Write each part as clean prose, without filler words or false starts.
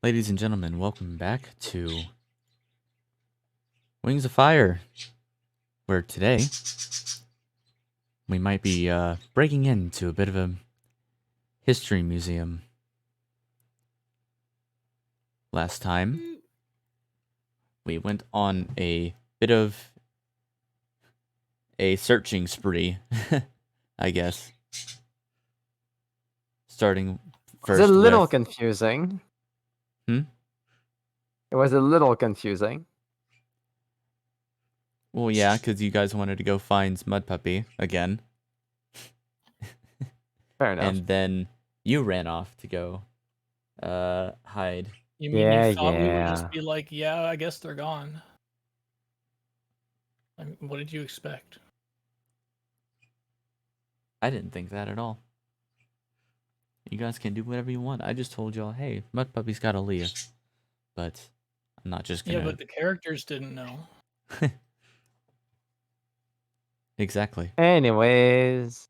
Ladies and gentlemen, welcome back to Wings of Fire, where today we might be breaking into a bit of a history museum. Last time, we went on a bit of a searching spree, I guess. Starting first It's a little with... confusing. Hmm? It was a little confusing. Well, yeah, because you guys wanted to go find Mud Puppy again. Fair enough. And then you ran off to go hide. You mean Yeah, you thought we would yeah. just be like, yeah, I guess they're gone? I mean, what did you expect? I didn't think that at all. You guys can do whatever you want. I just told y'all, hey, Mud Puppy's gotta leave. But I'm not just gonna... Yeah, but the characters didn't know. Exactly. Anyways.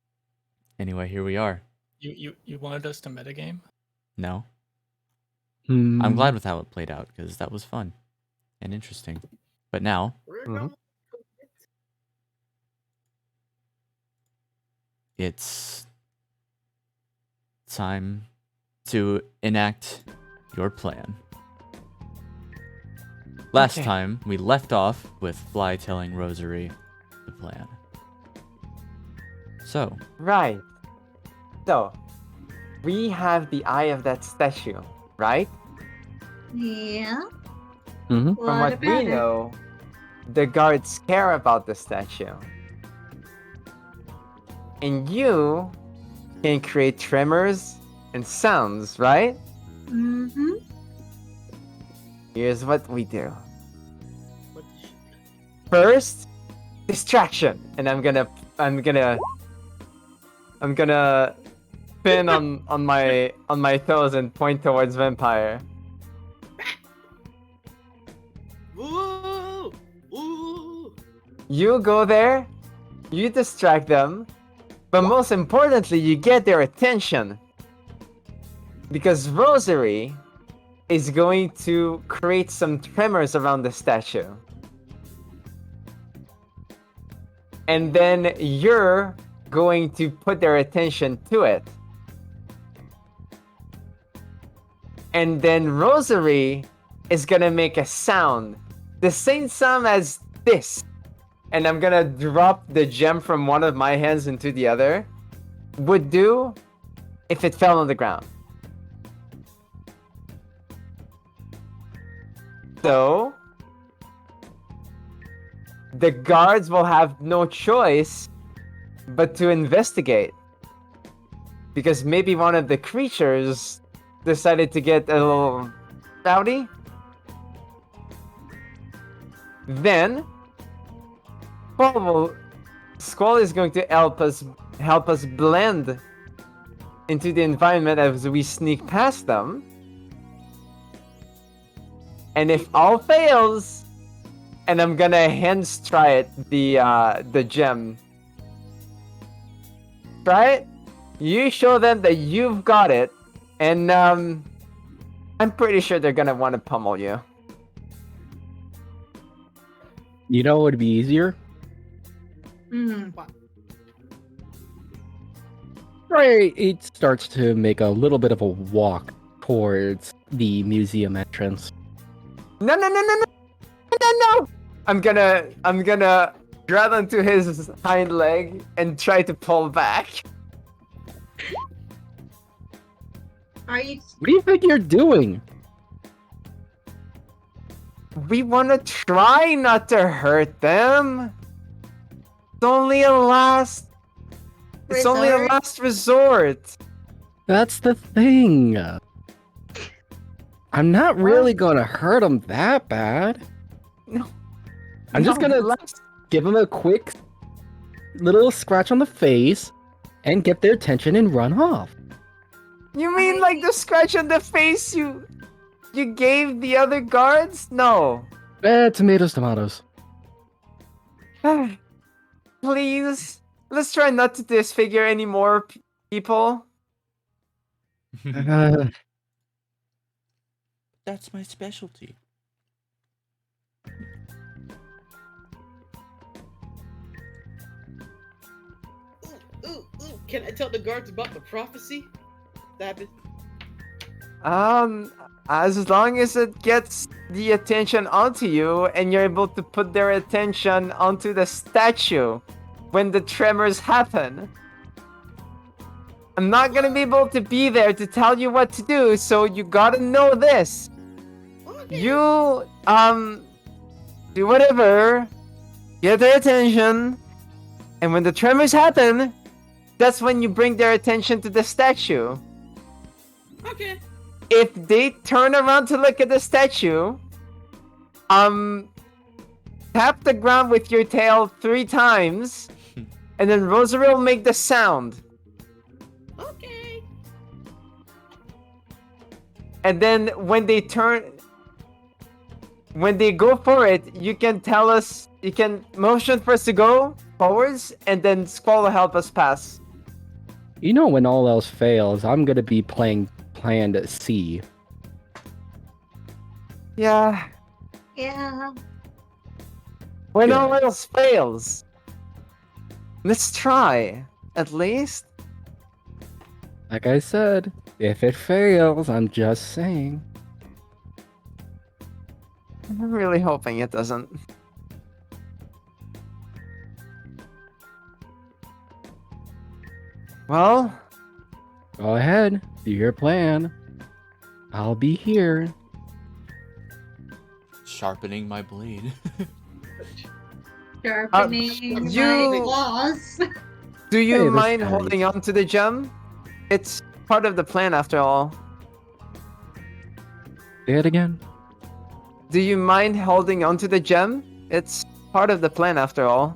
Anyway, here we are. You wanted us to metagame? No. Hmm. I'm glad with how it played out, because that was fun. And interesting. But now... Mhm. It's... time to enact your plan. Last time, we left off with Fly telling Rosary the plan. So... Right. So, we have the eye of that statue, right? Yeah. Mm-hmm. What From what about we it? know, the guards care about the statue. And you can create tremors and sounds, right? Mm-hmm. Here's what we do. First, distraction, and I'm gonna pin on my toes and point towards vampire. Ooh! Ooh! You go there, you distract them, but most importantly, you get their attention. Because Rosary is going to create some tremors around the statue. And then you're going to put their attention to it. And then Rosary is gonna make a sound. The same sound as this. And I'm gonna drop the gem from one of my hands into the other. Would do if it fell on the ground. So the guards will have no choice but to investigate. Because maybe one of the creatures decided to get a little rowdy. Then Squall is going to help us blend into the environment as we sneak past them. And if all fails, and I'm gonna hands try it, the gem. Try it. You show them that you've got it, and I'm pretty sure they're gonna want to pummel you. You know what would be easier? Mm. Right, it starts to make a little bit of a walk towards the museum entrance. No! I'm gonna grab onto his hind leg and try to pull back. Are you? What do you think you're doing? We wanna try not to hurt them. It's only a last resort. That's the thing. I'm not really gonna hurt them that bad. No. I'm just gonna give them a quick little scratch on the face and get their attention and run off. You mean like the scratch on the face you gave the other guards? No. Tomatoes. Please, let's try not to disfigure any more people. That's my specialty. Ooh. Can I tell the guards about the prophecy that happened? As long as it gets the attention onto you and you're able to put their attention onto the statue when the tremors happen. I'm not gonna be able to be there to tell you what to do, so you gotta know this. Okay. You, do whatever, get their attention, and when the tremors happen, that's when you bring their attention to the statue. Okay. If they turn around to look at the statue, tap the ground with your tail 3 times, and then Rosary will make the sound. Okay. And then when they go for it, you can tell us, you can motion for us to go forwards, and then Squall will help us pass. You know, when all else fails, I'm gonna be playing Plan C. Yeah, Yeah. when Good. all else fails. Let's try, at least. Like I said, if it fails, I'm just saying. I'm really hoping it doesn't. Well, Go ahead, do your plan. I'll be here. Sharpening my blade. Sharpening my you- claws. do you Hey, this mind guy. holding on to the gem? It's part of the plan after all. Say it again. Do you mind holding on to the gem? It's part of the plan after all.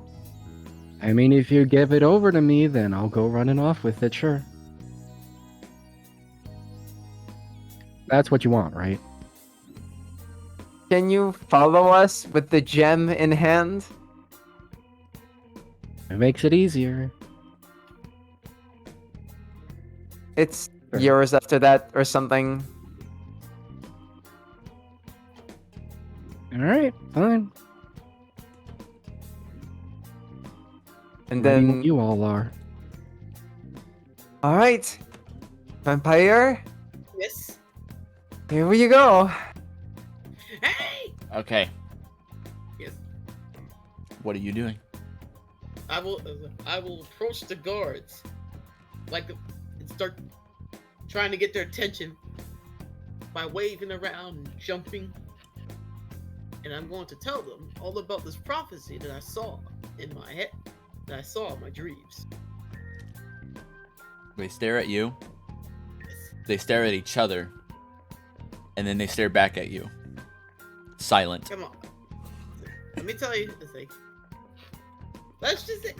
I mean, if you give it over to me, then I'll go running off with it, sure. That's what you want, right? Can you follow us with the gem in hand? It makes it easier. It's Sure. yours after that or something. Alright, fine. And Ready when then, you all are. alright. Vampire, Yes. here we go. Hey. Okay. Yes. What are you doing? I will approach the guards, and start trying to get their attention by waving around and jumping. And I'm going to tell them all about this prophecy that I saw in my head, that I saw in my dreams. They stare at you. Yes. They stare at each other. And then they stare back at you. Silent. Come on. Let me tell you the thing. That's just it.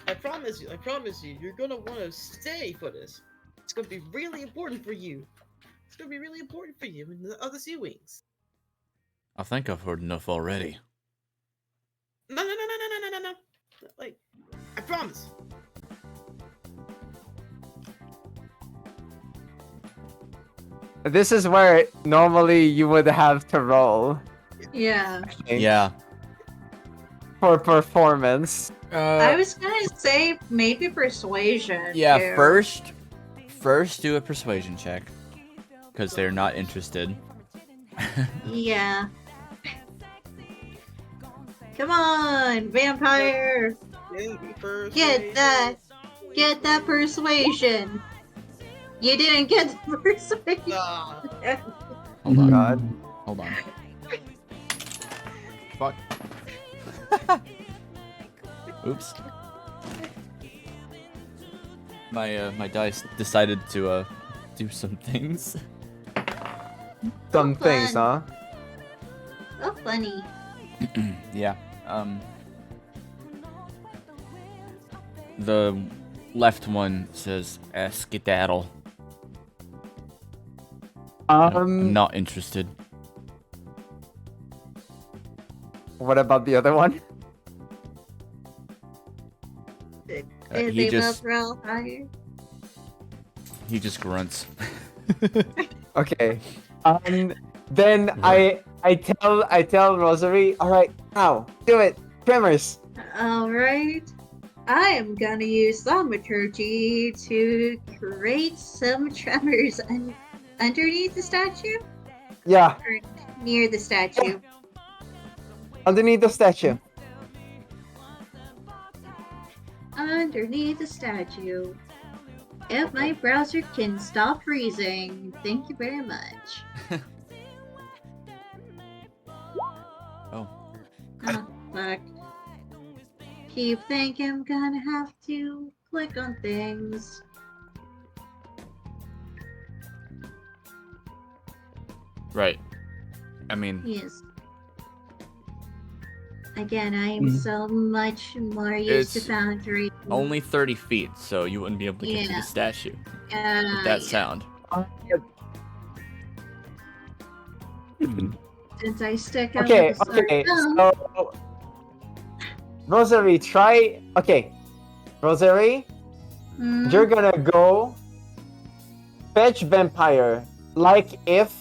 I promise you, you're gonna want to stay for this. It's gonna be really important for you. It's gonna be really important for you and the other Sea Wings. I think I've heard enough already. No. Like, I promise. This is where normally you would have to roll Yeah. Yeah. for performance. I was gonna say maybe persuasion. Yeah, too. first do a persuasion check. Because they're not interested. Yeah. Come on, vampire. Get that. Get that persuasion. You didn't get the persuasion. Nah. Hold on. God. Hold on. Fuck. Oops. My dice decided to do some things. Some So things, huh? fun. So funny. Yeah. The left one says skedaddle. I'm not interested. What about the other one? Did He they just both roll higher? he just grunts. Okay. Then I tell Rosary, all right, now do it, tremors. Alright. I am gonna use thaumaturgy to create some tremors underneath the statue? Yeah, Or near the statue? underneath the statue. Underneath the statue. If my browser can stop freezing, thank you very much. Oh. Oh, fuck. Keep thinking I'm gonna have to click on things. Right. I mean, Yes. Again, I'm so much more used to It's Foundry. only 30 feet, so you wouldn't be able to get to Yeah. the statue with that yeah. sound. Since I stuck out Okay, with the sword okay. thumb, So, Rosary, try. Okay, Rosary, hmm, you're gonna go fetch vampire, like if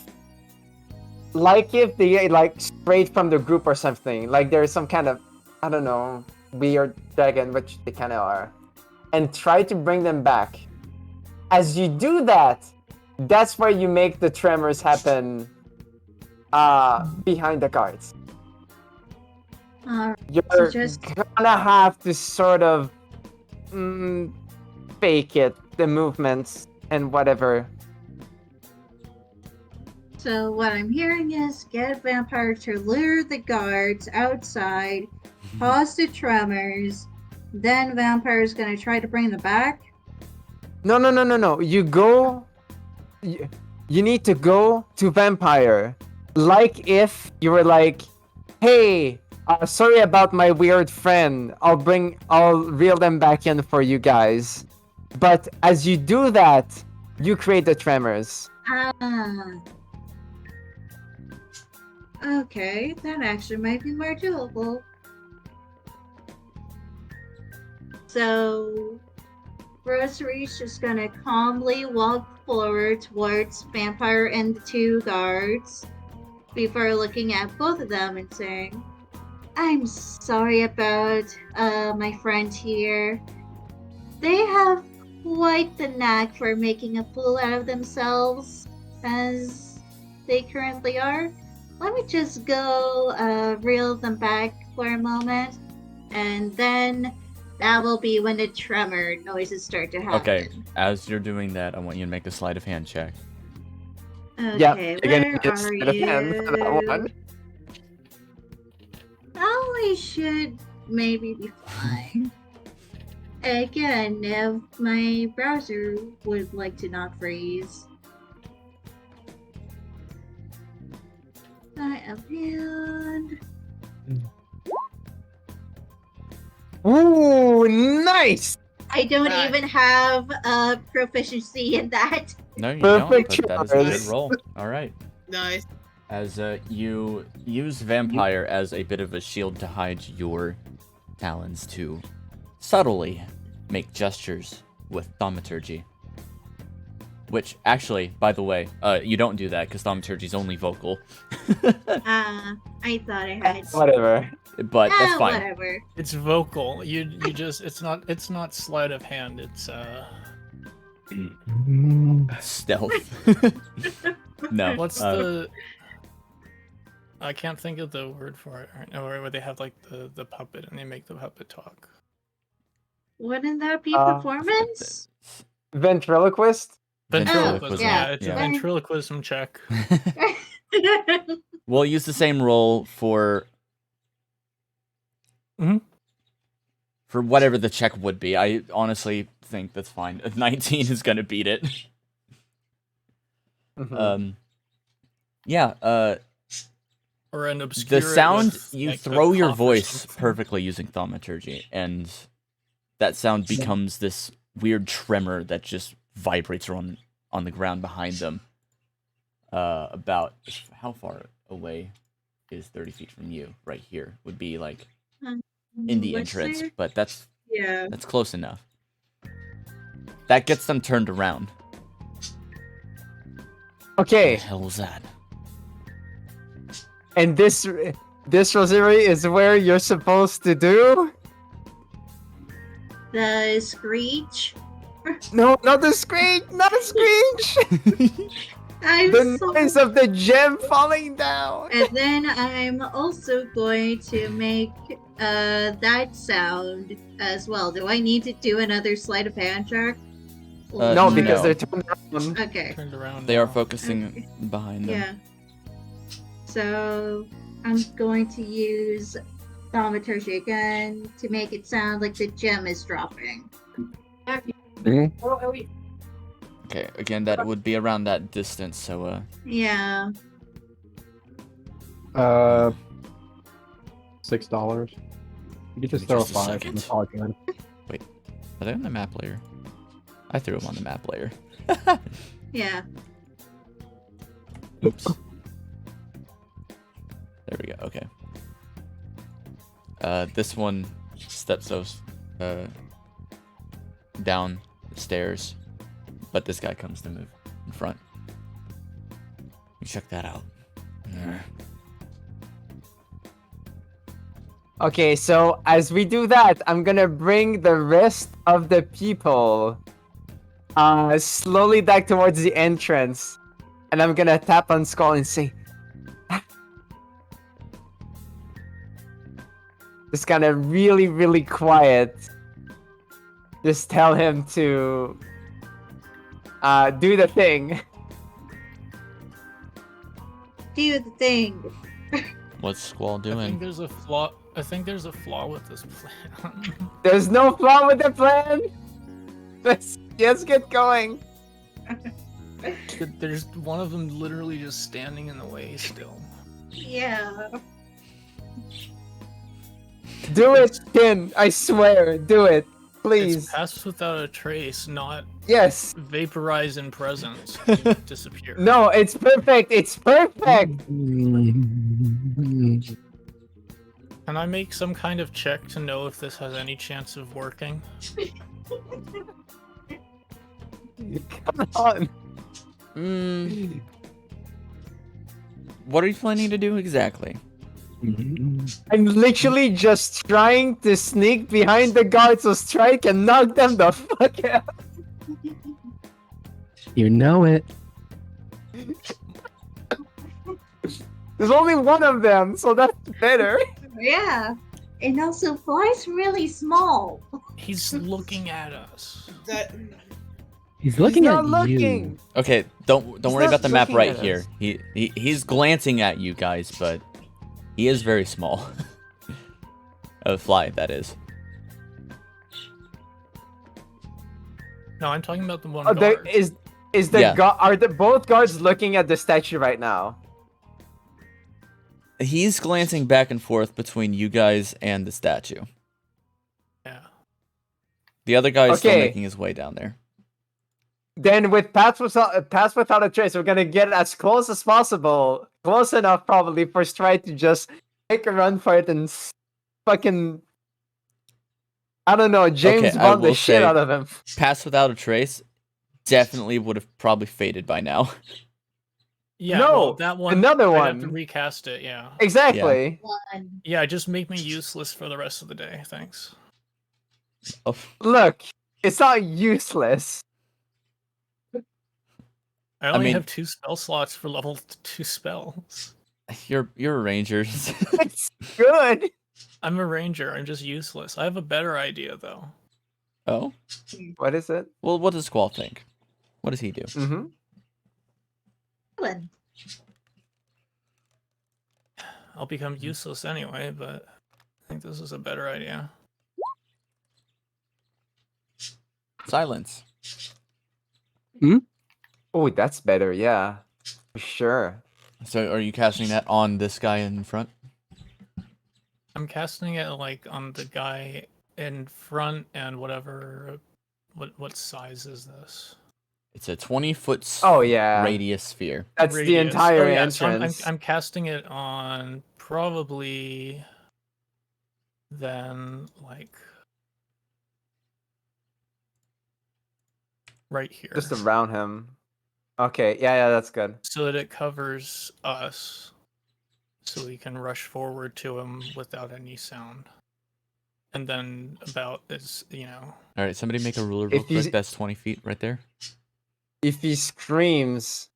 they like strayed from the group or something. Like there's some kind of, I don't know, weird dragon, which they kind of are, and try to bring them back. As you do that, that's where you make the tremors happen. Behind the guards. You're just- gonna have to sort of fake it, the movements and whatever. so what I'm hearing is get vampire to lure the guards outside, cause the tremors, then vampire's gonna try to bring them back. No. You go. You need to go to vampire, like if you were like, "Hey, sorry about my weird friend. I'll reel them back in for you guys." But as you do that, you create the tremors. Ah. Okay, that actually might be more doable. So, Rosary's just gonna calmly walk forward towards Vampire and the two guards before looking at both of them and saying, I'm sorry about my friend here. They have quite the knack for making a fool out of themselves, as they currently are. Let me just go reel them back for a moment, and then that will be when the tremor noises start to happen. Okay, as you're doing that, I want you to make a sleight of hand check. Okay, you're gonna where need a are sleight of hand for that you? one. Oh, we should maybe be fine. Again, if my browser would like to not freeze. Sleight of hand. Ooh, nice! I don't Nice. even have proficiency in that. No, you Perfect don't, but that is a good choice. roll. All right. Nice. As you use vampire as a bit of a shield to hide your talons to subtly make gestures with thaumaturgy. Which, actually, by the way, you don't do that because thaumaturgy is only vocal. I thought I had. Whatever. But that's fine. Whatever. It's vocal. You just it's not sleight of hand. It's Stealth. No. what's the I can't think of the word for it. Or where they have like the puppet and they make the puppet talk. Wouldn't that be Uh, performance? Ventriloquist? Ventriloquism. yeah. Yeah, it's Yeah. a ventriloquism check. We'll use the same roll for Mhm. for whatever the check would be. I honestly think that's fine. A 19 is gonna beat it. Mhm. Yeah. Or an obscure. The sound with, you like, a throw your cough or voice something. perfectly using thaumaturgy, and that sound becomes this weird tremor that just vibrates on the ground behind them. About how far away is 30 feet from you? Right here would be like in the What's entrance, there? but that's Yeah. close enough. That gets them turned around. Okay, What the hell was that? and this rosary is where you're supposed to do. The screech. No, not the screech, not a screech. I'm The so... noise of the gem falling down. And then I'm also going to make that sound as well. Do I need to do another sleight of hand check? No, because no. they're turned around. Okay. Turned around. They are now. focusing behind them. Yeah. So I'm going to use thaumaturgy again to make it sound like the gem is dropping. Okay, again, that would be around that distance, so, Yeah. $6. You could just Give me throw a just a 5 second. in the polygon. Are they on the map layer? I threw them on the map layer. Yeah. Oops. There we go, okay. This one steps those, down the stairs, but this guy comes to move in front. Check that out. Okay, so as we do that, I'm gonna bring the rest of the people slowly back towards the entrance. And I'm gonna tap on Skull and say, just kind of really, really quiet. Just tell him to do the thing. Do the thing. What's Squall I think doing? there's a flaw. I think there's a flaw with this plan. There's no flaw with the plan. Let's get going. There's one of them literally just standing in the way still. Yeah. Do it, Kin. I swear, do it, please. It's pass without a trace, not Yes. vaporize in presence. Disappear. No, it's perfect. It's perfect. Can I make some kind of check to know if this has any chance of working? Come on. What are you planning to do exactly? I'm literally just trying to sneak behind the guards so Strike and knock them the fuck out. You know it. There's only one of them, so that's better. Yeah. And also, Fly's really small. He's looking at us. That He's looking He's at not you. looking. Okay, don't worry not about the map looking right at here. us. He's glancing at you guys, but he is very small. Fly, that is. No, I'm talking about the one Oh, guard. is the Yeah. are the both guards looking at the statue right now? He's glancing back and forth between you guys and the statue. Yeah. The other guy's still Okay. making his way down there. Then with pass without a trace, we're gonna get as close as possible, close enough probably for Strike to just make a run for it and fucking, I don't know, James Okay, I Bond the will shit say- out of him. Pass without a trace definitely would have probably faded by now. Yeah, No, well, that one. another I'd have to one. recast it, yeah. Exactly. One. Yeah, just make me useless for the rest of the day, thanks. Oh, Look, it's not useless. I only mean- have 2 spell slots for level 2 spells. you're a ranger. It's good. I'm a ranger, I'm just useless. I have a better idea, though. Oh? What is it? Well, what does Squall think? What does he do? Mm-hmm. One. I'll become useless anyway, but I think this is a better idea. Silence. Oh, that's better. Yeah, for sure. So are you casting that on this guy in front? I'm casting it like on the guy in front and whatever. What size is this? It's a 20-foot Oh yeah, radius sphere. that's the Radius. entire Oh, yeah, so entrance. I'm casting it on probably then like right here. Just around him. Okay, yeah, that's good. so that it covers us, so we can rush forward to him without any sound. And then about is All right, somebody make a ruler real If he's- quick. That's 20 feet right there. if he screams,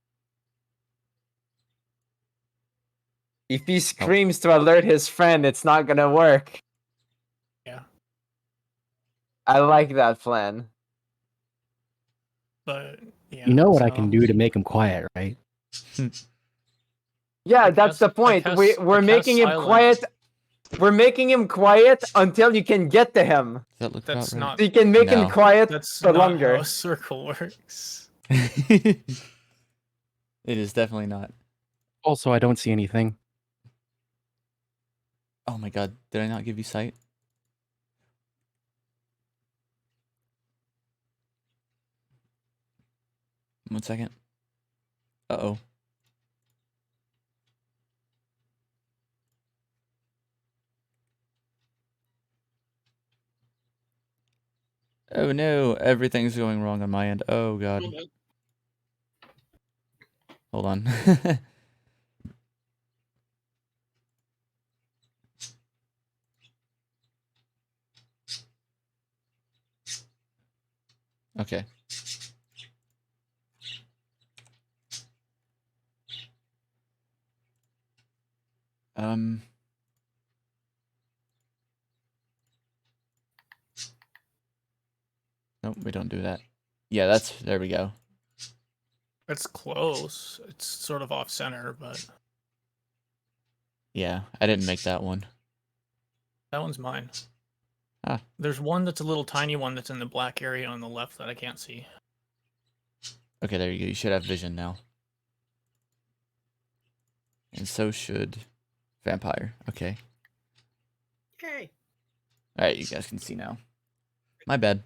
to alert his friend, it's not gonna work. Yeah. I like that plan. But yeah. You know what I so- can do to make him quiet, right? Yeah, I that's the cast- I point. cast- We're I making cast him silence. quiet. We're making him quiet until you can get to him. Does that look That's about right? So you can make No. him quiet That's for not longer. how a circle works. It is definitely not. Also, I don't see anything. Oh my god, did I not give you sight? One second. Uh-oh. Oh no, everything's going wrong on my end. Oh god. Oh, no. Hold on. Okay. Nope, we don't do that. Yeah, there we go. It's close. It's sort of off center, but Yeah, I didn't make that one. that one's mine. Ah. There's one that's a little tiny one that's in the black area on the left that I can't see. Okay, there you go. You should have vision now. And so should vampire. Okay. Okay. Alright, you guys can see now. My bad.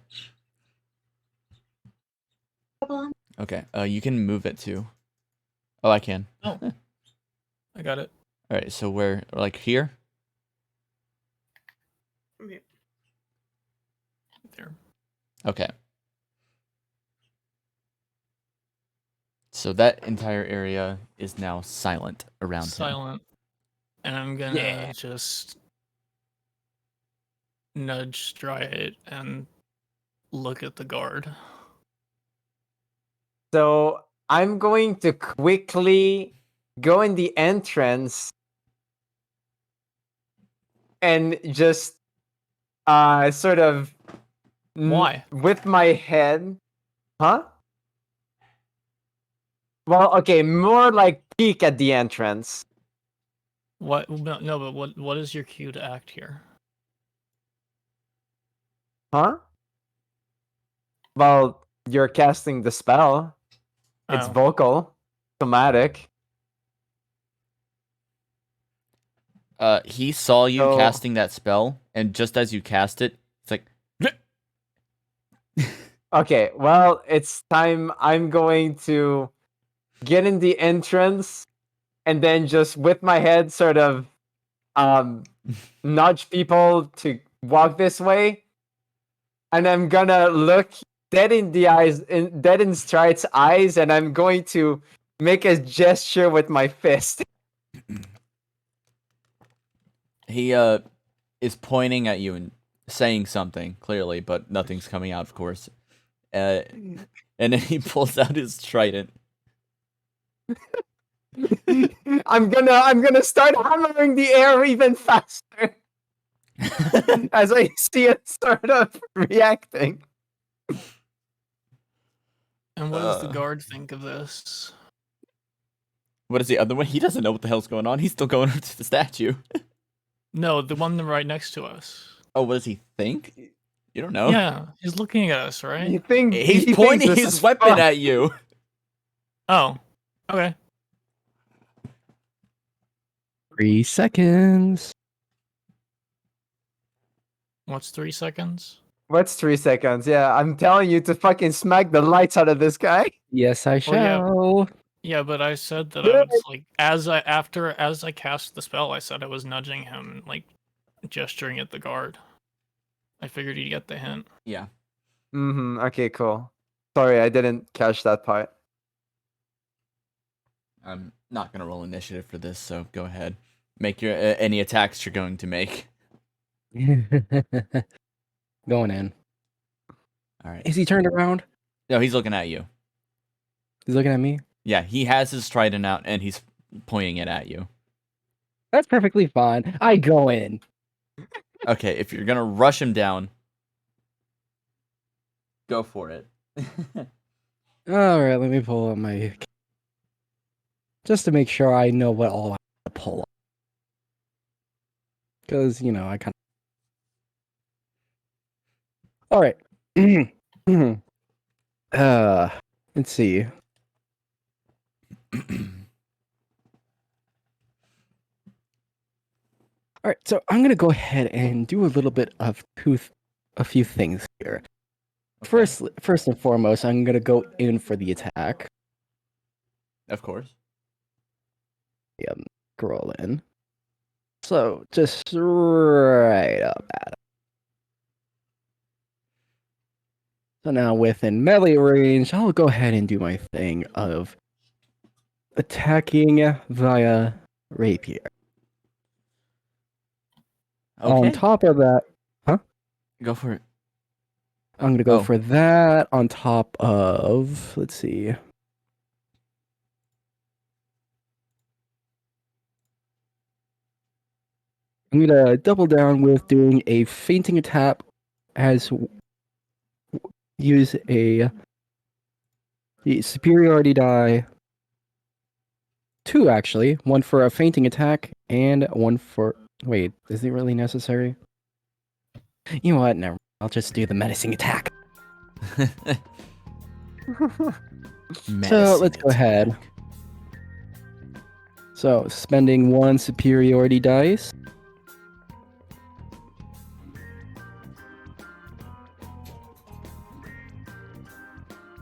Problem. Okay, you can move it too. Oh, I can. Oh. I got it. Alright, so where, like here? From here. There. Okay. So that entire area is now silent around him. Silent. And I'm gonna Yeah. just nudge Stride and look at the guard. So I'm going to quickly go in the entrance and just sort of Why? with my head. Huh? Well, okay, more like peek at the entrance. What? No, but what is your cue to act here? Huh? Well, you're casting the spell. It's Oh. vocal, somatic. He saw you So- casting that spell, and just as you cast it, it's like, Okay, well, it's time. I'm going to get in the entrance and then just with my head sort of nudge people to walk this way. And I'm gonna look dead in the eyes, dead in Stride's eyes, and I'm going to make a gesture with my fist. he is pointing at you and saying something clearly, but nothing's coming out, of course. And then he pulls out his trident. I'm gonna start hammering the air even faster as I see it sort of reacting. And what does the Uh. guard think of this? What is the other one? He doesn't know what the hell's going on. He's still going up to the statue. No, the one right next to us. Oh, what does he think? You don't know. Yeah, he's looking at us, right? You think He's he thinks pointing this his is weapon fun. at you. Oh, okay. 3 seconds. What's 3 seconds? What's 3 seconds? Yeah, I'm telling you to fucking smack the lights out of this guy. Yes, I Well, yeah. shall. Yeah, but I said that I was like, as I cast the spell, I said I was nudging him, like gesturing at the guard. I figured he'd get the hint. Yeah. Mm-hmm. Okay, cool. Sorry, I didn't catch that part. I'm not gonna roll initiative for this, so go ahead. Make your any attacks you're going to make. Going in. All right. Is he turned around? No, he's looking at you. He's looking at me. Yeah, he has his trident out and he's pointing it at you. That's perfectly fine. I go in. Okay, if you're gonna rush him down, go for it. All right, let me pull up my just to make sure I know what all I have to pull up. Because I kind of. All right. Let's see. All right, so I'm gonna go ahead and do a little bit of a few things here. Okay. First and foremost, I'm gonna go in for the attack. Of course. Yep, scroll in. So just right up at it. So now within melee range, I'll go ahead and do my thing of attacking via rapier. Okay. On top of that, Go for it. I'm gonna go Oh. for that on top of, let's see. I'm gonna double down with doing a fainting attack as use the superiority die. 2 actually, one for a fainting attack and one for. Wait, is it really necessary? You know what? Never. I'll just do the menacing attack. So let's go ahead. So spending 1 superiority dice.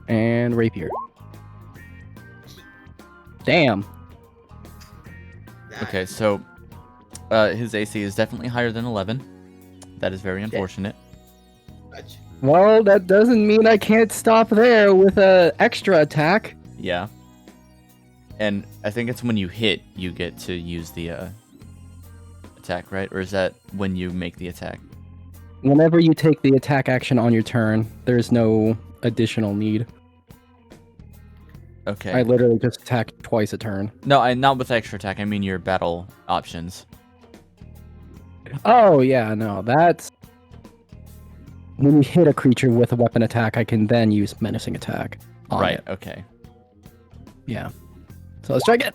And rapier. Damn. Okay, so his AC is definitely higher than 11. That is very unfortunate. Gotcha. Well, that doesn't mean I can't stop there with a extra attack. Yeah. And I think it's when you hit, you get to use the attack, right? Or is that when you make the attack? Whenever you take the attack action on your turn, there's no additional need. Okay. I literally just attack twice a turn. No, not with extra attack. I mean your battle options. Oh, yeah, no, that's... When you hit a creature with a weapon attack, I can then use menacing attack on Right, it. okay. Yeah. So let's try again.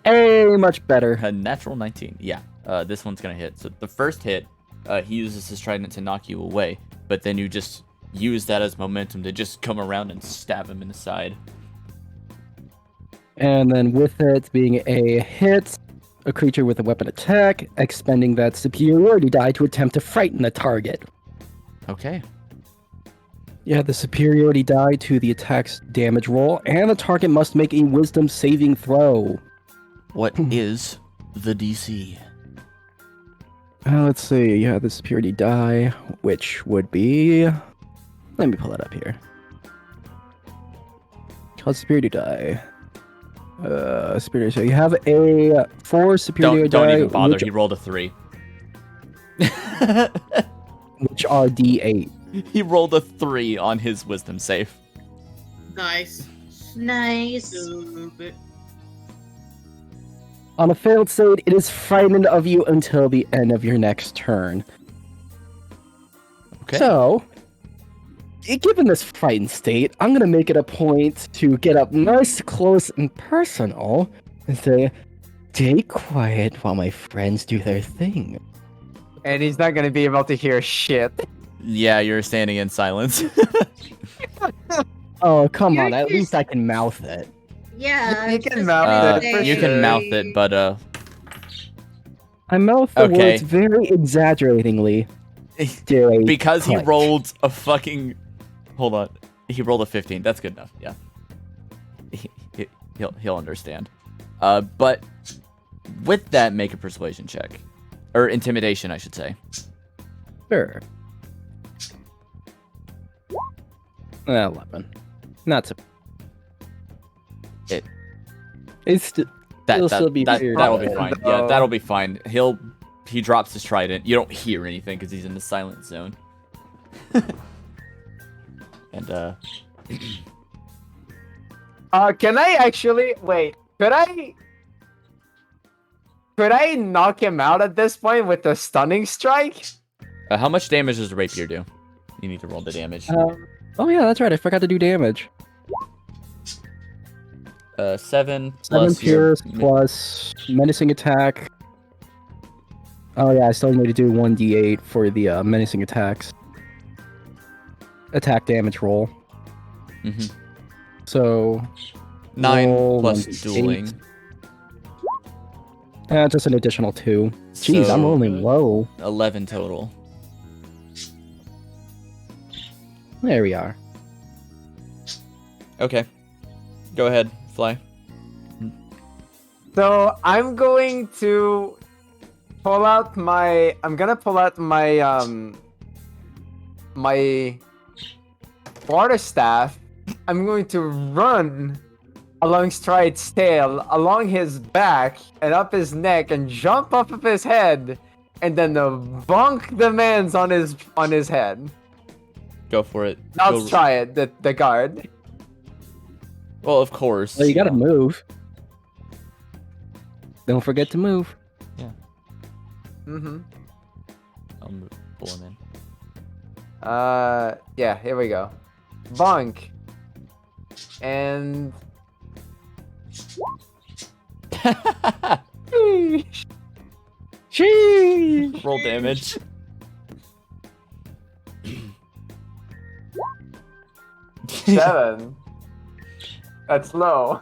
Hey, much better. A natural 19. Yeah. This one's going to hit. So the first hit, he uses his trident to knock you away, but then you just use that as momentum to just come around and stab him in the side. And then with it being a hit, a creature with a weapon attack, expending that superiority die to attempt to frighten the target. Okay. You add the superiority die to the attack's damage roll, and the target must make a wisdom saving throw. What is the DC? Let's see, you have the superiority die, which would be... Let me pull it up here. Called superiority die. Superiority, so you have a 4 superiority Don't die, even bother. which, He rolled a 3. which are D8. He rolled a 3 on his wisdom save. Nice. Nice. Stupid. On a failed save, it is frightened of you until the end of your next turn. Okay. So, given this frightened state, I'm gonna make it a point to get up nice, close, and personal, and say, "Stay quiet while my friends do their thing." And he's not gonna be able to hear shit. Yeah, you're standing in silence. Oh, come on! You're At least just- I can mouth it. Yeah. You I can was mouth gonna it for You sure. can mouth it, but I mouth the Okay. words very exaggeratingly. Stay because he put. rolled a fucking... Hold on. He rolled a 15. That's good enough. Yeah. He'll understand. But with that, make a persuasion check. Or intimidation, I should say. Sure. 11. Not so. It It'll still be weird, that'll be but- fine. Yeah, that'll be fine. He drops his trident. You don't hear anything because he's in the silent zone. And Can I actually wait? Could I knock him out at this point with a stunning strike? how much damage does the rapier do? You need to roll the damage. Oh yeah, that's right. I forgot to do damage. 7 7 plus your pierce plus menacing attack. Oh yeah, I still need to do 1d8 for the menacing attacks. Attack damage roll. Mhm. So 9 roll plus 1d8. dueling. Just an additional 2. Jeez, I'm So, rolling low. 11 total. There we are. Okay. Go ahead, Fly. So I'm going to pull out my. I'm gonna pull out my my quarterstaff. I'm going to run along Stride's tail, along his back, and up his neck, and jump off of his head, and then bonk the man's on his head. Go for it. Not Go- Stride, the guard. Well, of course. Well, you gotta move. Don't forget to move. Mm-hmm. I'll pull him in. Yeah, here we go. Bonk. And Sheesh. Roll damage. seven. That's low.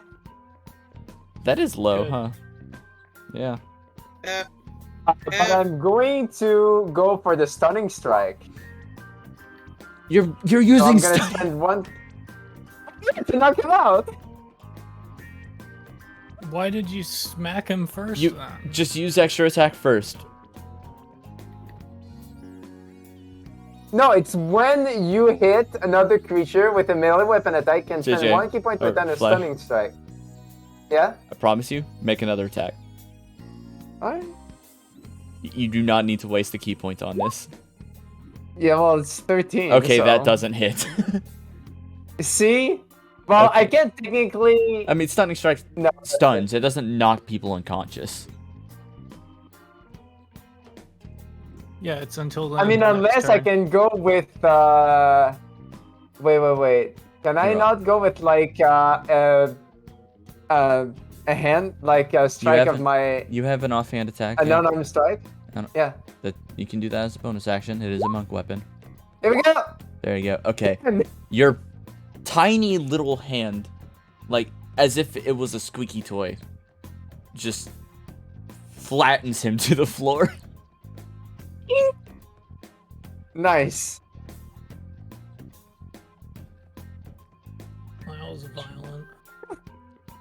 That is low, Good. huh? Yeah. But I'm going to go for the stunning strike. You're So using I'm gonna spend one to knock him out. Why did you smack him first You then? just use extra attack first. No, it's when you hit another creature with a melee weapon attack and spend JJ, 1 key point to or return a Flash. stunning strike. Yeah? I promise you, make another attack. Alright. You do not need to waste a key point on this. Yeah, well, it's 13. Okay, that so- doesn't hit. See? Well, Okay. I can't technically. I mean, stunning strike No. stuns. It doesn't knock people unconscious. Yeah, it's until then. I mean, the next unless I turn. can go with. Wait. Can I You're not go with like a hand, like a strike of haven't- my You have an offhand attack. a yeah, non-armed strike? I don't- Yeah. that you can do that as a bonus action. It is a monk weapon. Here we go. There you go. Okay. Your tiny little hand, like as if it was a squeaky toy, just flattens him to the floor. Nice. That was violent.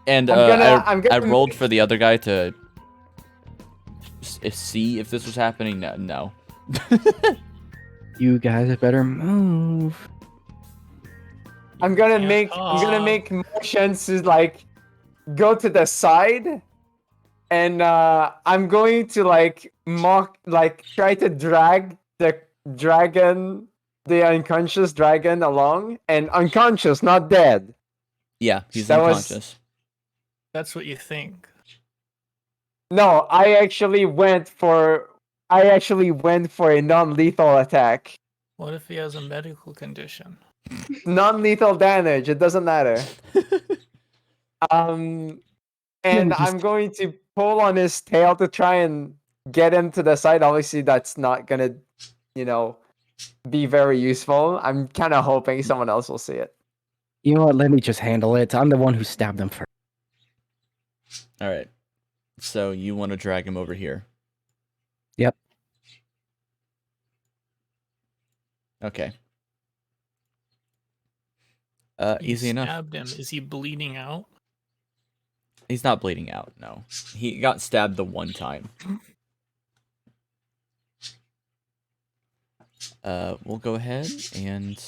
And I'm gonna I rolled for the other guy to see if this was happening. No. You guys better move. I'm gonna Yeah. make motions to like go to the side, and I'm going to like try to drag the dragon, the unconscious dragon along, and unconscious, not dead. Yeah, he's That was- unconscious. That's what you think. No, I actually went for a non-lethal attack. What if he has a medical condition? Non-lethal damage. It doesn't matter. And just- I'm going to pull on his tail to try and get him to the side. Obviously, that's not gonna, be very useful. I'm kind of hoping someone else will see it. You know what? Let me just handle it. I'm the one who stabbed him first. All right. So you want to drag him over here? Yep. Okay. You Easy enough. Stabbed him. Is he bleeding out? He's not bleeding out. No, he got stabbed the one time. We'll go ahead and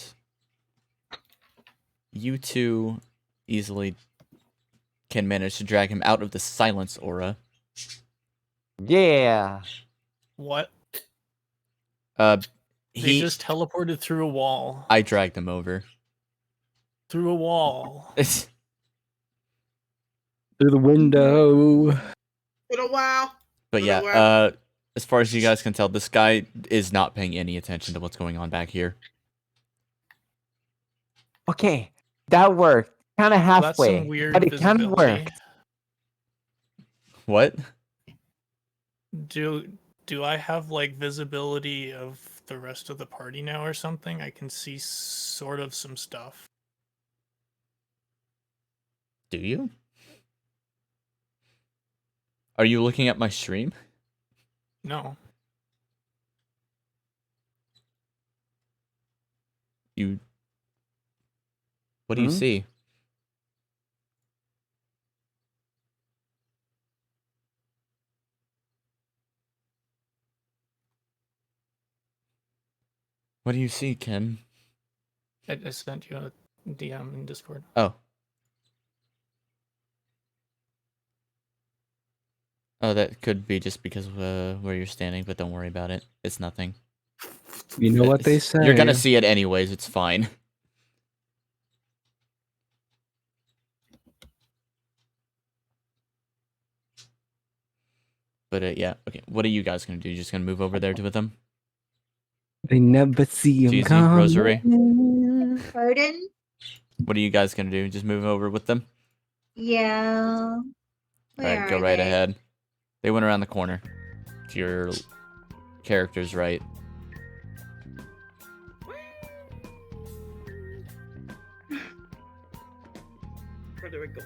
you two easily can manage to drag him out of the silence aura. Yeah. What? Uh, They just teleported through a wall. I dragged him over. Through a wall. It's Through the window. For a while. But For a yeah, while. as far as you guys can tell, this guy is not paying any attention to what's going on back here. Okay, that worked. Kind of That's halfway, some weird but it kind of visibility. worked. What? Do I have like visibility of the rest of the party now or something? I can see sort of some stuff. Do you? Are you looking at my stream? No. What do you see? What do you see, Ken? I sent you a DM in Discord. Oh. Oh, that could be just because of where you're standing, but don't worry about it. It's nothing. You know what they say. You're gonna see it anyways, it's fine. But yeah, okay. What are you guys gonna do? You just gonna move over there to them? They never see him Jeezy, coming. Rosary. Pardon? What are you guys gonna do? Just move over with them? Yeah. Alright, go right ahead. They went around the corner. To your character's right. Where do we go?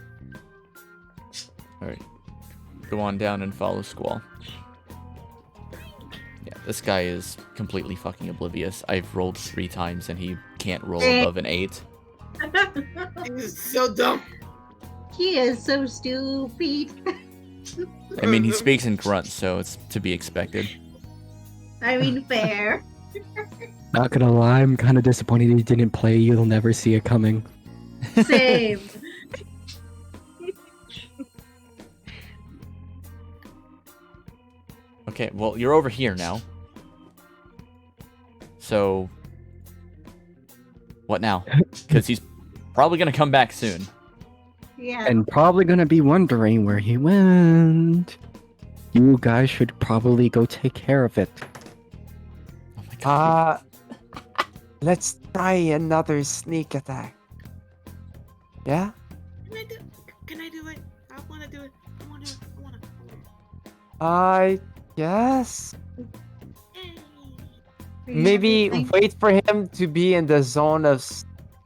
Alright. Go on down and follow Squall. Yeah, this guy is completely fucking oblivious. I've rolled 3 times and he can't roll above an 8. He's so dumb. He is so stupid. I mean, he speaks in grunt, so it's to be expected. I mean, fair. Not gonna lie, I'm kind of disappointed he didn't play You'll Never See It Coming. Same. Okay, well, you're over here now. So, what now? Because he's probably going to come back soon. Yeah. And probably gonna be wondering where he went. You guys should probably go take care of it. Oh my god. Let's try another sneak attack. Yeah? Can I do it? I wanna do it. I wanna do it. I wanna. I guess. Yay. Maybe Everything. wait for him to be in the zone of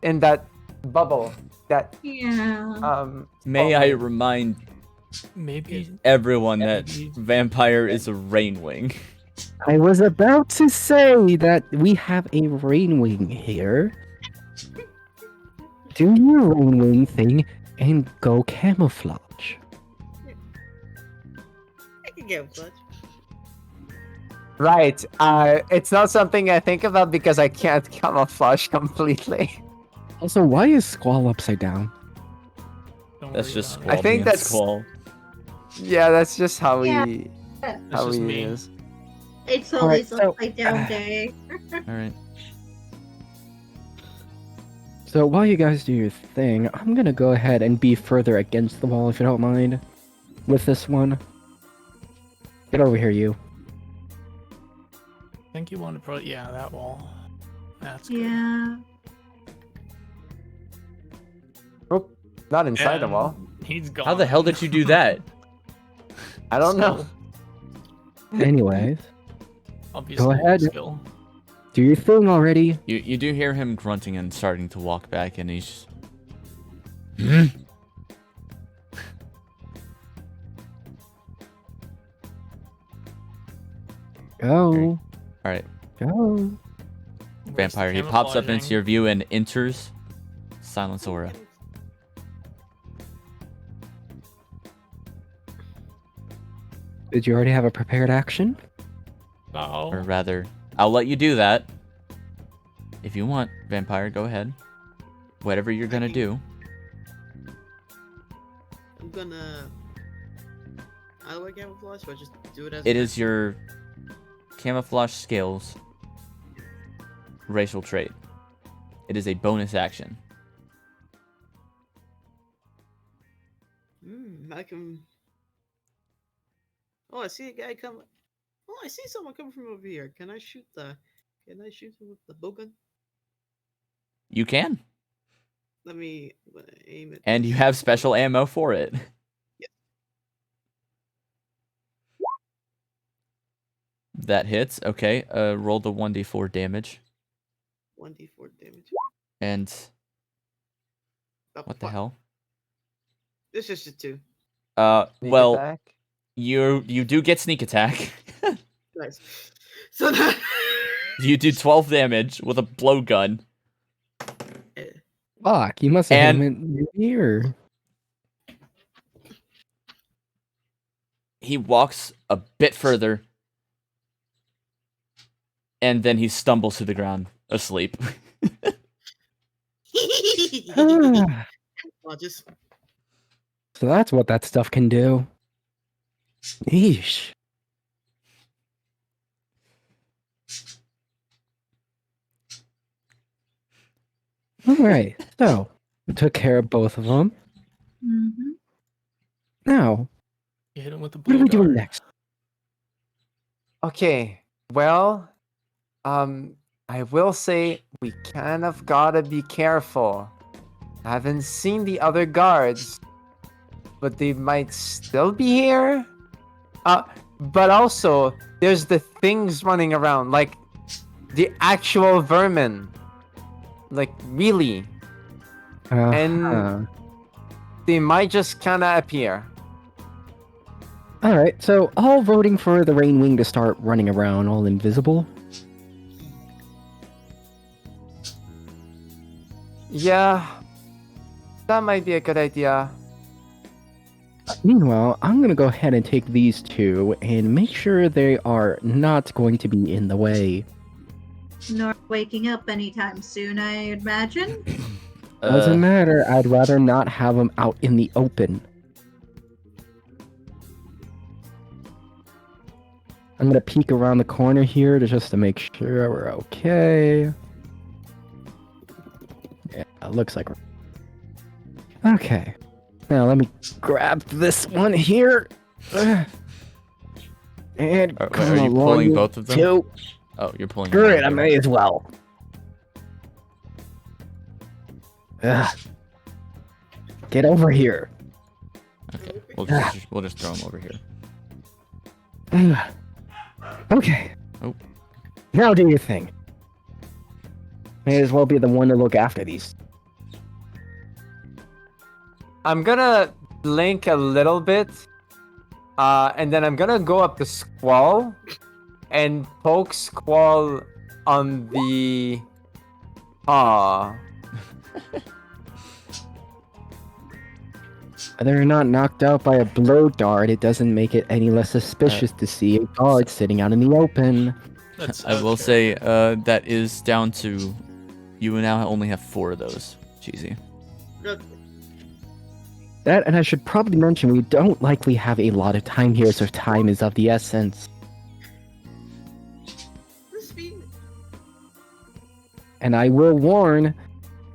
in that bubble. That Yeah. May oh, I remind Maybe everyone that Maybe- Vampire is a Rainwing. I was about to say that we have a Rainwing here. Do your Rainwing thing and go camouflage. I can get clutch. right. It's not something I think about because I can't camouflage completely. Also, why is Squall upside down? don't That's worry just about Squall it. think being that's- Squall. Yeah, that's just how Yeah. he That's how just he me. is. It's Alright, always so- upside down day. Alright. So while you guys do your thing, I'm gonna go ahead and be further against the wall if you don't mind. With this one. Get over here, you. I think you want to put that wall. That's good. Yeah. Oh, not inside the And wall. He's gone. How the hell did you do that? I don't know. Anyways, Obviously, ahead. skill. do your thing already. You do hear him grunting and starting to walk back, and he's just... Go. Alright, Go. Where's the Vampire. He pops up into camouflaging? your view and enters Silence Aura. Did you already have a prepared action? No. Or rather, I'll let you do that. If you want, Vampire, go ahead. Whatever you're gonna do. gonna. How do I camouflage? Do I just do it as? It is your camouflage skills racial trait. It is a bonus action. I can. Oh, I see a guy come. Oh, I see someone coming from over here. Can I shoot the? Can I shoot him with the bowgun? You can. Let me aim it. And you have special ammo for it. Yep. That hits. Okay. Roll the 1d4 damage. 1d4 damage. And what the fuck? hell? This is just 2. Sneak Well, attack? you do get sneak attack. Nice. So that. You do 12 damage with a blowgun. Fuck, you must have hit And- him in your ear. He walks a bit further. And then he stumbles to the ground, asleep. Ah, I'll just. so that's what that stuff can do. Yeesh. Alright, so we took care of both of them. Mm-hmm. Now, You hit him with the what are blue we doing dart. next? Okay, well, I will say we kind of gotta be careful. I haven't seen the other guards, but they might still be here. But also, there's the things running around, like the actual vermin. Like, really. And they might just kind of appear. Alright, so all voting for the Rainwing to start running around all invisible. Yeah, that might be a good idea. Meanwhile, I'm gonna go ahead and take these two and make sure they are not going to be in the way. Nor waking up anytime soon, I imagine. Doesn't matter, I'd rather not have them out in the open. I'm gonna peek around the corner here just to make sure we're okay. Yeah, it looks like we're... Okay. Now let me grab this one here. And Are come you along, pulling you both of them? two. Oh, you're pulling. Screw one it, I of them. may as well. Ugh. Get over here. Okay, we'll just throw him over here. Ugh. Okay. Oh. Now do your thing. May as well be the one to look after these. I'm gonna blink a little bit, and then I'm gonna go up to Squall and poke Squall on the paw. Whether or not knocked out by a blow dart, it doesn't make it any less suspicious to see a guard sitting out in the open. That's I will say that is down to you now only have 4 of those. Cheesy. Good. That, and I should probably mention, we don't likely have a lot of time here, so time is of the essence. Speed. And I will warn,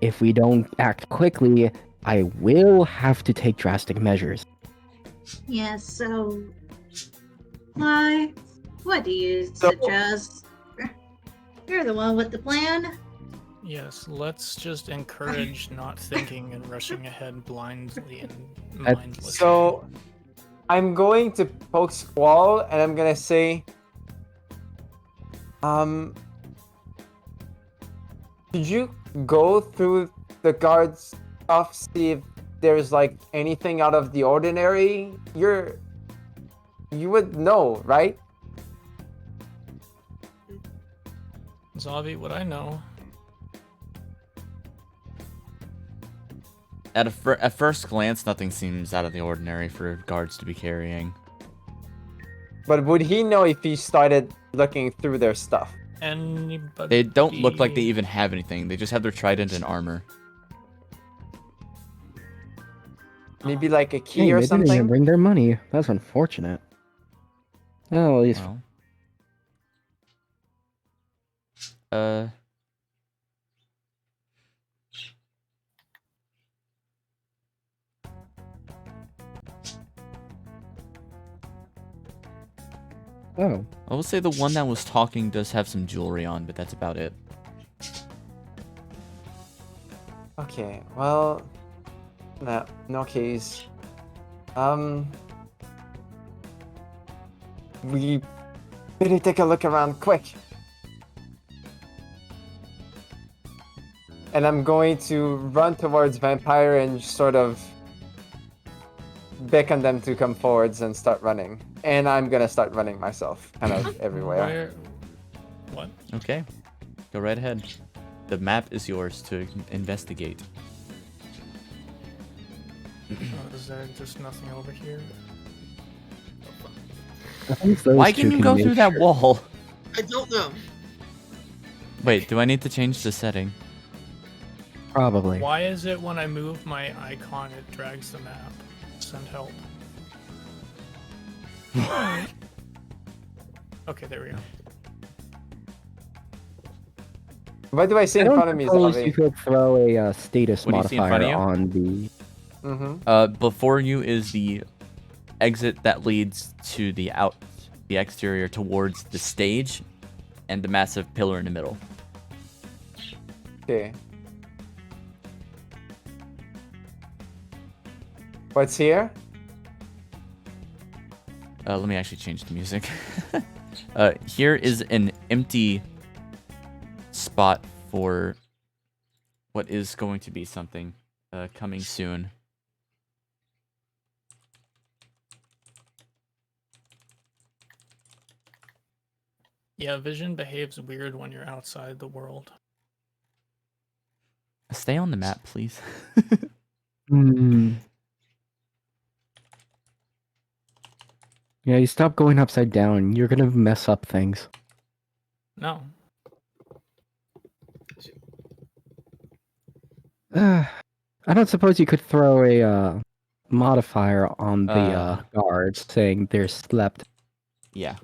if we don't act quickly, I will have to take drastic measures. Yes, so. Why? What do you So- suggest? You're the one with the plan. Yes, let's just encourage not thinking and rushing ahead blindly and I- mindlessly. So, I'm going to poke Squall, and I'm gonna say, could you go through the guard's stuff, see if there's like anything out of the ordinary? You would know, right? Zavi, what I know. At first glance, nothing seems out of the ordinary for guards to be carrying. But would he know if he started looking through their stuff? Anybody? They don't look like they even have anything. They just have their trident and armor. Maybe like a key Hey, or they didn't even something? bring their money. That's unfortunate. Oh, at least Well. Uh. oh, I will say the one that was talking does have some jewelry on, but that's about it. Okay, well, no keys. We better take a look around quick. And I'm going to run towards Vampire and sort of beckon them to come forwards and start running. And I'm gonna start running myself, kind of everywhere. Where? What? Okay. Go right ahead. The map is yours to investigate. Oh, is there just nothing over here? I think those Why two can you go make through that sure- wall? I don't know. Wait, do I need to change the setting? Probably. Why is it when I move my icon, it drags the map? Send help. Okay, there we go. What do I see I in don't front of me, suppose Zavi? you could throw a status What do you see in front modifier of you? on the. Mm-hmm. Before you is the exit that leads to the exterior towards the stage, and the massive pillar in the middle. Okay. What's here? Let me actually change the music. Here is an empty spot for what is going to be something coming soon. Yeah, vision behaves weird when you're outside the world. Stay on the map, please. Hmm. Yeah, you stop going upside down. You're gonna mess up things. No. I don't suppose you could throw a modifier on the guards saying they're slept. Yeah.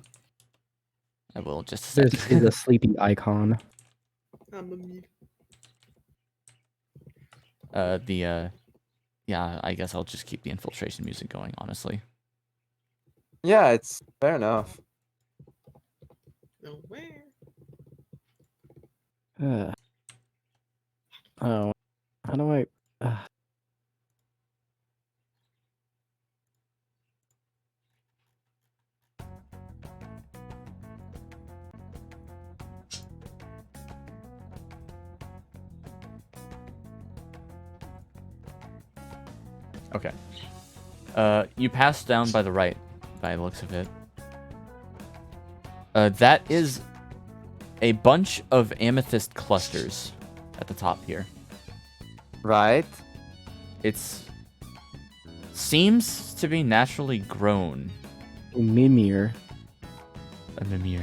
I will just a This sec. is a sleepy icon. I'm a mute. Yeah, I guess I'll just keep the infiltration music going, honestly. Yeah, it's fair enough. Nowhere. Oh, how do I? Okay. You pass down by the right, by the looks of it. That is a bunch of amethyst clusters at the top here. Right. It's seems to be naturally grown. Mimir. A mimir.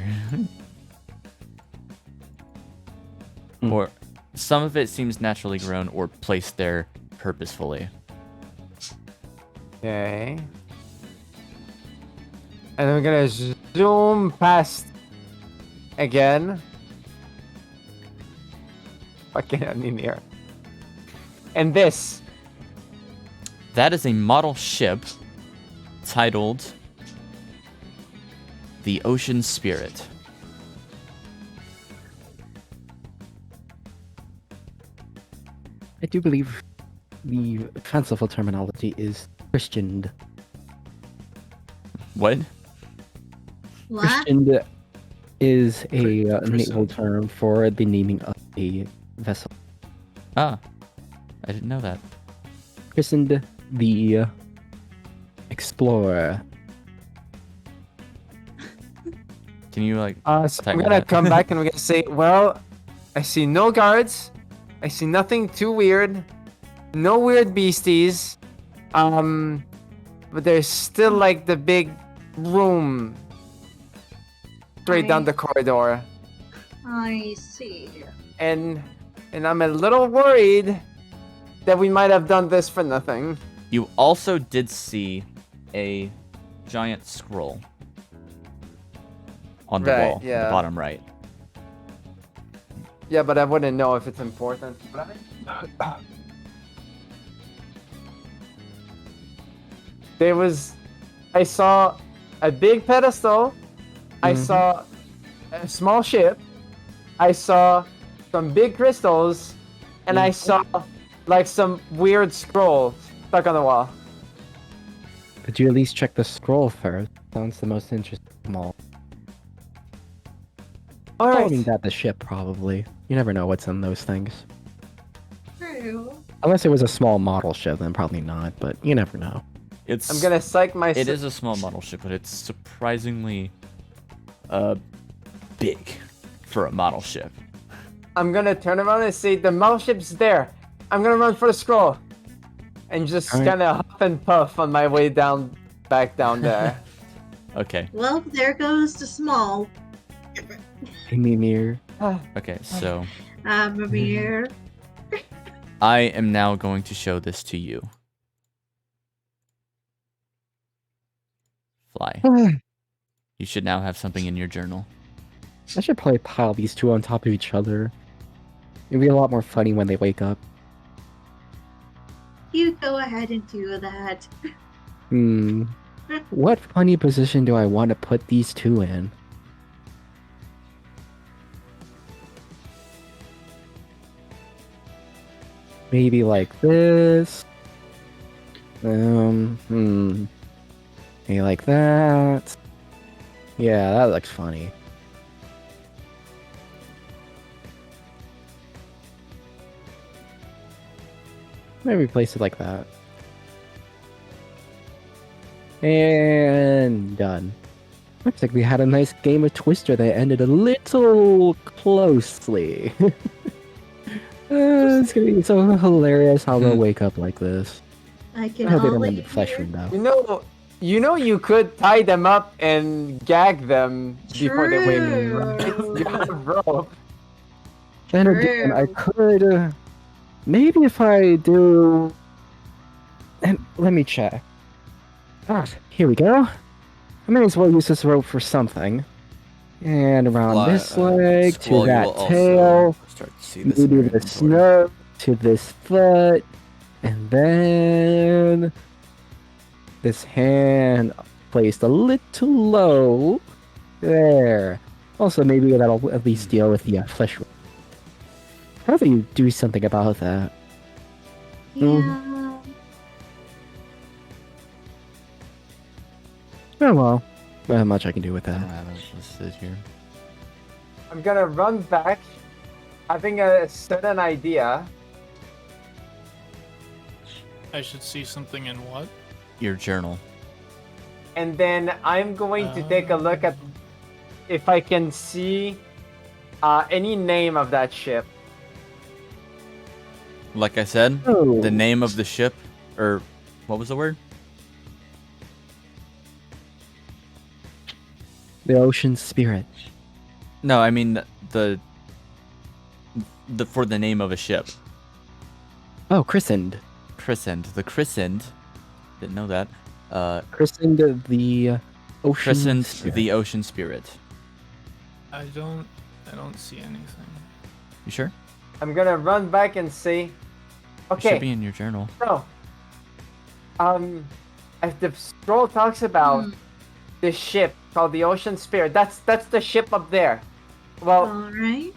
Hmm. Or some of it seems naturally grown or placed there purposefully. Okay. And I'm gonna zoom past again. Fucking Mimir. And this. That is a model ship titled the Ocean Spirit. I do believe the fanciful terminology is Christianed. What? What? Christianed is a naval Christened. term for the naming of a vessel. Ah, I didn't know that. Christened the Explorer. Can you like? So I'm Tighten gonna that. come back and we're gonna say, well, I see no guards. I see nothing too weird. No weird beasties. But there's still like the big room straight down the corridor. I see. And I'm a little worried that we might have done this for nothing. You also did see a giant scroll on the Right, wall, at yeah. the bottom right. Yeah, but I wouldn't know if it's important. I saw a big pedestal. I Mhm. saw a small ship. I saw some big crystals, and I saw like some weird scroll stuck on the wall. Could you at least check the scroll first? Sounds the most interesting of all. All Following right. that, the ship probably. You never know what's in those things. True. Unless it was a small model ship, then probably not. But you never know. It's I'm gonna psych It myself. is a small model ship, but it's surprisingly big for a model ship. I'm gonna turn around and say the model ship's there. I'm gonna run for the scroll, and just All right. kind of huff and puff on my way back down there. Okay. Well, there goes the small. Hey, Mimir. Okay, so Amir. I am now going to show this to you. Fly. You should now have something in your journal. I should probably pile these two on top of each other. It'd be a lot more funny when they wake up. You go ahead and do that. What funny position do I want to put these two in? Maybe like this. Maybe like that. Yeah, that looks funny. Maybe place it like that. And done. Looks like we had a nice game of Twister that ended a little closely. It's gonna be so hilarious how they'll wake up like this. I I can hope they don't only end up flesh hear. wound though. You could tie them up and gag them before they wake up. True. You have rope. Then again, I True. could maybe if I do. And let me check. Ah, here we go. I may as well use this rope for something. And around this leg to that tail. Start to see Maybe this nose to this foot. And then this hand placed a little low. There. Also, maybe that'll at least deal with the flesh. Probably do something about that. Yeah. Oh well. Not much I can do with I don't that. have it listed here. I'm gonna run back, having a certain idea. I should see something in what? Your journal. And then I'm going to take a look at if I can see any name of that ship. Like I said, Oh. the name of the ship, or what was the word? The ocean spirit. No, I mean the for the name of a ship. Oh, christened. Christened. The christened. Didn't know that. Christened the ocean Christened spirit. the ocean spirit. I don't see anything. You sure? I'm gonna run back and say, It should be okay, in your journal. so, as the scroll talks about the ship called the Ocean Spirit, that's the ship up there. Well, Alright.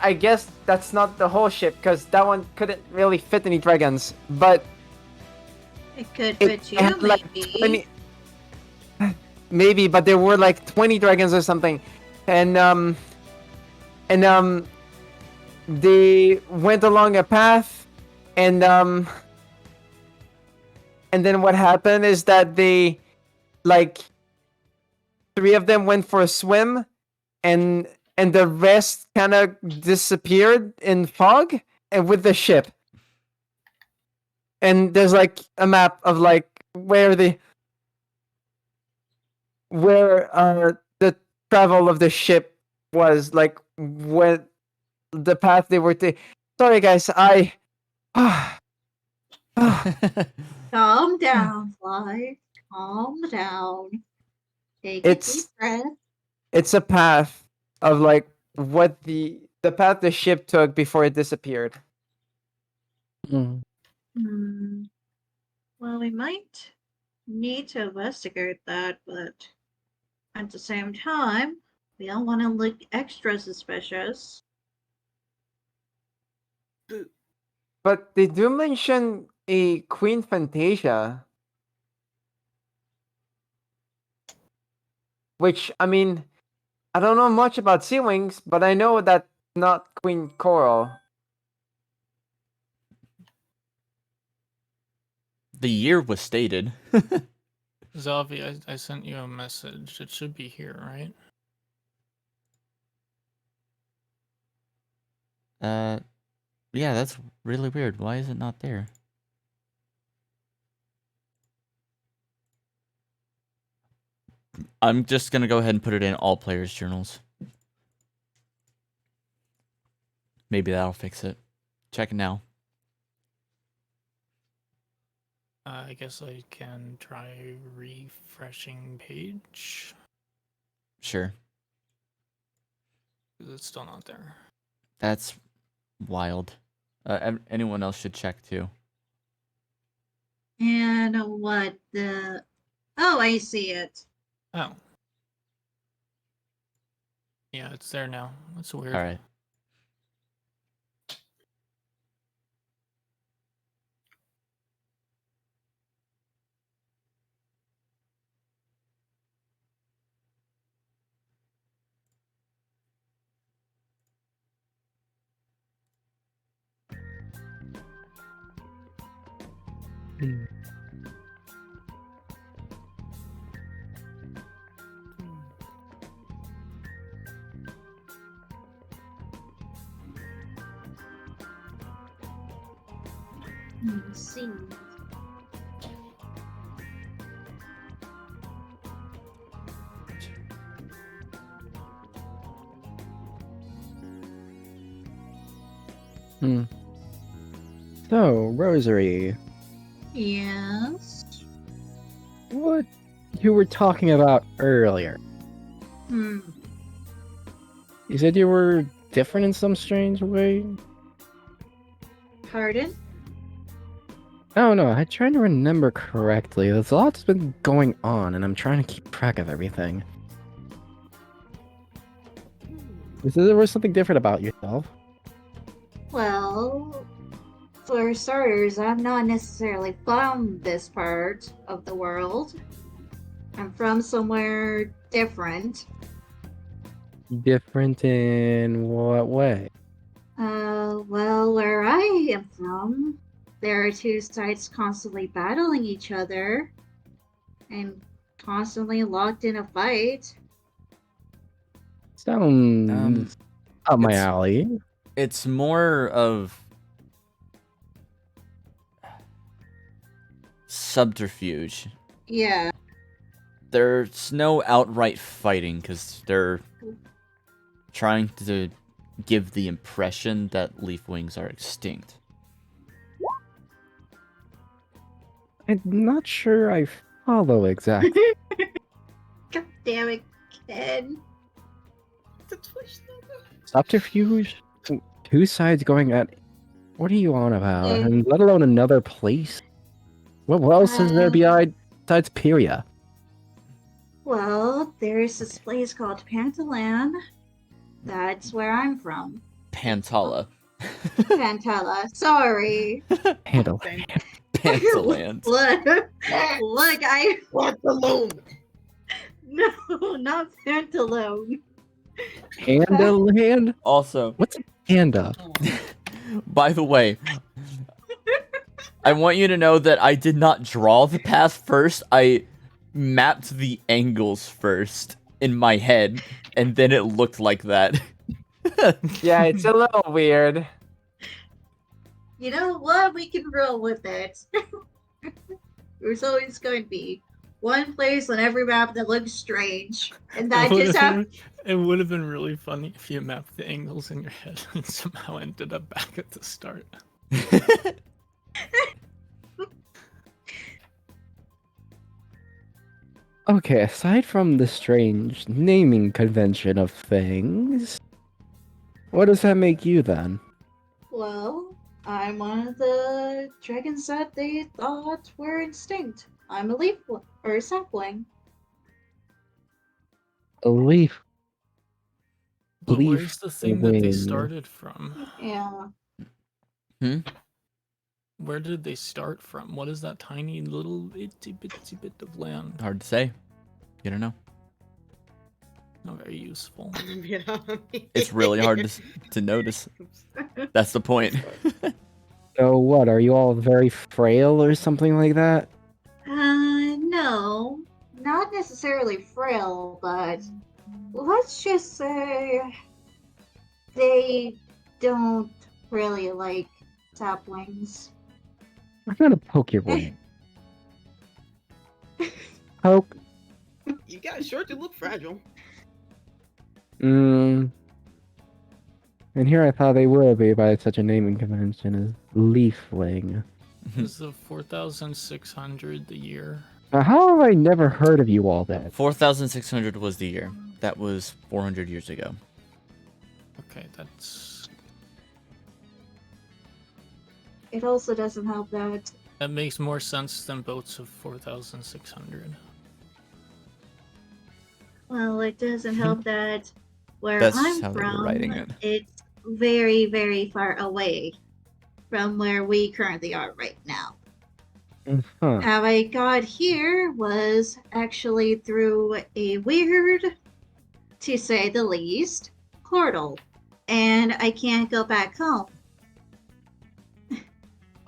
I guess that's not the whole ship because that one couldn't really fit any dragons, but It could it fit you, had like maybe. 20 maybe, but there were like 20 dragons or something, and they went along a path, and then what happened is that they, like, 3 of them went for a swim, and the rest kind of disappeared in fog and with the ship. And there's like a map of like where the travel of the ship was, like when the path they were taking. Sorry guys, Calm down, Fly. Calm down. Take a deep It's breath. it's a path of like what the path the ship took before it disappeared. Mm. Hmm. Well, we might need to investigate that, but at the same time, we don't want to look extra suspicious. But they do mention a Queen Fantasia. Which, I mean, I don't know much about Sea Wings, but I know that not Queen Coral. The year was stated. Zavi, I sent you a message. It should be here, right? Yeah, that's really weird. Why is it not there? I'm just gonna go ahead and put it in all players' journals. Maybe that'll fix it. Check it now. I guess I can try refreshing page. Sure. 'Cause it's still not there. That's wild. Anyone else should check too. And what the. Oh, I see it. Oh. Yeah, it's there now. That's weird. All right. Mm. Let's see. Hmm. So, Rosary, Yes. what you were talking about earlier? Hmm. You said you were different in some strange way? Pardon? Oh no, I'm trying to remember correctly. There's a lot's been going on, and I'm trying to keep track of everything. You said there was something different about yourself. Well, for starters, I'm not necessarily from this part of the world. I'm from somewhere different. Different in what way? Well, where I am from, there are two sides constantly battling each other and constantly locked in a fight. Sounds up my it's- alley. It's more of subterfuge. Yeah. There's no outright fighting because they're trying to give the impression that leaf wings are extinct. I'm not sure I follow exactly. God damn it, Ken. The Twitch number. Subterfuge? Two sides going at. What are you on about? Yeah. And let alone another place? What else is there besides Pyria? Well, there's this place called Pantalan. That's where I'm from. Pantala. Pantala. Sorry. Handle. Thank Pantaland. Look, I. God alone. No, not Pantalone. Panda land? Also, What's a panda? by the way, I want you to know that I did not draw the path first. I mapped the angles first in my head, and then it looked like that. Yeah, it's a little weird. You know what? We can roll with it. There's always going to be one place on every map that looks strange, and that just happens. It would have been really funny if you mapped the angles in your head and somehow ended up back at the start. Okay, aside from the strange naming convention of things, what does that make you then? Well, I'm one of the dragons that they thought were extinct. I'm a leaf or a sapling. A leaf. But Leaf where's the thing that they wing. started from? Yeah. Where did they start from? What is that tiny little itty bitsy bit of land? Hard to say. You don't know. Not very useful. You know what I mean? It's really hard to notice. That's the point. So what, are you all very frail or something like that? No. Not necessarily frail, but let's just say they don't really like saplings. I'm gonna poke your wing. Poke. You got sure to look fragile. And here I thought they would be by such a naming convention as Leafling. Is the 4,600 the year? Now, how have I never heard of you all then? 4,600 was the year. That was 400 years ago. Okay, that's... It also doesn't help that That makes more sense than boats of 4,600. well, it doesn't help that where That's I'm how they were from, writing it. it's very, very far away from where we currently are right now. Huh. How I got here was actually through a weird, to say the least, portal. And I can't go back home.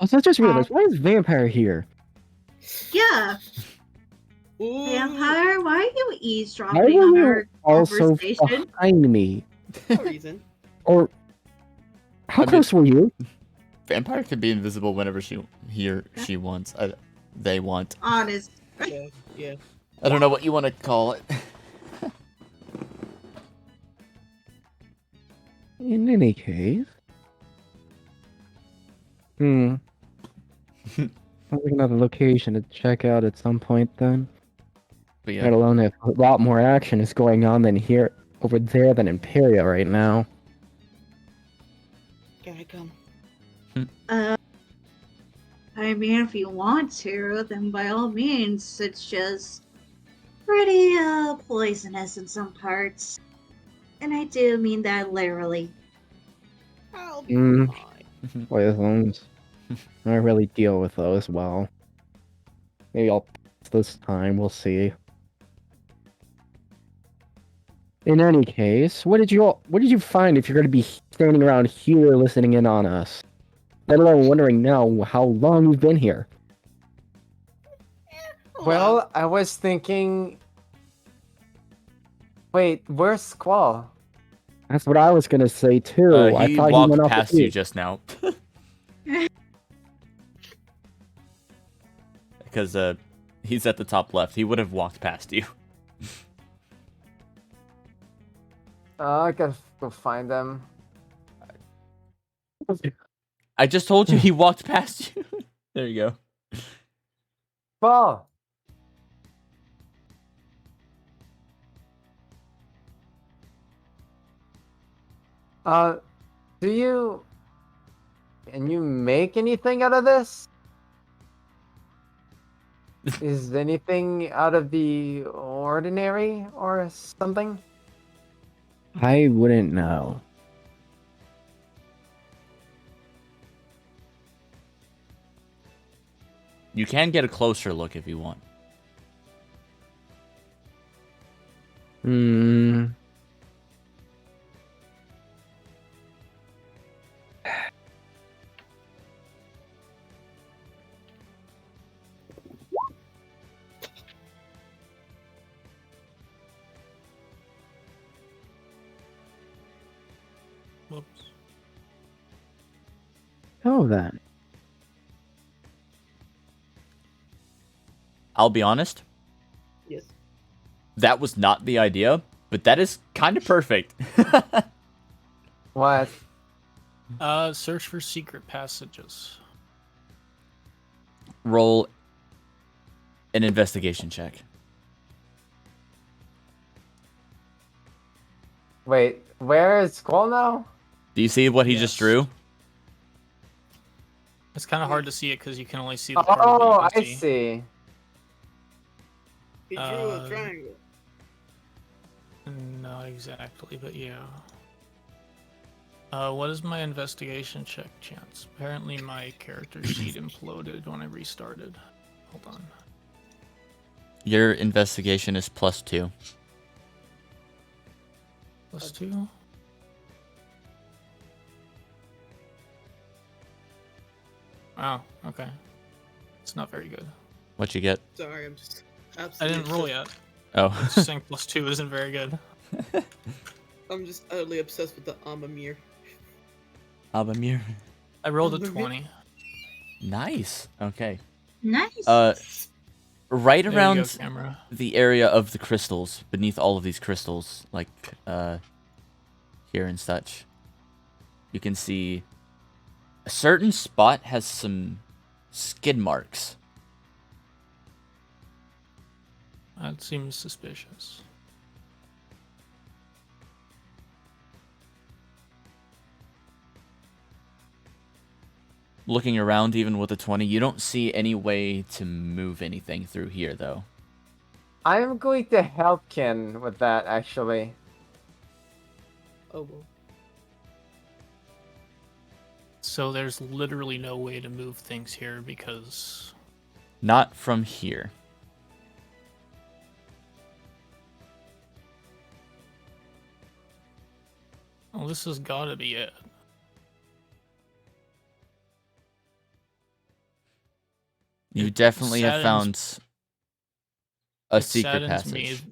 Oh, so I just realized, why is Vampire here? Yeah, Ooh. vampire, why are you Why eavesdropping were on you our also conversation? behind me? No reason. Or, how I mean- close were you? Vampire can be invisible whenever she wants. They want. Honest. Yeah, yeah. I don't know what you want to call it. In any case. I'm looking at the location to check out at some point then. But Let yeah, alone if a lot more action is going on than here over there than Imperia right now. Can I come? I mean, if you want to, then by all means, it's just pretty poisonous in some parts. And I do mean that literally. I'll be Mm. fine. Poisons. I really deal with those well. Maybe I'll pass this time, we'll see. In any case, what did you find if you're gonna be standing around here listening in on us? Let alone wondering now how long you've been here. Oh, Well, I was thinking. Wait, where's Squall? That's what I was gonna say too. I he thought he walked went off past with you just now. Because he's at the top left. He would have walked past you. I gotta go find them. I just told you he walked past you. There you go. Squall! Can you make anything out of this? Is anything out of the ordinary or something? I wouldn't know. You can get a closer look if you want. Hmm. Whoops. Oh, then. I'll be honest. yes. That was not the idea, but that is kind of perfect. What? Search for secret passages. Roll an investigation check. Wait, where is Squall now? Do you see what he just Yes. drew? It's kind of hard to see it because you can only see the part of it Oh, you can I see. He drew a triangle. Not exactly, but yeah. What is my investigation check chance? Apparently my character sheet imploded when I restarted. Hold on. Your investigation is +2. +2? Wow, okay. It's not very good. What you get? Sorry, I'm just I absolutely. didn't roll yet. Oh. Just saying +2 isn't very good. I'm just utterly obsessed with the Amamir. Abamir. I rolled a Amamir. 20. Nice. Okay. Nice. Right There you around go, camera. the area of the crystals, beneath all of these crystals, like here and such, you can see a certain spot has some skid marks. That seems suspicious. Looking around, even with a 20, you don't see any way to move anything through here, though. I'm going to help Ken with that, actually. Oh well. So there's literally no way to move things here because... Not from here. Well, this has gotta be it. You It definitely have found saddens- a it secret saddens passage.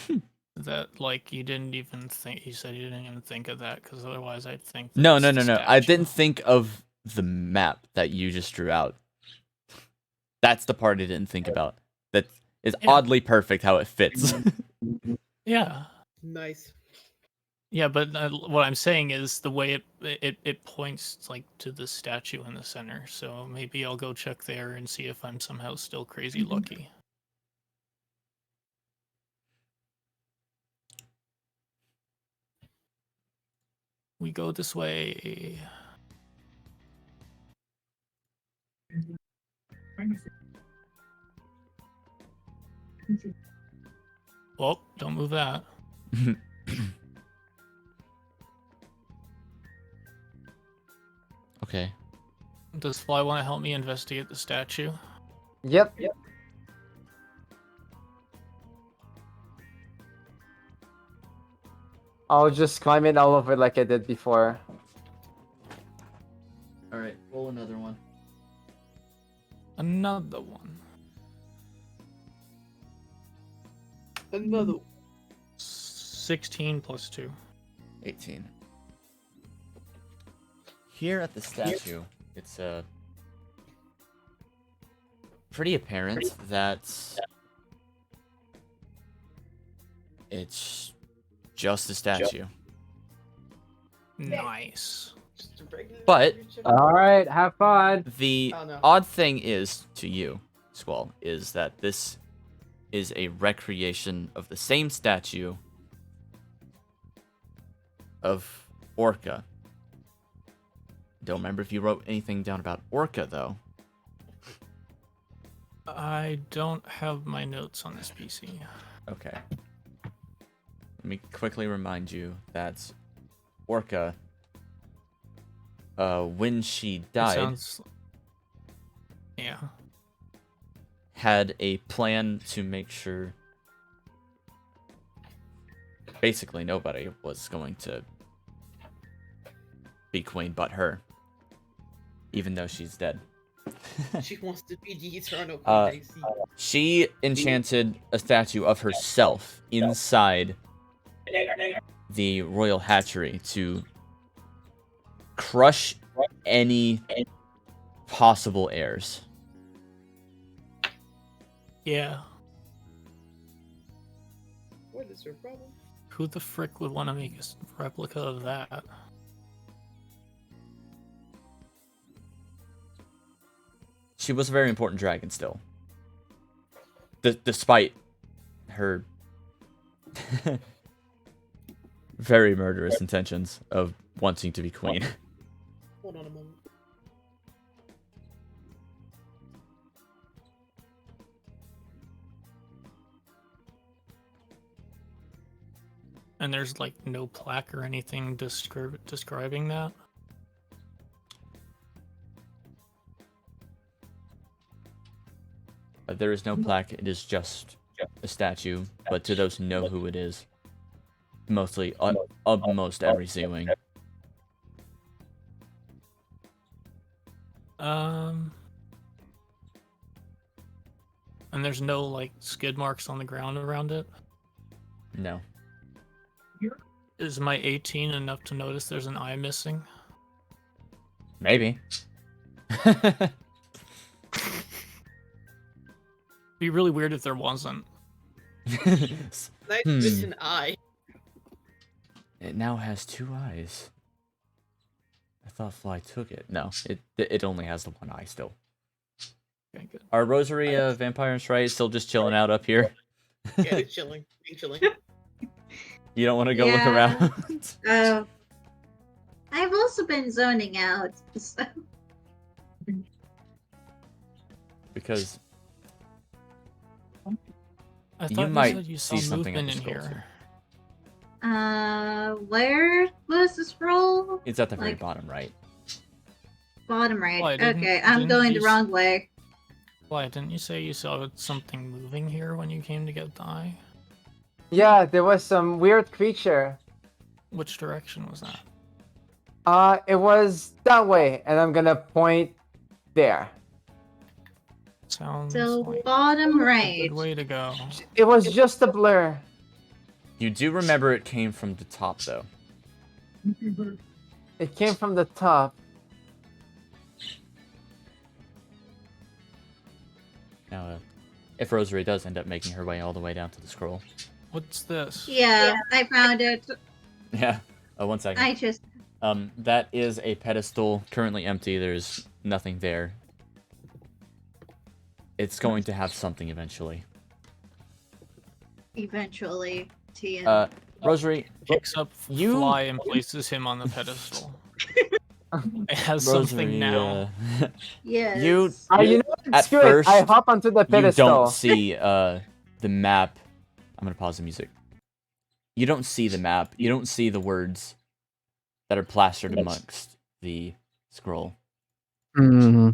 me that, like, you didn't even think... You said you didn't even think of that, because otherwise I'd think that No, it's no, the no, no. I statue. didn't think of the map that you just drew out. That's the part I didn't think about. That is Yeah. oddly perfect how it fits. Yeah. Nice. Yeah, but what I'm saying is the way it points like to the statue in the center. So maybe I'll go check there and see if I'm somehow still crazy lucky. We go this way. Oh, don't move that. Okay. Does Fly want to help me investigate the statue? Yep. I'll just climb it all over like I did before. Alright, roll another one. Another one. Another. 16 plus 2. 18. Here at the statue, it's pretty apparent that it's just a statue. Nice. Just a regular But- creature. Alright, have fun. The Oh, no. odd thing is, to you, Squall, is that this is a recreation of the same statue of Orca. Don't remember if you wrote anything down about Orca, though. I don't have my notes on this PC. Okay. Let me quickly remind you that Orca, when she It died, sounds... Yeah. had a plan to make sure basically nobody was going to be queen but her, even though she's dead. She wants to be the eternal Uh, queen. AC. She enchanted a statue of herself inside the royal hatchery to crush any possible heirs. Yeah. What is your problem? Who the frick would want to make a replica of that? She was a very important dragon still. Despite her very murderous intentions of wanting to be queen. Hold on a moment. And there's like no plaque or anything describing that. There is no plaque. It is just a statue. But to those who know who it is, mostly almost every ceiling. And there's no like skid marks on the ground around it. No. Is my 18 enough to notice there's an eye missing? Maybe. Be really weird if there wasn't. Nice missing eye. It now has 2 eyes. I thought Fly took it. No, it only has the 1 eye still. Okay, good. Are Rosary, Vampire, and Shrike still just chilling out up here? Yeah, they're chilling. They're chilling. You don't want to go look Yeah. around? I've also been zoning out. So. Because I You thought might said you saw see something at movement the in scroll, here. Where was the scroll? it's at the very Like- bottom right. Bottom right. Why, didn't- Okay, I'm didn't going you the s- wrong way. Why didn't you say you saw something moving here when you came to get the eye? Yeah, there was some weird creature. Which direction was that? It was that way, and I'm gonna point there. Sounds So like bottom a right. good way to go. It was just a blur. You do remember it came from the top, though. It came from the top. Now, if Rosary does end up making her way all the way down to the scroll. What's this? Yeah, I found it. Yeah. Oh, 1 second. I just That is a pedestal, currently empty. There's nothing there. It's going to have something eventually. eventually TM. Rosary, Picks up You- Fly and places him on the pedestal. It has something Rosary, now. Yes. you You know what? At Screw it. I first, hop onto the you pedestal. don't see the map. I'm gonna pause the music. You don't see the map. You don't see the words that are plastered amongst the scroll. Hmm.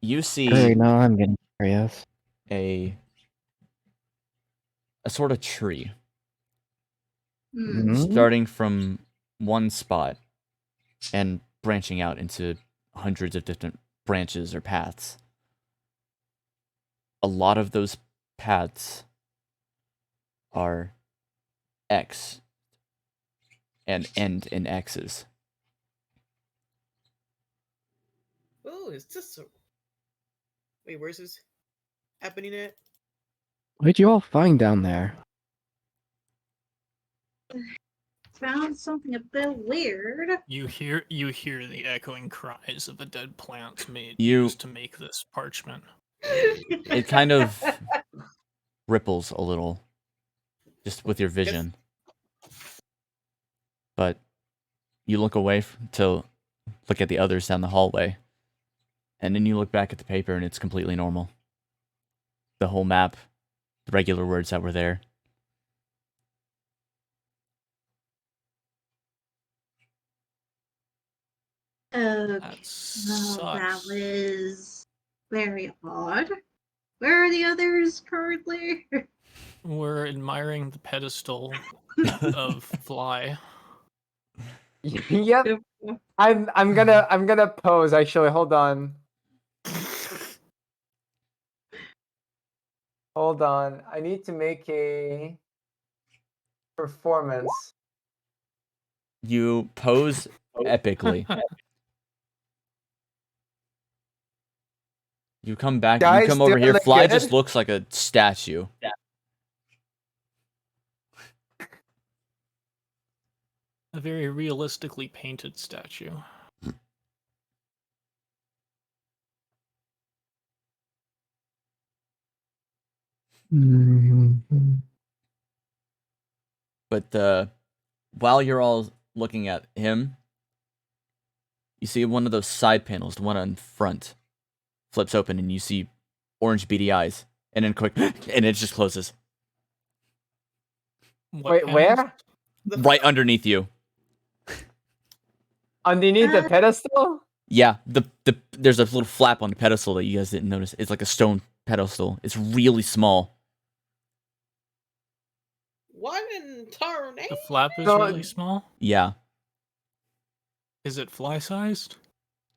You see Great, now I'm getting curious. a sort of tree Hmm. Mhm. starting from one spot and branching out into hundreds of different branches or paths. A lot of those paths are X and end in X's. Oh, is this so? Wait, where's this happening at? What did you all find down there? Found something a bit weird. You hear the echoing cries of a dead plant made You- used to make this parchment. It kind of ripples a little just with your vision. But you look away to look at the others down the hallway. And then you look back at the paper and it's completely normal. The whole map, the regular words that were there. Okay. That Well, that sucks. was very odd. Where are the others currently? We're admiring the pedestal of Fly. Yep. I'm gonna pose actually. Hold on. Hold on. I need to make a performance. You pose epically. You come back, you Guys, come do over I here. look Fly good? just looks like a statue. A very realistically painted statue. Mhm. But while you're all looking at him, you see one of those side panels, the one on front, flips open, and you see orange beady eyes, and then quick, and it just closes What Wait, panels? where? right underneath you. Underneath the pedestal? Yeah, there's a little flap on the pedestal that you guys didn't notice. It's like a stone pedestal. It's really small. What in Tarn? The flap is So- really small. Yeah, Is it fly-sized?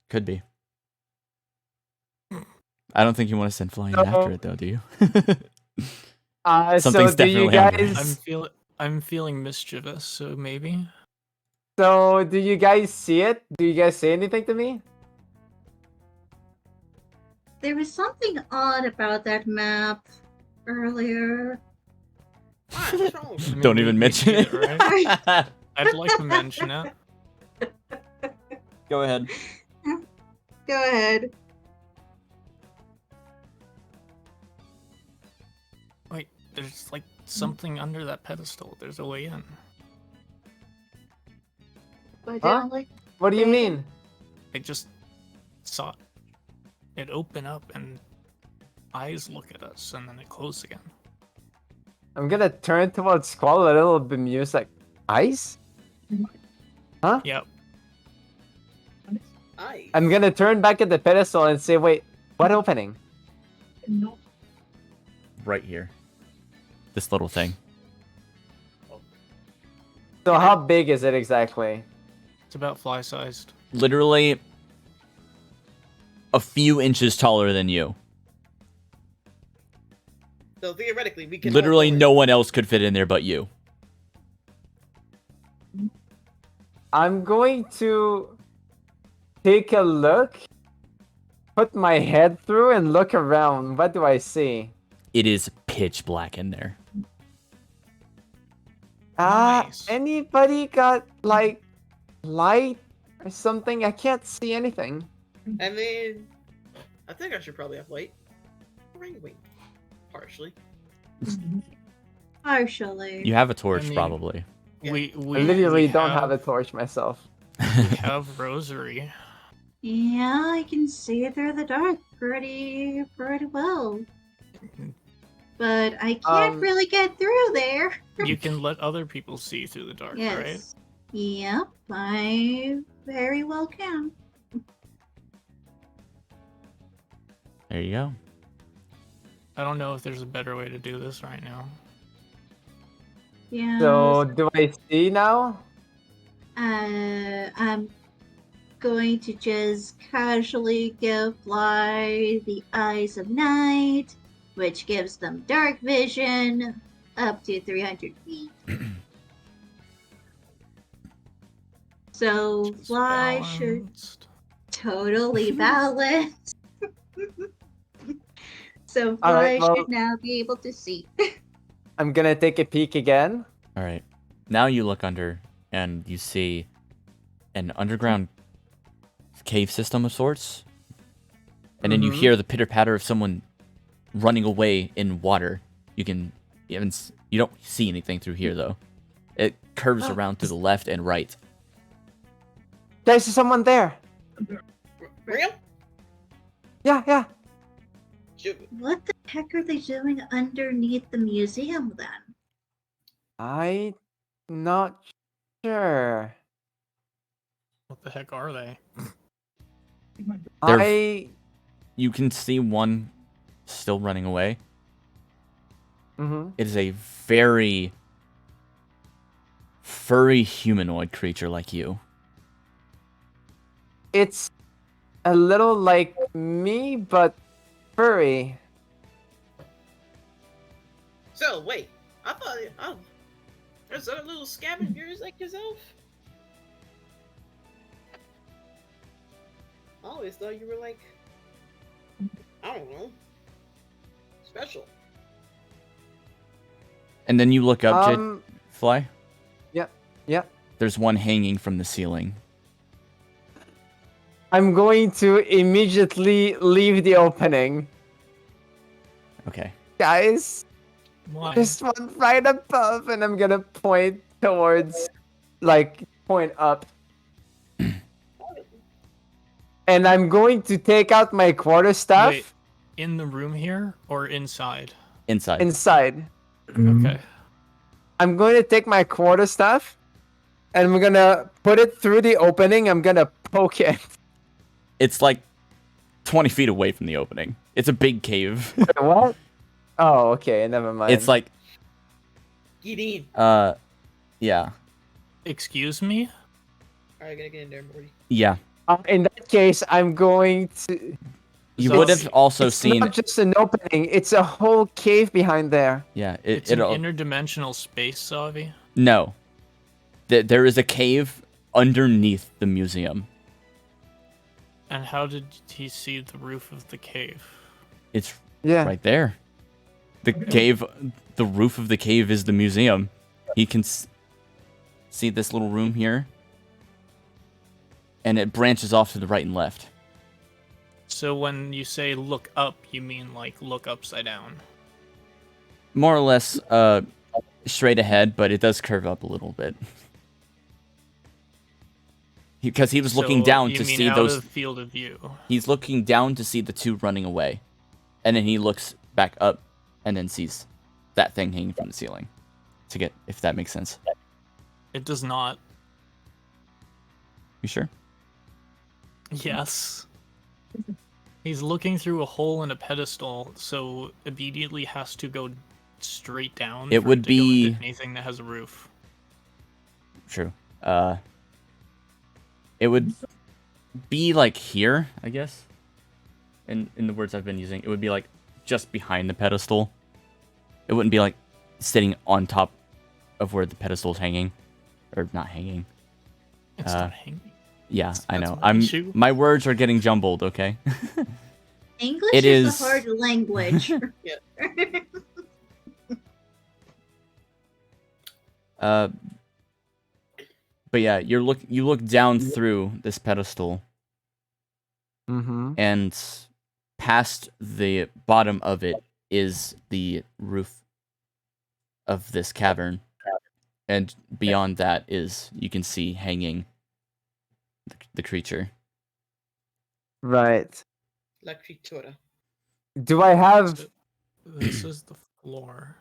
could be. I don't think you want to send flying So- after it, though, do you? So Something's do you definitely hungry. guys? I'm feeling mischievous, so maybe. So do you guys see it? Do you guys say anything to me? There was something odd about that map earlier. Why? What's wrong with I you? mean, Don't we- even we mention did it. right? I'd like to mention it. Go ahead. Go ahead. Wait, there's like something under that pedestal. There's a way in. But Huh? don't like What do you Bacon? mean? I just saw it open up and eyes look at us, and then it closed again. I'm gonna turn towards Squall a little bemused, like, ice? Yep. Aye. I'm gonna turn back at the pedestal and say, wait, what opening? Right here. This little thing. So how big is it exactly? It's about fly-sized. Literally a few inches taller than you. So theoretically, we can. Literally all go no one else could fit in there but you. I'm going to take a look, put my head through, and look around. What do I see? It is pitch black in there. Nice. Anybody got, like, light or something? I can't see anything. in. I mean, I think I should probably have light. Anyway, partially. partially. You have a torch, I mean- probably. Yeah. We I literally we don't have a torch myself. We have rosary. Yeah, I can see through the dark pretty well. But I can't Um, really get through there. You can let other people see through the dark, right? Yes. Yep, I very well can. There you go. I don't know if there's a better way to do this right now. Yeah. So, do I see now? I'm going to just casually give Fly the Eyes of Night, which gives them dark vision up to 300 feet. So Just Fly should balanced. totally balance. So Fly Alright, well- should now be able to see. I'm gonna take a peek again. All right. Now you look under and you see an underground cave system of sorts. And then you Mhm. hear the pitter patter of someone running away in water. You don't see anything through here though. It curves around to the left and right. There's someone there. Real? Yeah. Should What the heck are they doing underneath the museum then? I'm not sure. What the heck are they? They're- You can see one still running away. Mm-hmm. It is a very furry humanoid creature like you. It's a little like me, but furry. So wait, I thought there's other little scavengers like yourself. I always thought you were like, I don't know, special. And then you look up, Um, Fly. yeah. There's one hanging from the ceiling. I'm going to immediately leave the opening. Okay. Guys, Why? there's one right above, and I'm gonna point towards, like, point up. And I'm going to take out my quarterstaff Wait, in the room here or inside? Inside. inside. Okay. I'm going to take my quarterstaff and I'm gonna put it through the opening. I'm gonna poke it. It's like 20 feet away from the opening. It's a big cave. Wait, what? Oh, okay. Never mind. It's like, Get in. yeah. Excuse me? Alright, gotta get in there, Morty. Yeah. In that case, I'm going to. You So would have also It's seen. not just an opening. It's a whole cave behind there. Yeah. It's an It'll. interdimensional space, Savi. No. There is a cave underneath the museum. And how did he see the roof of the cave? It's Yeah. right there. The cave, the roof of the cave is the museum. He can see this little room here. And it branches off to the right and left. So when you say look up, you mean like look upside down. More or less straight ahead, but it does curve up a little bit. Because he was looking So down you to mean see out those. of field of view. He's looking down to see the two running away. And then he looks back up and then sees that thing hanging from the ceiling. To get, if that makes sense. It does not. You sure? Yes. He's looking through a hole in a pedestal, so immediately has to go straight down. It for would to go into be- anything that has a roof. True. It would be like here, I guess. In the words I've been using, it would be like just behind the pedestal. It wouldn't be like sitting on top of where the pedestal's hanging, or not hanging. It's not hanging. Yeah, I That's know. my issue. My words are getting jumbled. Okay. English It is is- a hard language. But yeah, you look down through this pedestal, Mm-hmm. and past the bottom of it is the roof of this cavern, and beyond that is you can see hanging the creature. Right. La Critura. Do I have? So this is the floor.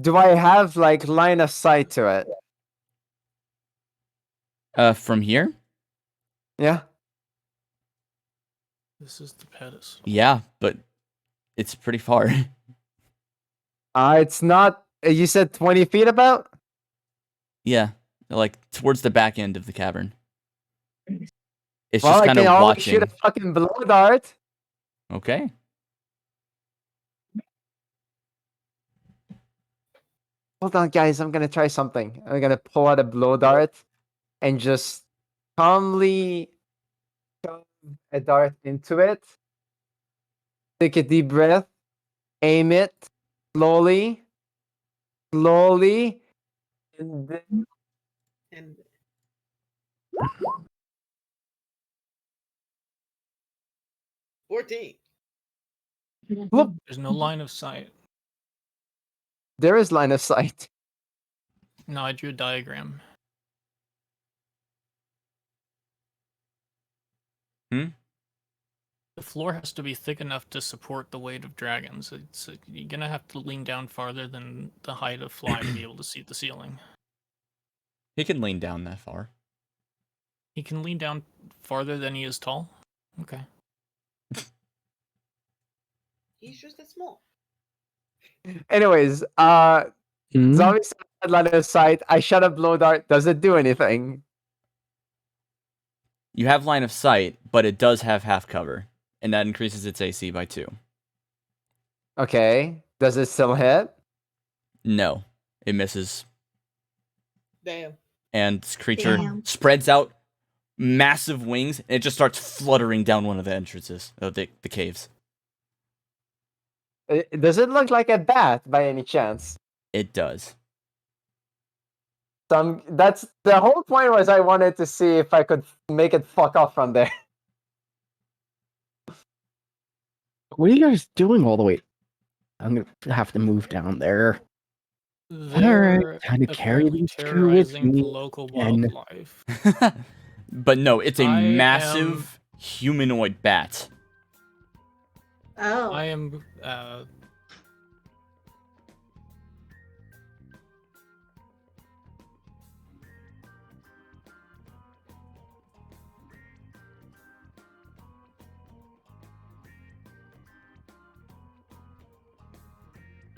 Do I have like line of sight to it? From here, Yeah. This is the pedestal. yeah, but it's pretty far. It's not. You said 20 feet about? Yeah, like towards the back end of the cavern. It's Well, just I kind can of always watching. shoot a fucking blow dart. Okay. Hold on, guys. I'm gonna try something. I'm gonna pull out a blow dart and just calmly shove a dart into it. Take a deep breath. Aim it slowly, slowly, and then And 14. whoop. There's no line of sight. There is line of sight. No, I drew a diagram. Hmm? The floor has to be thick enough to support the weight of dragons. You're gonna have to lean down farther than the height of Fly to be able to see the ceiling. He can lean down that far. He can lean down farther than he is tall. Okay. He's just that small. Anyways, Hmm? zombies had line of sight. I shot a blow dart. Does it do anything? You have line of sight, but it does have half cover, and that increases its AC by 2. Okay. Does it still hit? No, it misses. Damn. And this creature Damn. spreads out massive wings, and it just starts fluttering down one of the entrances of the caves. Does it look like a bat by any chance? It does. That's the whole point. Was I wanted to see if I could make it fuck off from there. What are you guys doing all the way? I'm gonna have to move down there. They're time to carry apparently these two with terrorizing the me local and- wildlife. But no, it's a I massive humanoid bat. Oh. I am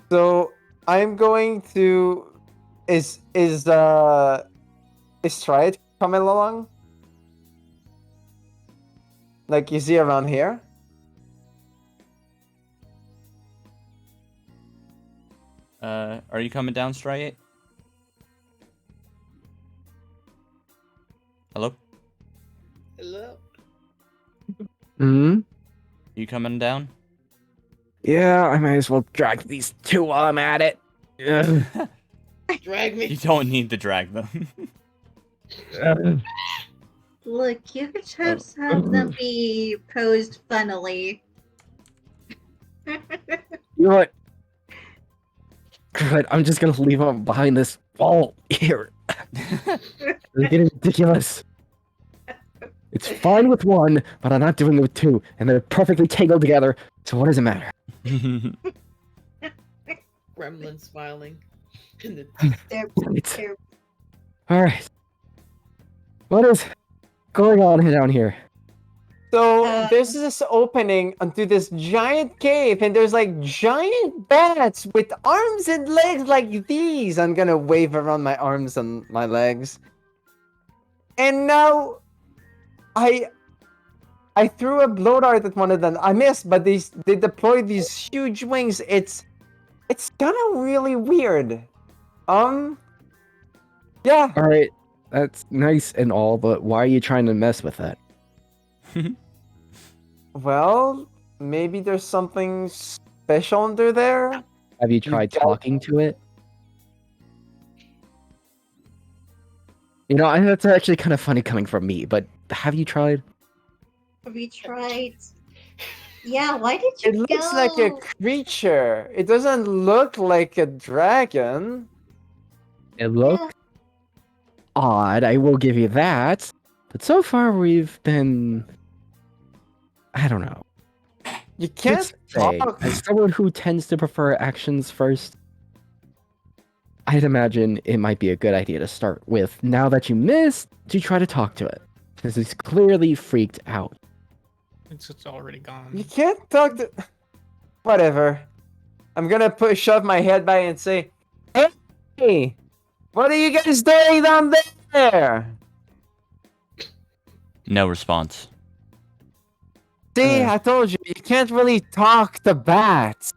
So I'm going to. Is Stride coming along? Like, is he around here? Are you coming down, Striate? Hello? Hello. Hmm? You coming down? Yeah, I might as well drag these two while I'm at it. Ugh. Drag You me. don't need to drag them. Ugh. Look, you could just have them be posed funnily. You know what? Good, I'm just gonna leave them behind this wall here. They're getting ridiculous. It's fine with one, but I'm not doing it with two, and they're perfectly tangled together, so what does it matter? Gremlin smiling. In the They're, It's... they're Alright. What is going on down here? So there's this opening onto this giant cave, and there's like giant bats with arms and legs like these. I'm gonna wave around my arms and my legs. And now, I threw a blow dart at one of them. I missed, but they deployed these huge wings. It's kind of really weird. Yeah. Alright, that's nice and all, but why are you trying to mess with that? Well, maybe there's something special under there. Have you tried guys- talking to it? You know, that's actually kind of funny coming from me, but have you tried? have you tried? Yeah, why did you It looks like a go? creature. It doesn't look like a dragon. It looks odd, I will give you that. But so far we've been... I don't know. You can't Let's say, talk. as someone who tends to prefer actions first, I'd imagine it might be a good idea to start with, now that you missed, to try to talk to it. Because it's clearly freaked out. it's already gone. You can't talk to. Whatever. I'm gonna shove my head by and say, "Hey, what are you guys doing down there?" No response. See, I told you, you can't really talk to bats.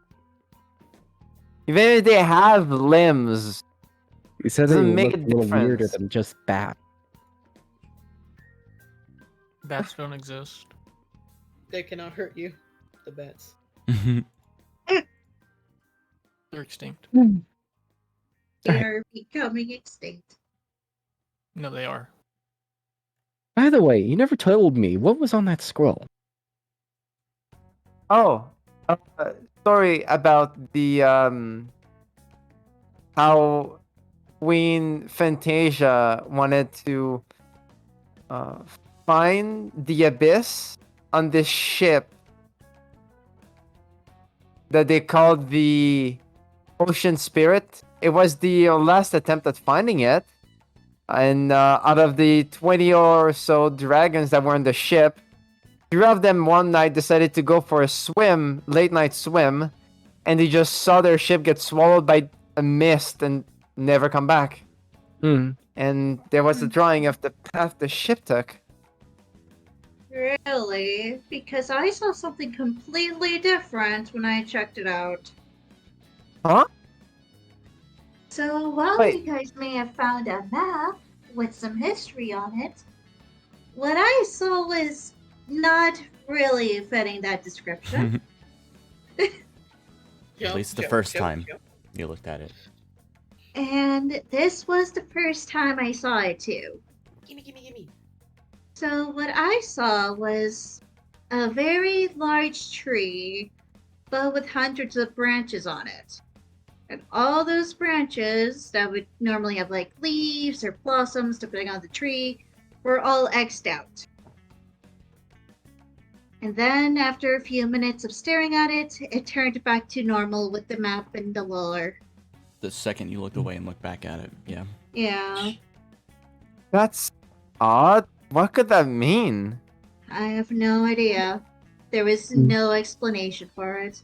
Even if they have limbs. You said that Doesn't you make looked a a little weirder difference. than just bat. Bats don't exist. They cannot hurt you. The bats. They're extinct. They're becoming extinct. No, they are. By the way, you never told me, what was on that scroll? Oh, sorry about the how Queen Fantasia wanted to find the abyss on this ship that they called the Ocean Spirit. It was the last attempt at finding it, and out of the 20 or so dragons that were on the ship, 3 of them one night decided to go for a swim, late night swim, and they just saw their ship get swallowed by a mist and never come back. Hmm. And there was a drawing of the path the ship took. Really? Because I saw something completely different when I checked it out. Huh? So while Wait. you guys may have found a map with some history on it, what I saw was not really fitting that description. At least the first time you looked at it. And this was the first time I saw it too. Gimme. So what I saw was a very large tree, but with hundreds of branches on it. And all those branches that would normally have like leaves or blossoms, depending on the tree, were all X'd out. And then, after a few minutes of staring at it, it turned back to normal with the map and the lore. The second you looked away and looked back at it, yeah. Yeah, That's odd. What could that mean? I have no idea. There was no explanation for it.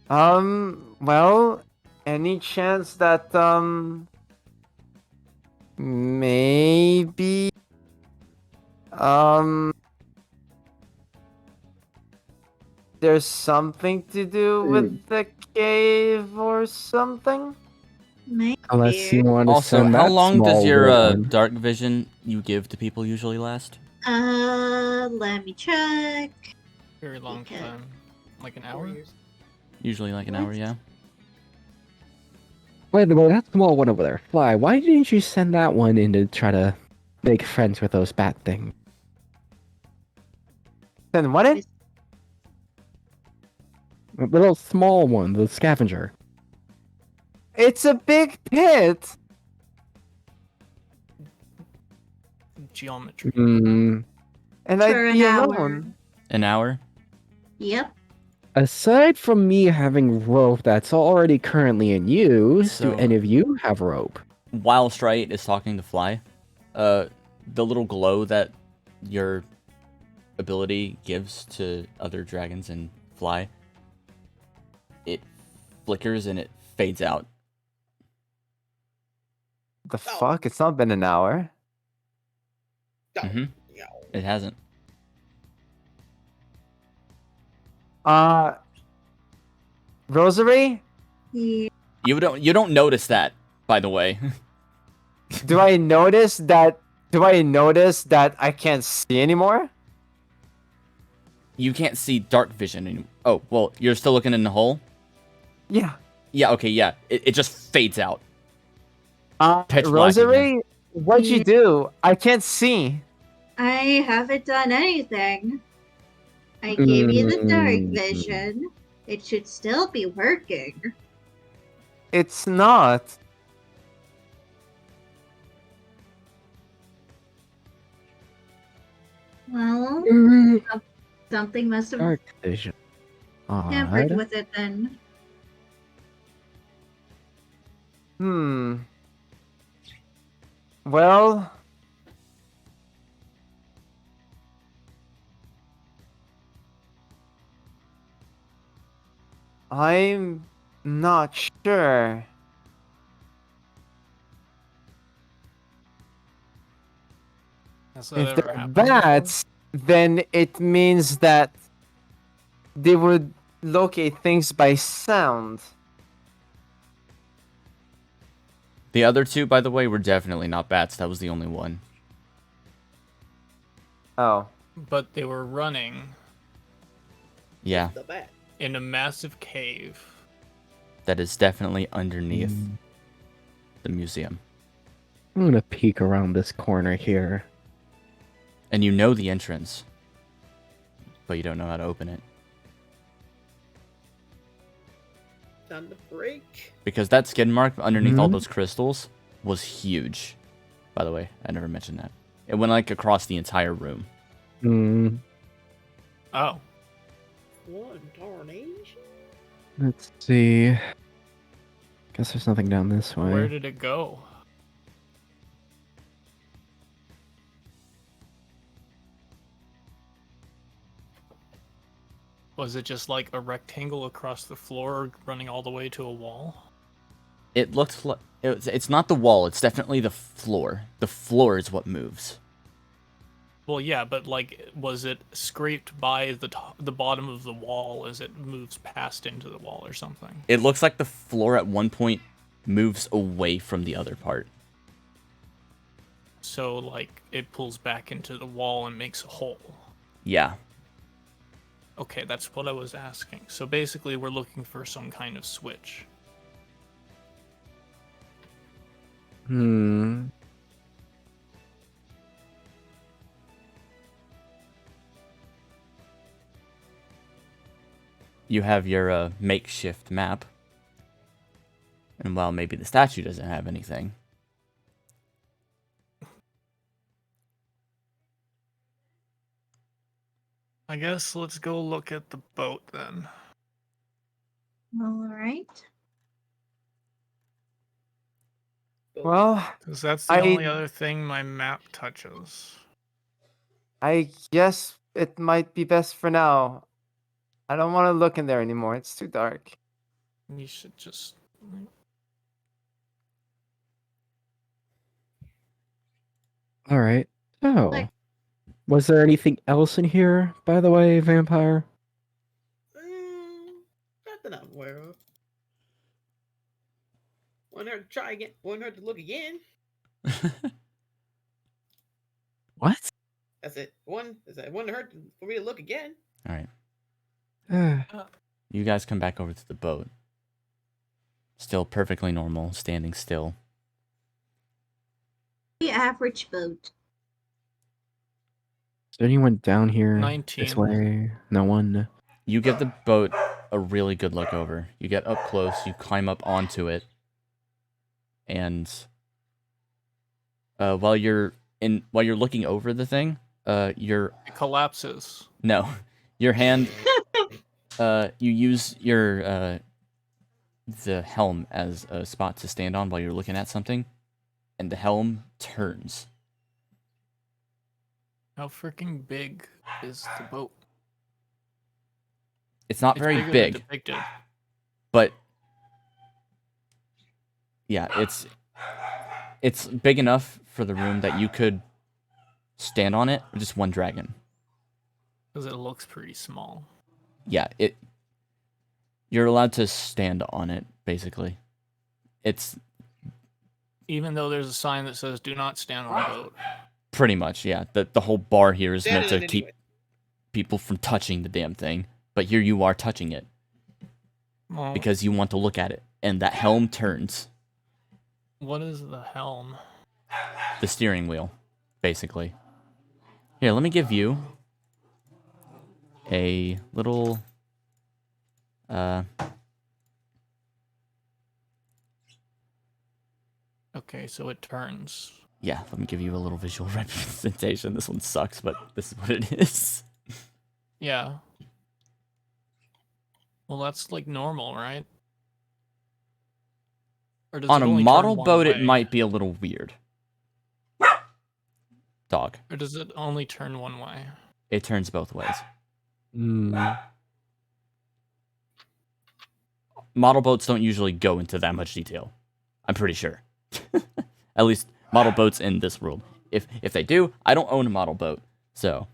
Well, any chance that, maybe, there's something to do with the cave or something? Maybe. Unless you want to Also, send how that long does small your one. dark vision you give to people usually last? Let me check. Very long Okay. time. Like an 4 hour? years. Usually like an hour, yeah. Wait, that small one over there, Fly. Why didn't you send that one in to try to make friends with those bat things? Then what? It? The little small one, the scavenger. It's a big pit. Geometry. And For I'd an be hour. alone. An hour? Yep. Aside from me having rope that's already currently in use, So- do any of you have rope? While Strite is talking to Fly, the little glow that your ability gives to other dragons and Fly, it flickers and it fades out. The fuck? It's not been an hour. No. Mhm. No. It hasn't. Rosary? Yeah. You don't notice that, by the way. Do I notice that? Do I notice that I can't see anymore? You can't see dark vision anymore. Oh, well, you're still looking in the hole? Yeah. Yeah, okay, yeah. It just fades out. Pitch black Rosary, what'd you Yeah. do? I can't see. I haven't done anything. I gave you the dark vision. It should still be working. It's not. Well, something must have Dark vision. tampered Odd. with it then. Well, I'm not sure. Has that If ever they're happened before? bats, then it means that they would locate things by sound. The other two, by the way, were definitely not bats. That was the only one. Oh. But they were running Yeah, The bat. in a massive cave. that is definitely underneath the museum. I'm gonna peek around this corner here. And you know the entrance, but you don't know how to open it. Time to break. Because that skid mark underneath all Mhm. those crystals was huge. By the way, I never mentioned that. It went like across the entire room. Oh. What tarnation? Let's see. Guess there's nothing down this way. Where did it go? Was it just like a rectangle across the floor running all the way to a wall? It looked like it's not the wall. It's definitely the floor. The floor is what moves. Well, yeah, but like, was it scraped by the bottom of the wall as it moves past into the wall or something? It looks like the floor at one point moves away from the other part. So like, it pulls back into the wall and makes a hole. Yeah. Okay, that's what I was asking. So basically, we're looking for some kind of switch. you have your makeshift map. And while maybe the statue doesn't have anything, I guess let's go look at the boat then. All right. Well, Because that's the I- only other thing my map touches. I guess it might be best for now. I don't want to look in there anymore. It's too dark. You should just. All right. So, Like- was there anything else in here, by the way, vampire? Not that I'm aware of. Want her to try again? Want her to look again? What? That's it. Wouldn't hurt for me to look again. all right. Uh, You guys come back over to the boat. Still perfectly normal, standing still. The average boat. is there anyone down here 19. this way? No one. You give the boat a really good look over. You get up close, you climb up onto it, and while you're looking over the thing, your It collapses. no, your hand, you use your the helm as a spot to stand on while you're looking at something, and the helm turns. How freaking big is the boat? It's not It's very bigger than big, depicted. but yeah, it's big enough for the room that you could stand on it with just one dragon. Because it looks pretty small. Yeah, you're allowed to stand on it, basically. It's Even though there's a sign that says "Do not stand on boat." pretty much, yeah. The whole bar here is Stand meant on to it keep anyway. people from touching the damn thing. But here you are touching it Well, because you want to look at it. And that helm turns. what is the helm? The steering wheel, basically. Here, let me give you a little Okay, so it turns. yeah, let me give you a little visual representation. This one sucks, but this is what it is. Yeah. Well, that's like normal, right? Or does On it a only model turn one boat, it way? might be a little weird. Dog. Or does it only turn one way? It turns both ways. Model boats don't usually go into that much detail. I'm pretty sure. At least model boats in this world. If they do, I don't own a model boat, so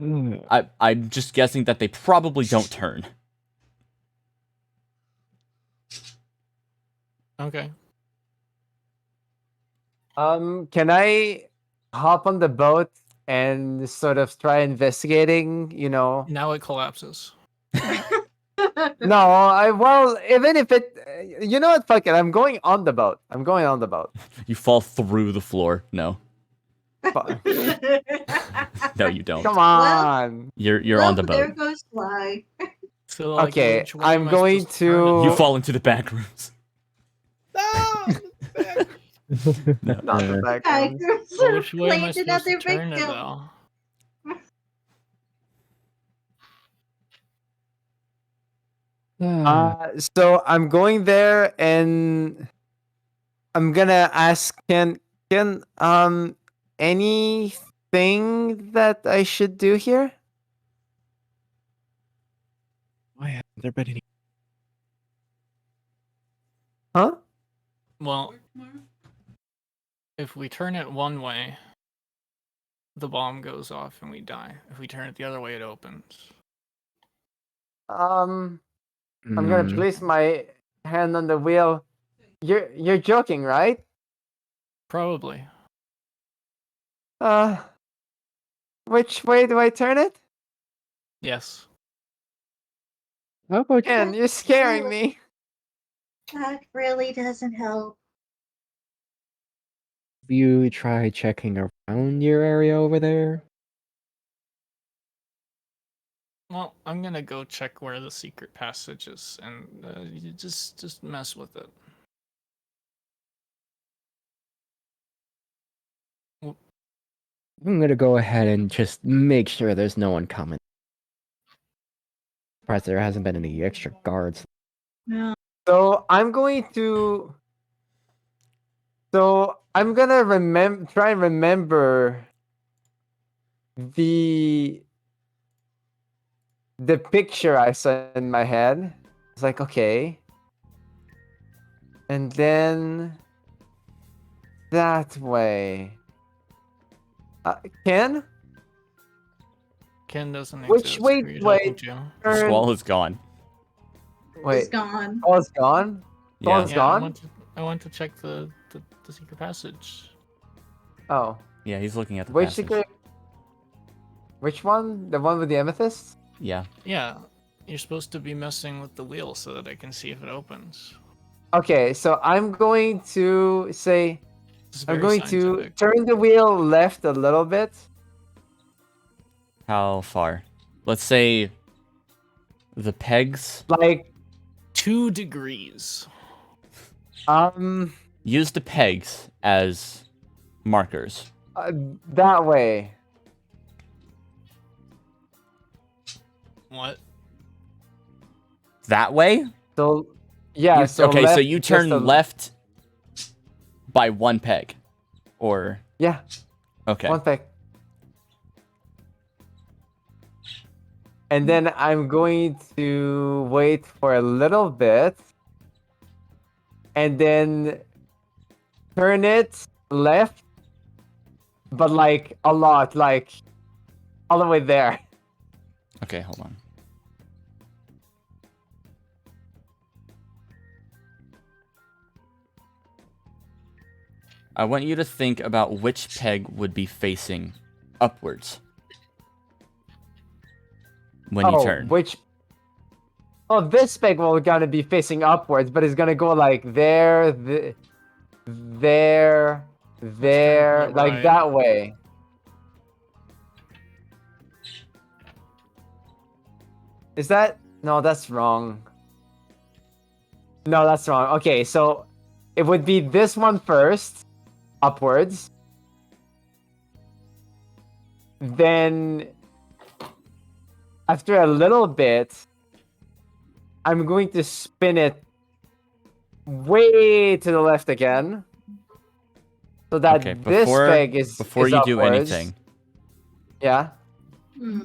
I'm just guessing that they probably don't turn. Okay. Can I hop on the boat and sort of try investigating? Now it collapses. No, well, even if it, you know what? Fuck it. I'm going on the boat. You fall through the floor. No, Fuck. no, you don't. Come on. You're well, on the there boat. goes Fly. So, like, Okay, which way I'm am I going supposed turn it? to- You fall into the back rooms. No! Back. No. Not the back rooms. Tigers Well, which way am I claimed supposed to another turn it, victim. though? So I'm going there and I'm gonna ask can anything that I should do here? Why haven't there been any? Huh? Well, if we turn it one way, the bomb goes off and we die. If we turn it the other way, it opens. I'm gonna place my hand on the wheel. You're joking, right? Probably. Which way do I turn it? Yes. How about Ken, you're scaring me. That really doesn't help. you try checking around your area over there? Well, I'm gonna go check where the secret passage is, and you just mess with it. I'm gonna go ahead and just make sure there's no one coming. Surprised there hasn't been any extra guards. No. So I'm going to. So I'm gonna try and remember the picture I saw in my head. It's like, okay, and then that way. Ken, Ken doesn't Which exist. way- Are you wait. talking to? turn. Squall is gone. It's Wait, gone. oh, it's gone. Yeah. It's Yeah, gone? I went to check the secret passage. Oh, Yeah, he's looking at the which passage. secret? Which one? The one with the amethyst? Yeah. Yeah, you're supposed to be messing with the wheel so that I can see if it opens. Okay, so I'm going to say It's I'm very going to scientific. turn the wheel left a little bit. How far? Let's say the pegs. Like 2 degrees. Use the pegs as markers. that way. What? That way? So yeah, You- so okay, so left, you just turn a- left by 1 peg. Or Yeah, okay. one peg. And then I'm going to wait for a little bit. And then turn it left. But like a lot, like all the way there. Okay, hold on. I want you to think about which peg would be facing upwards when you turn. Which? Oh, this peg will gonna be facing upwards, but it's gonna go like there, there, there, the like right. that way. Is that? No, that's wrong. No, that's wrong. Okay, so it would be this one first, upwards. Then, after a little bit, I'm going to spin it way to the left again. So that Okay, this before peg is before is you do upwards. anything, Yeah. Hmm.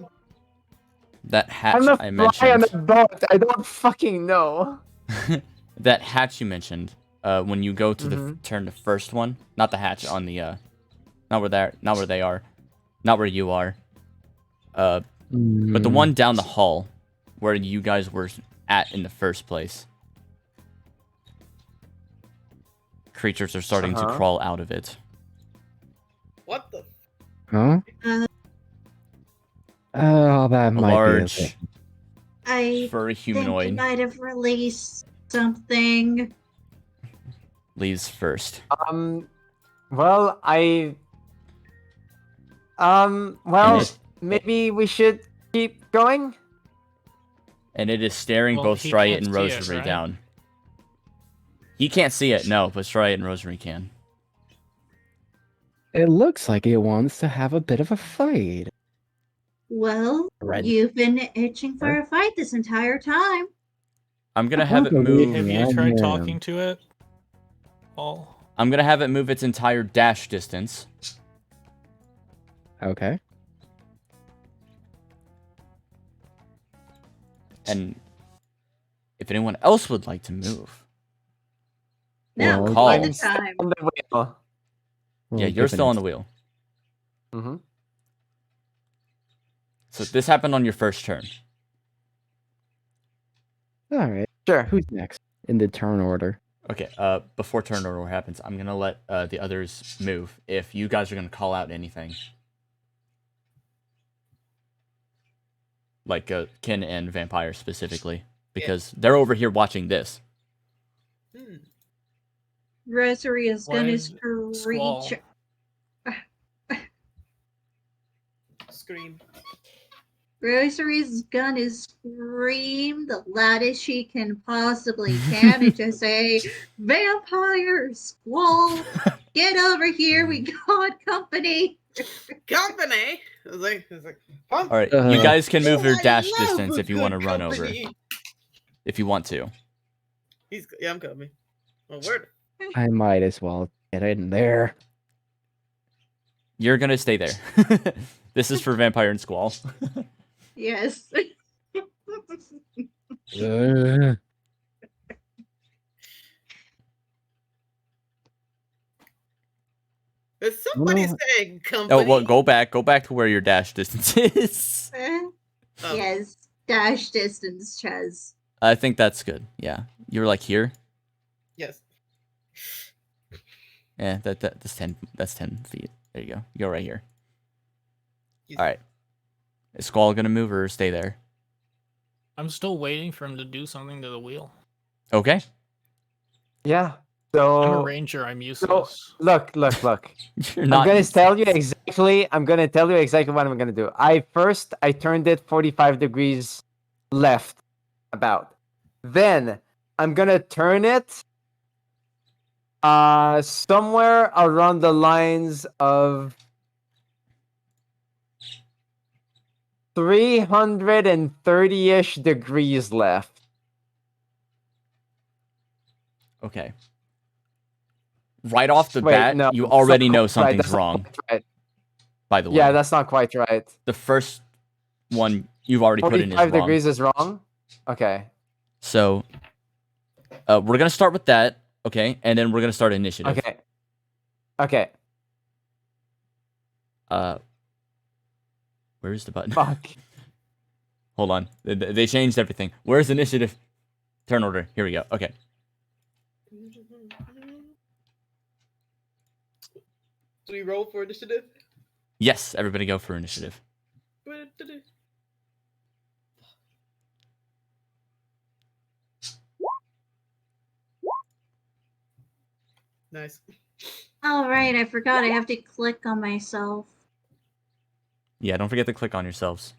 that hatch I'm a I fly on mentioned, a boat. I don't fucking know. that hatch you mentioned, when you go to Mhm. turn the first one, not the hatch on the not where they are, not where you are, but the one down the hall where you guys were at in the first place. Creatures are starting to Uh-huh. crawl out of it. What the? Huh? Uh, Oh, that A might large be okay. I furry think you humanoid might have released something. leaves first. Well, well, And it- maybe we should keep going. And it is staring Well, both he Striate can't and see it, Rosary right? down. He can't see it, no, but Striate and Rosary can. It looks like it wants to have a bit of a fight. Well, Red. you've been itching for a fight this entire time. I'm gonna have it Okay, move. Have you tried talking to it? Paul? I'm gonna have it move its entire dash distance. Okay. And if anyone else would like to move, Now Well, call. is the I'm still time. on the wheel. yeah, you're still on the wheel. Mm-hmm. So this happened on your first turn. All right. Sure. Who's next in the turn order? Okay, before turn order happens, I'm gonna let the others move. If you guys are gonna call out anything, like Kin and Vampire specifically, because they're over here watching this. Hmm. Rosary is Why gonna is Squall? screech. Scream. Rosary's gonna scream the loudest she can possibly can and just say, "Vampire Squall, get over here! We got company." Company. All right, Uh, you guys can move Oh, your I dash love distance a if you want to good run over. company. If you want to. Yeah, I'm coming. Oh, word. I might as well get in there. You're gonna stay there. This is for Vampire and Squall. Yes. Uh, Is somebody No. saying company? Oh well, go back to where your dash distance is. Oh, Yes. Dash distance, Chaz. I think that's good. Yeah, you're like here. yes. Yeah, that's 10. That's 10 feet. There you go. You go right here. Yes. All right. Is Squall gonna move or stay there? I'm still waiting for him to do something to the wheel. Okay. Yeah. I'm a So ranger. I'm useless. look. You're I'm not. gonna tell you exactly. I'm gonna tell you exactly what I'm gonna do. I turned it 45 degrees left, about. Then I'm gonna turn it somewhere around the lines of 330-ish degrees left. Okay. Right off the Wait, bat, no, you it's not already know quite right. something's That's not wrong. quite right. By the way. Yeah, that's not quite right. The first one you've already put in is 45 wrong. degrees is wrong. Okay. So, we're gonna start with that, okay, and then we're gonna start initiative. Okay. Okay. Where's the button? Fuck. Hold on, they changed everything. Where's initiative? Turn order. Here we go. Okay. Do we roll for initiative? Yes, everybody go for initiative. Nice. All right, I forgot I have to click on myself. Yeah, don't forget to click on yourselves.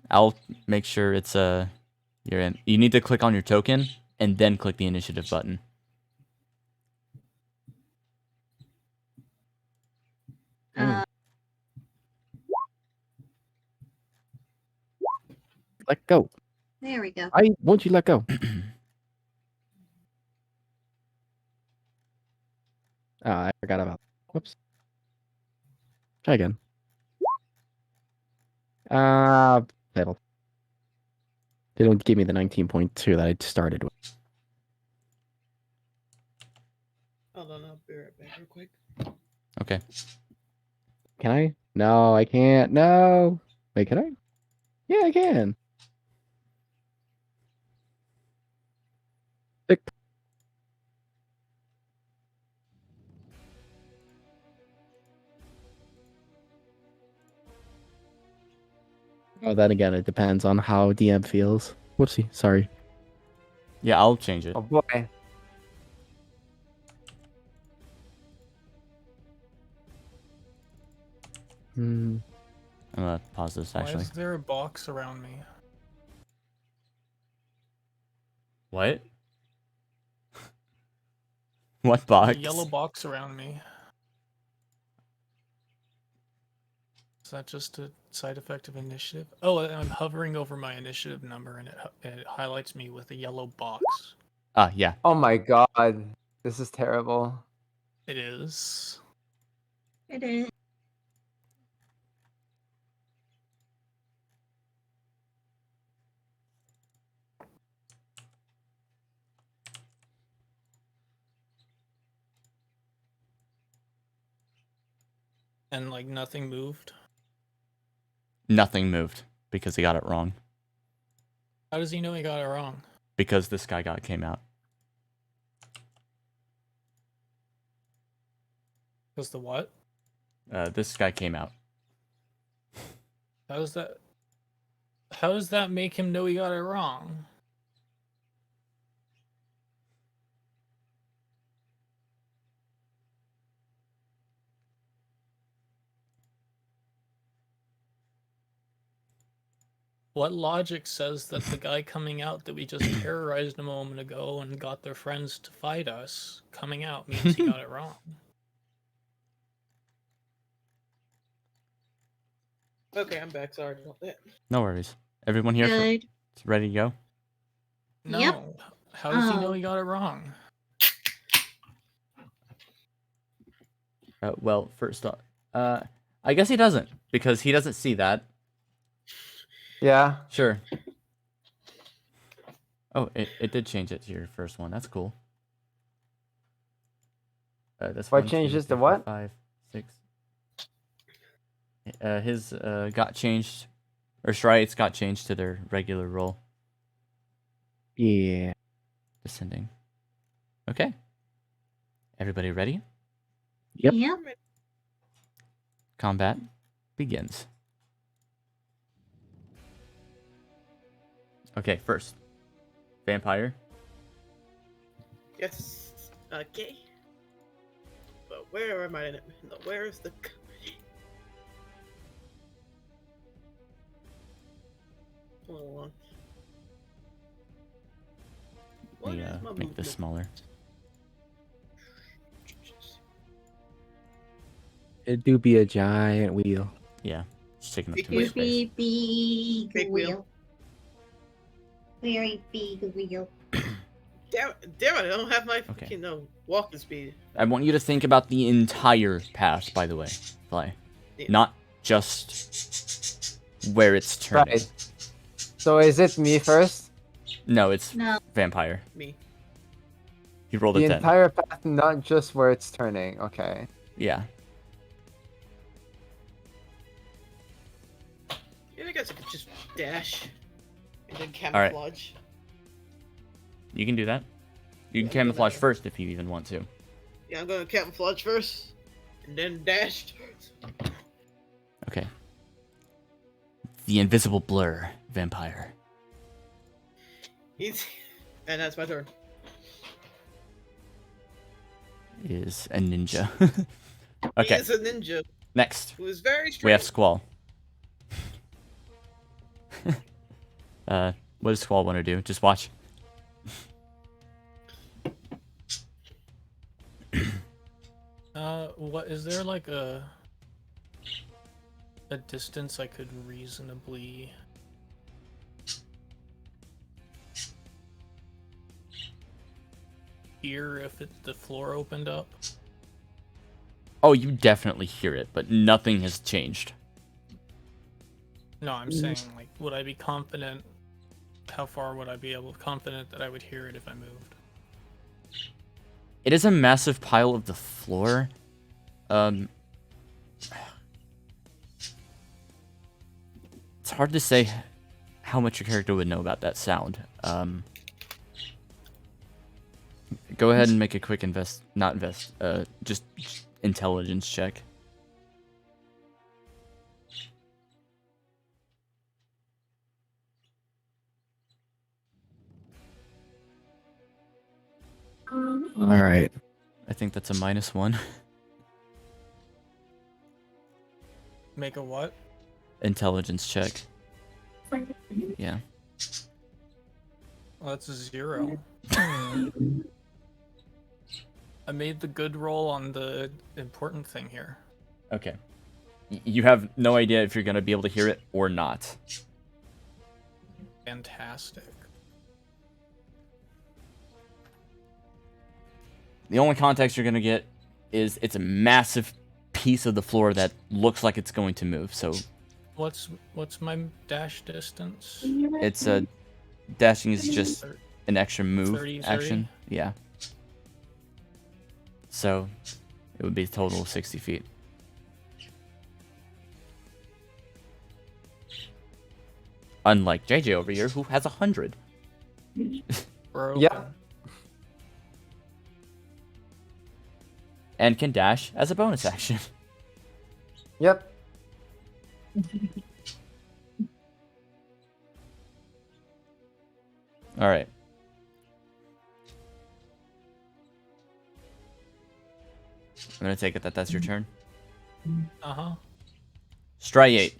I'll make sure it's you're in. You need to click on your token and then click the initiative button. let go. There we go. I won't you let go? I forgot about. Whoops. Try again. Failed. They don't give me the 19.2 that I started with. Hold on, I'll be right back real quick. Okay. Can I? No, I can't. No. Wait, can I? Yeah, I can. Tick. Oh, then again, it depends on how DM feels. Whoopsie, sorry. Yeah, I'll change it. Oh boy. Hmm. I'm gonna pause this Why actually. is there a box around me? What? What There's box? a yellow box around me. Is that just a side effect of initiative? Oh, I'm hovering over my initiative number and it highlights me with a yellow box. Yeah. Oh my god. This is terrible. It is. It is. And like nothing moved. Nothing moved because he got it wrong. How does he know he got it wrong? Because this guy came out. Because the what? This guy came out. How does that? How does that make him know he got it wrong? What logic says that the guy coming out that we just terrorized a moment ago and got their friends to fight us coming out means he got it wrong? Okay, I'm back. Sorry about that. No worries. Everyone here Good. ready to go? No. Yep. How does he know Oh. he got it wrong? Well, first off, I guess he doesn't because he doesn't see that. Yeah. Sure. Oh, it did change it to your first one. That's cool. That's What 1, 2, changes to 3, 4, what? 5, 6. His got changed, or Striate's got changed to their regular roll. Yeah. Descending. Okay. Everybody ready? Yep. Yep. Combat begins. Okay, first. Vampire. Yes. Okay. But where am I? No, where is the? Hold on. Let me What is my make this movement? smaller. It do be a giant wheel. Yeah, it's taking up Big too much space. Big Big wheel. wheel. Very big wheel. Damn it! I don't have my Okay. walking speed. I want you to think about the entire path, by the way, Fly. Yeah. Not just where it's turning. Right. So is it me first? No, it's No. Vampire. Me. He rolled The a 10. entire path, not just where it's turning. Okay. Yeah. Yeah, I guess I could just dash and then right. camouflage. You can do that. You can Yeah, camouflage whatever. first if you even want to. Yeah, I'm gonna camouflage first, and then dash. Okay. The invisible blur, Vampire. Easy. And that's my turn. Is a ninja. He Okay, is a ninja next. who is very strong. We have Squall. What does Squall want to do? Just watch. What is there like a distance I could reasonably hear if the floor opened up? Oh, you definitely hear it, but nothing has changed. No, I'm saying like, would I be confident? How far would I be confident that I would hear it if I moved? It is a massive pile of the floor. It's hard to say how much your character would know about that sound. Go ahead and make a quick just intelligence check. All right. I think that's a -1. Make a what? Intelligence check. Yeah. Well, that's a 0. I made the good roll on the important thing here. Okay. You have no idea if you're going to be able to hear it or not. Fantastic. The only context you're going to get is it's a massive piece of the floor that looks like it's going to move. So What's my dash distance? it's a dashing is just an extra move 30. action. Yeah. So it would be a total of 60 feet. Unlike JJ over here, who has 100. We're open. Yeah. And can dash as a bonus action. Yep. All right. I'm gonna take it that that's your turn. Uh-huh. Striate.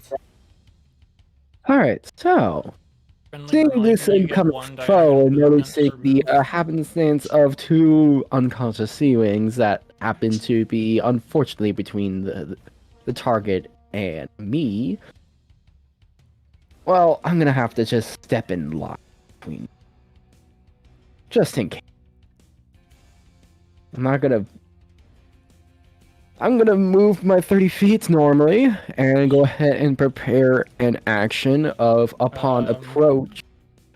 Alright, so Friendly seeing reminder, this you get incoming one foe diagonal and movement noticing per the move. happenstance of two unconscious sea wings that happen to be unfortunately between the target and me, well, I'm gonna have to just step in line between, just in case. I'm gonna move my 30 feet normally and go ahead and prepare an action of upon approach.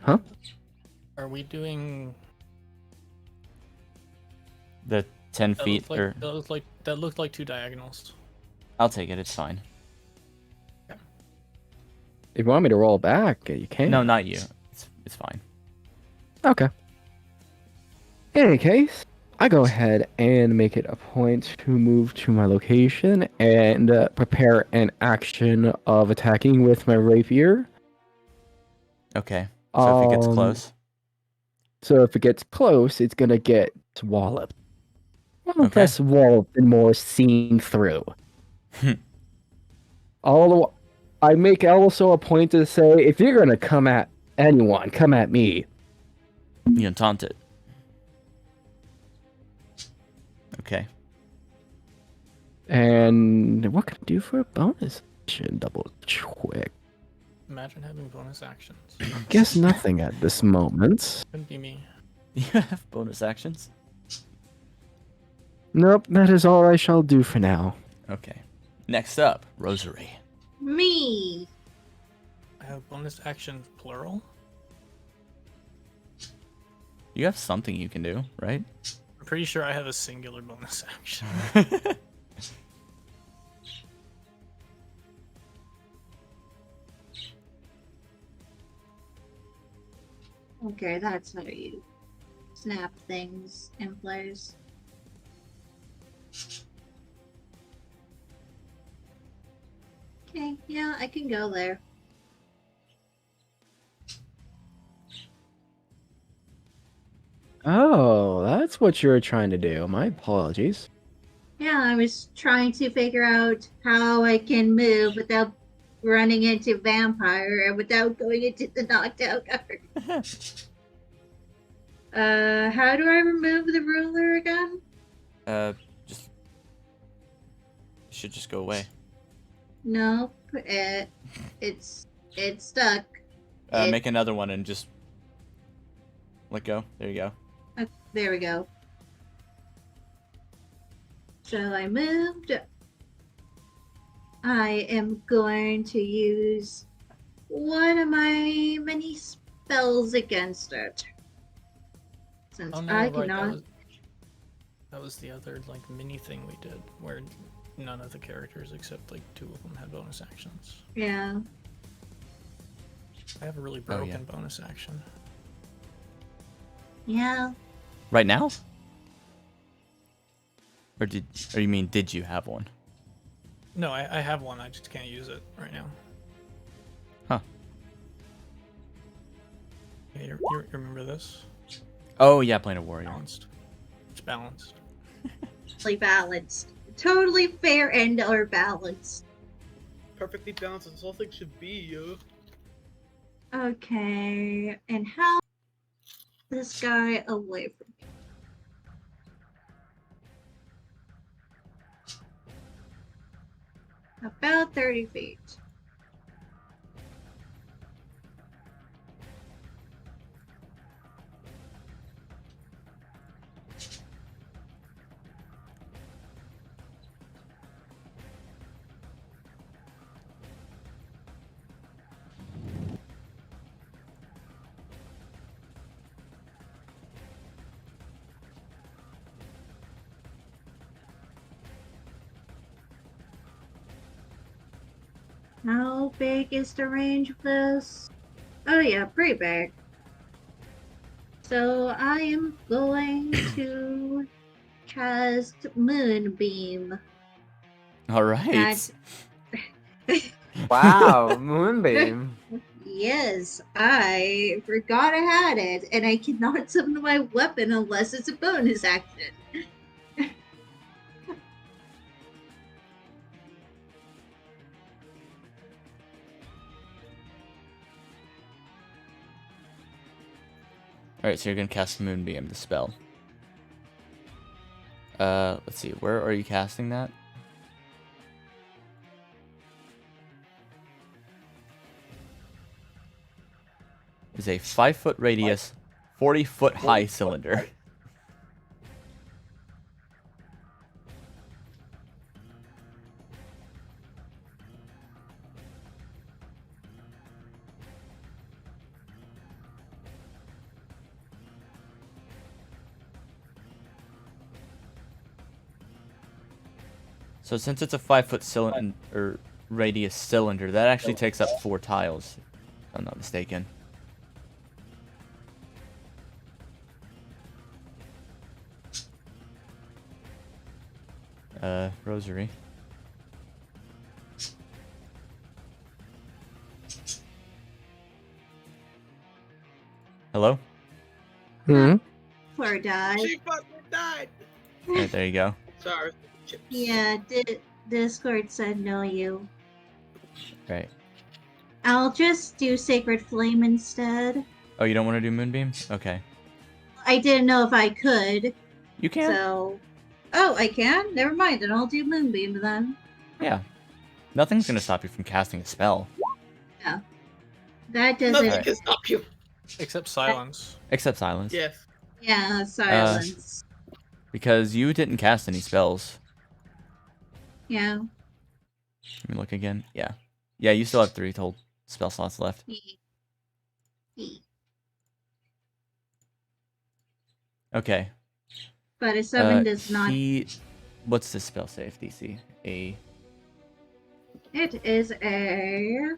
Huh? Are we doing? The 10 That feet, looked like or that looked like two diagonals. I'll take it. It's fine. If you want me to roll back, you can. No, not you. It's fine. Okay. In any case, I go ahead and make it a point to move to my location and prepare an action of attacking with my rapier. Okay. So if it gets close. So if it gets close, it's gonna get walloped. Well, Okay. less walloped and more seen through. Although I make also a point to say, if you're gonna come at anyone, come at me. You can taunt it. Okay. And what can I do for a bonus action? Double quick. Imagine having bonus actions. Guess nothing at this moment. Couldn't be me. You have bonus actions? Nope, that is all I shall do for now. Okay. Next up, Rosary. Me. I have bonus action plural. You have something you can do, right? I'm pretty sure I have a singular bonus action. Okay, that's how you snap things in place. Okay, yeah, I can go there. Oh, that's what you were trying to do. My apologies. Yeah, I was trying to figure out how I can move without running into vampire and without going into the knocked out guard. How do I remove the ruler again? Just it should just go away. Nope, it's stuck. Make another one and just let go. There you go. There we go. So I moved. I am going to use one of my many spells against it. Since Oh no, I right, cannot. that was the other like mini thing we did where none of the characters except like two of them had bonus actions. Yeah. I have a really broken bonus action. Yeah. Right now? Or you mean did you have one? No, I have one. I just can't use it right now. Huh. Yeah, you remember this? Oh yeah, Plane of Warrior. Balanced. It's balanced. Totally balanced. Totally fair and or balanced. Perfectly balanced as all things should be, yo. Okay. And how this guy away from me? About 30 feet. How big is the range of this? Oh yeah, pretty big. So I am going to cast Moonbeam. All right. At... Wow, Moonbeam. Yes, I forgot I had it, and I cannot summon my weapon unless it's a bonus action. Alright, so you're gonna cast Moonbeam, the spell. Let's see, where are you casting that? Is a 5-foot radius, 40-foot high cylinder. So since it's a 5-foot cylinder or radius cylinder, that actually takes up 4 tiles, if I'm not mistaken. Rosary. Hello? Hmm? Poor died. She fucking died. Alright, there you go. Sorry. Chips. Yeah, Discord said no you. Right. I'll just do Sacred Flame instead. Oh, you don't want to do Moonbeam? Okay. I didn't know if I could, You can. so... Oh, I can? Never mind, then I'll do Moonbeam then. Yeah. Nothing's gonna stop you from casting a spell. That doesn't... Nothing Alright. can stop you. Except silence. Except silence. Yes. Yeah, silence. Because you didn't cast any spells. Yeah. Let me look again. Yeah. Yeah, you still have 3 total spell slots left. Okay. But a 7 does not... What's the spell save DC? A... It is a...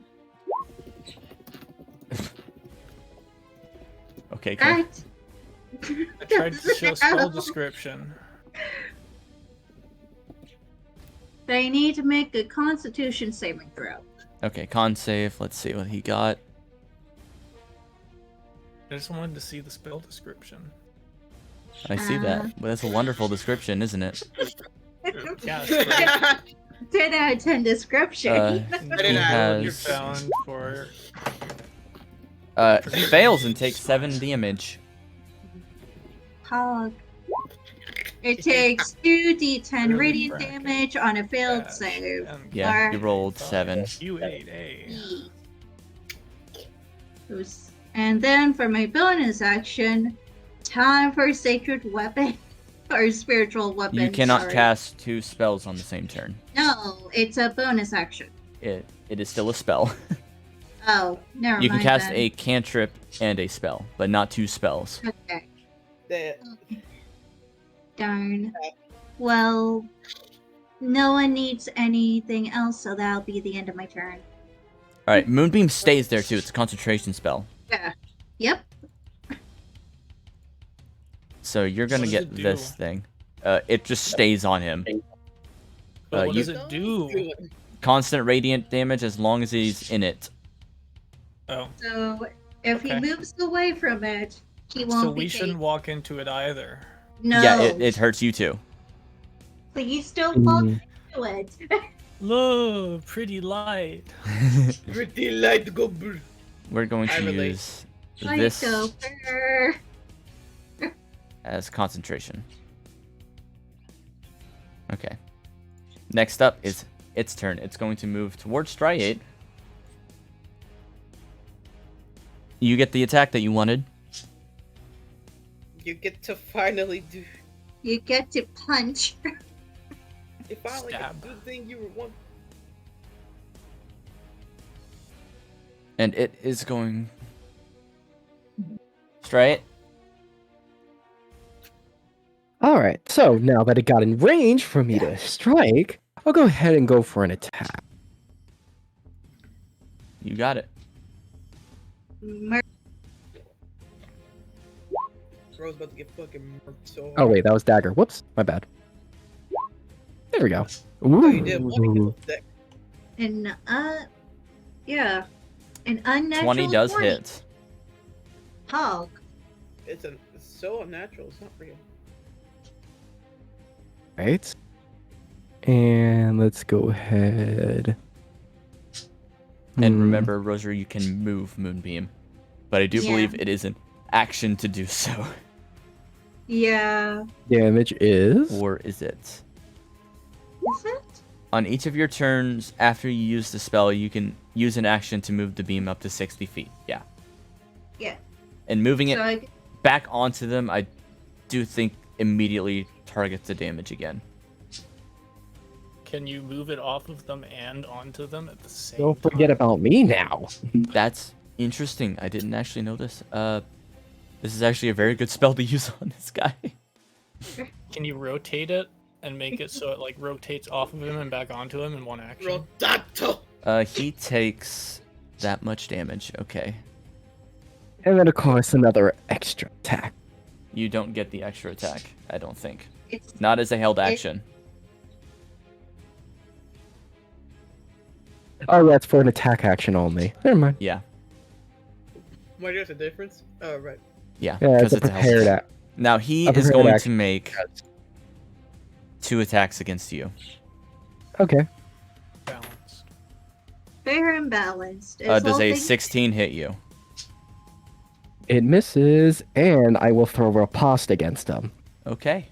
Okay, cool. That... I tried to show spell description. They need to make a Constitution saving throw. Okay, con save. Let's see what he got. I just wanted to see the spell description. I see that. Well, that's a wonderful description, isn't it? Yeah, it's great. 10 out of 10 description. He You're has... bound for fails and takes 7 damage. Hog. It takes 2d10 Really radiant bracket. damage on a failed dash save. and Yeah, he Or- rolled 7. You ate a. And then for my bonus action, time for sacred weapon or spiritual weapon. You cannot sorry. cast 2 spells on the same turn. No, it's a bonus action. It is still a spell. Oh, never mind. You can cast then. a cantrip and a spell, but not 2 spells. Okay. That. Darn. Well, no one needs anything else, so that'll be the end of my turn. Alright, Moonbeam stays there too. It's a concentration spell. Yeah. Yep. So you're gonna What does get it do? this thing. It just stays on him. But what you- does it do? Constant radiant damage as long as he's in it. Oh, So if he Okay. moves away from it, he won't so be we shouldn't taken. walk into it either. No. Yeah, it hurts you too. Please don't walk Mm. into it. Look, pretty light. Pretty light go blue. We're going I to relate. use Like this a bird. as concentration. Okay. Next up is its turn. It's going to move towards Striate. You get the attack that you wanted. You get to finally do. You get to punch. You finally get Stab. the good thing you were wanting. And it is going... Striate? Alright, so now that it got in range for me to strike, I'll go ahead and go for an attack. You got it. Bro's about to get fucking murked so Oh wait, that was dagger. Whoops, my bad. There we go. Oh, you did one Ooh. against that. And yeah, an unnatural 20 does 20. hit. Hog. It's so unnatural. It's not real. Right. And let's go ahead. And Hmm. remember, Rosary, you can move Moonbeam. But I do Yeah. believe it is an action to do so. Yeah. Damage is. Or is it? Is it? On each of your turns after you use the spell, you can use an action to move the beam up to 60 feet. Yeah. Yeah. And moving it So I, back onto them, I do think immediately targets the damage again. Can you move it off of them and onto them at the same Don't forget time? about me now. That's interesting. I didn't actually know this. This is actually a very good spell to use on this guy. Can you rotate it and make it so it like rotates off of him and back onto him in one action? Rodato! He takes that much damage. Okay. And then, of course, another extra attack. You don't get the extra attack, I don't think. it's Not as a held action. Oh, that's for an attack action only. Never mind. Yeah. Why, there's a difference? Oh, right. Yeah. Yeah, it's 'cause a held prepared action. act. Now he a is prepared going to action. make 2 attacks against you. Okay. Balanced. fair and balanced. Does all a things- 16 hit you? It misses, and I will throw riposte against him. Okay.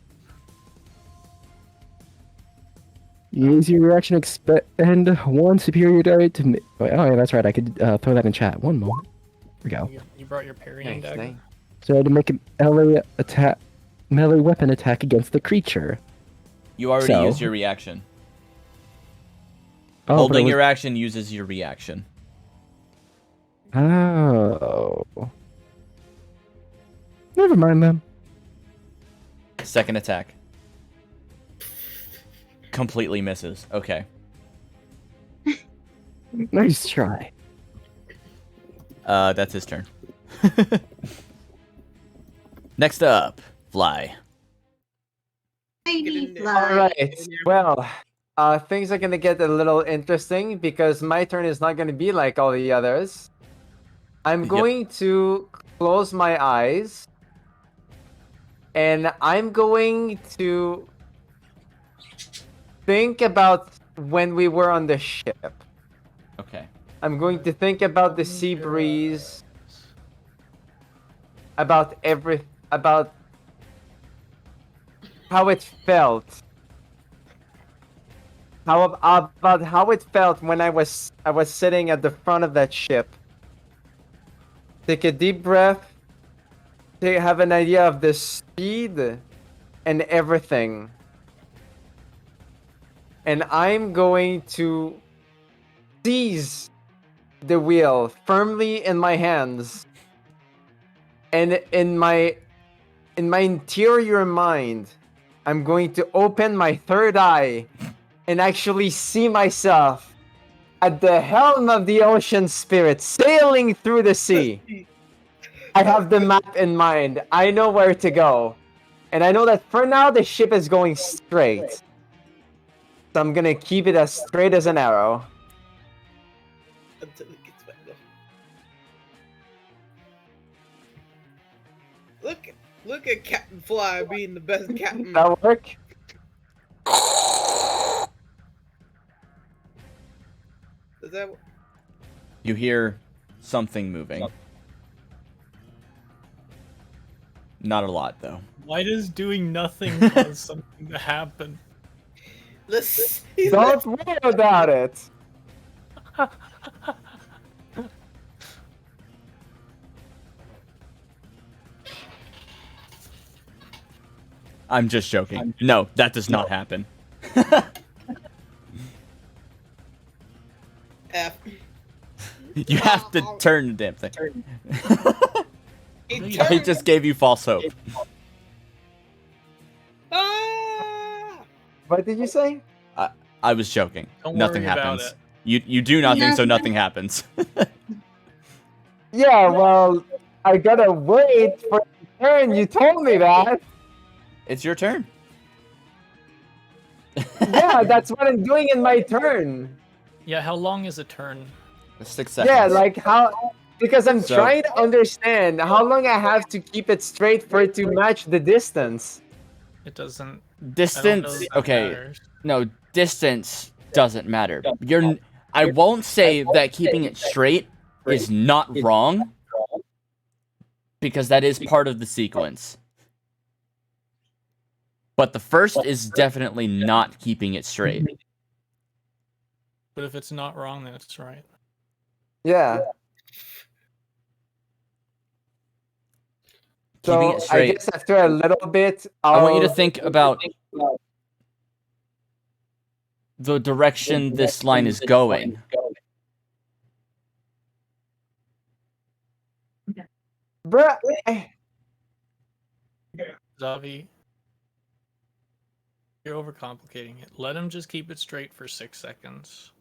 Use your reaction, expend 1 superior die to. Oh, yeah, that's right. I could throw that in chat. One moment. Here we go. You brought your parrying Nice, dagger? nice. So to make a melee weapon attack against the creature. You already So- used your reaction. Oh, Holding but it was- your action uses your reaction. Oh. Never mind then. Second attack. Completely misses. Okay. Nice try. That's his turn. Next up, Fly. Tiny in there. fly. All right. Well, things are gonna get a little interesting because my turn is not gonna be like all the others. I'm Yep. going to close my eyes, and I'm going to think about when we were on the ship. Okay. I'm going to think about the sea breeze, about how it felt. About how it felt when I was sitting at the front of that ship. Take a deep breath. To have an idea of the speed and everything. And I'm going to seize the wheel firmly in my hands. And in my interior mind, I'm going to open my third eye and actually see myself at the helm of the ocean spirit sailing through the sea. I have the map in mind. I know where to go. And I know that for now the ship is going straight. So I'm gonna keep it as straight as an arrow. Until it gets back up. Look at Captain Fly being the best captain. That'll work? Is that You hear something moving. Not a lot, though. Why does doing nothing cause something to happen? Let's he's Don't worry about it. I'm just joking. No, that does not happen. F. You have to turn the damn thing. He I turned- just gave you false hope. Ah! What did you say? I was joking. Don't Nothing worry about happens. it. You do nothing, so Nothing. nothing happens. Yeah, well, I gotta wait for the turn. You told me that. It's your turn. Yeah, that's what I'm doing in my turn. Yeah, how long is a turn? 6 seconds. Yeah, like how. Because I'm So- trying to understand how long I have to keep it straight for it to match the distance. It doesn't. I don't know Distance. that Okay. matters. No, distance doesn't matter. I won't say that keeping it straight is not wrong, because that is part of the sequence. But the first is definitely not keeping it straight. But if it's not wrong, then it's right. Yeah. Keeping So it straight. I guess after a little bit, I want you to I'll- think about the direction this line is going. Bruh. Zavi, you're overcomplicating it. Let him just keep it straight for 6 seconds.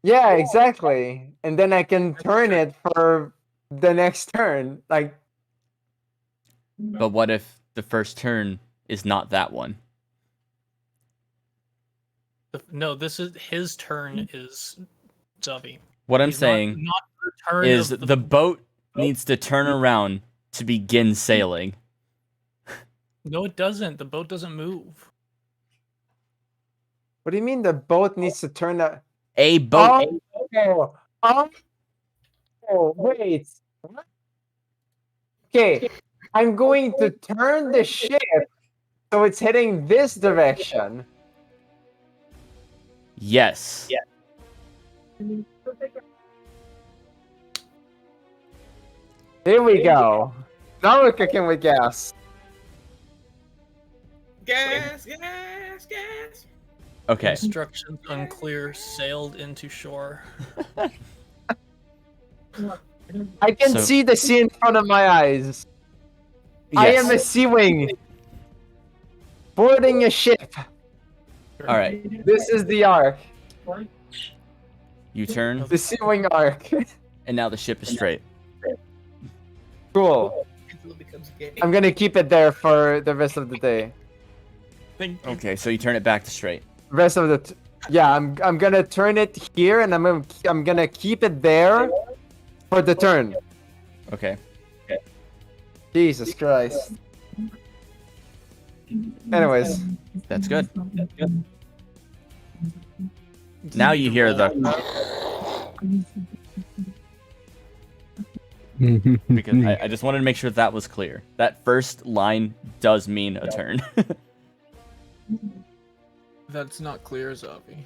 Yeah, exactly. And then I can turn it for the next turn. Like, But what if the first turn is not that one? No, this is his turn. Is Zavi? What I'm He's saying not the turn is of the boat needs to turn around to begin sailing. No, it doesn't. The boat doesn't move. what do you mean the boat needs to turn a A boat. Wait. What? Okay, I'm going to turn the ship so it's heading this direction. Yes. Here we go. Now we're cooking with gas. Gas, gas, gas. Okay. Instructions unclear. Sailed into shore. I can So- see the sea in front of my eyes. I am a Yes. sea wing. Boarding a ship. All right. This is the arc. You turn, The sea wing arc. and now the ship is straight. Cool. Until it becomes gay. I'm gonna keep it there for the rest of the day. Okay, so you turn it back to straight. Rest of the yeah, I'm gonna turn it here, and I'm gonna keep it there for the turn. Okay. Jesus Christ. Anyways, That's good. Now you hear the because I just wanted to make sure that was clear. That first line does mean a turn. That's not clear, Zavi.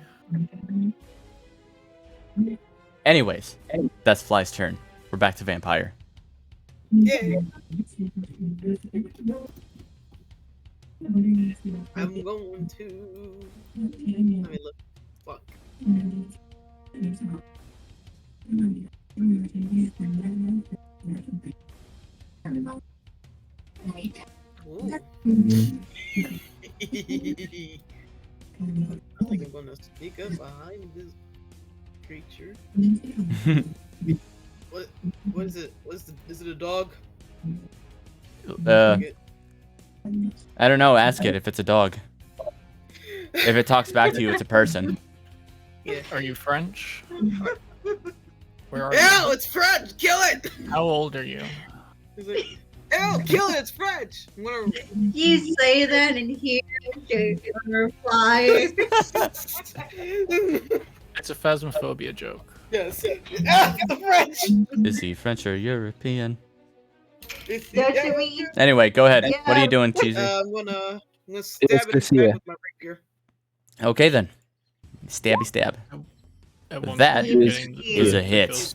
Anyways, that's Fly's turn. We're back to Vampire. Yeah. I'm going to. Let me look. Fuck. Ooh. I think I'm gonna sneak up behind this creature. What is it? Is it a dog? I don't know. Ask it if it's a dog. If it talks back to you, it's a person. Yeah. Are you French? Where are Ew, you? it's French! Kill it! How old are you? He's like, ew, kill it, it's French! I'm gonna... You say that and hear the reply. It's a phasmophobia joke. Yes. Ah, the French! Is he French or European? Don't you mean? Anyway, go ahead. Yeah. What are you doing, Cheesy? I'm gonna stab it in the Garcia. back with my rapier. Okay then. Stabby stab. At one That point, you're is- getting is a hit.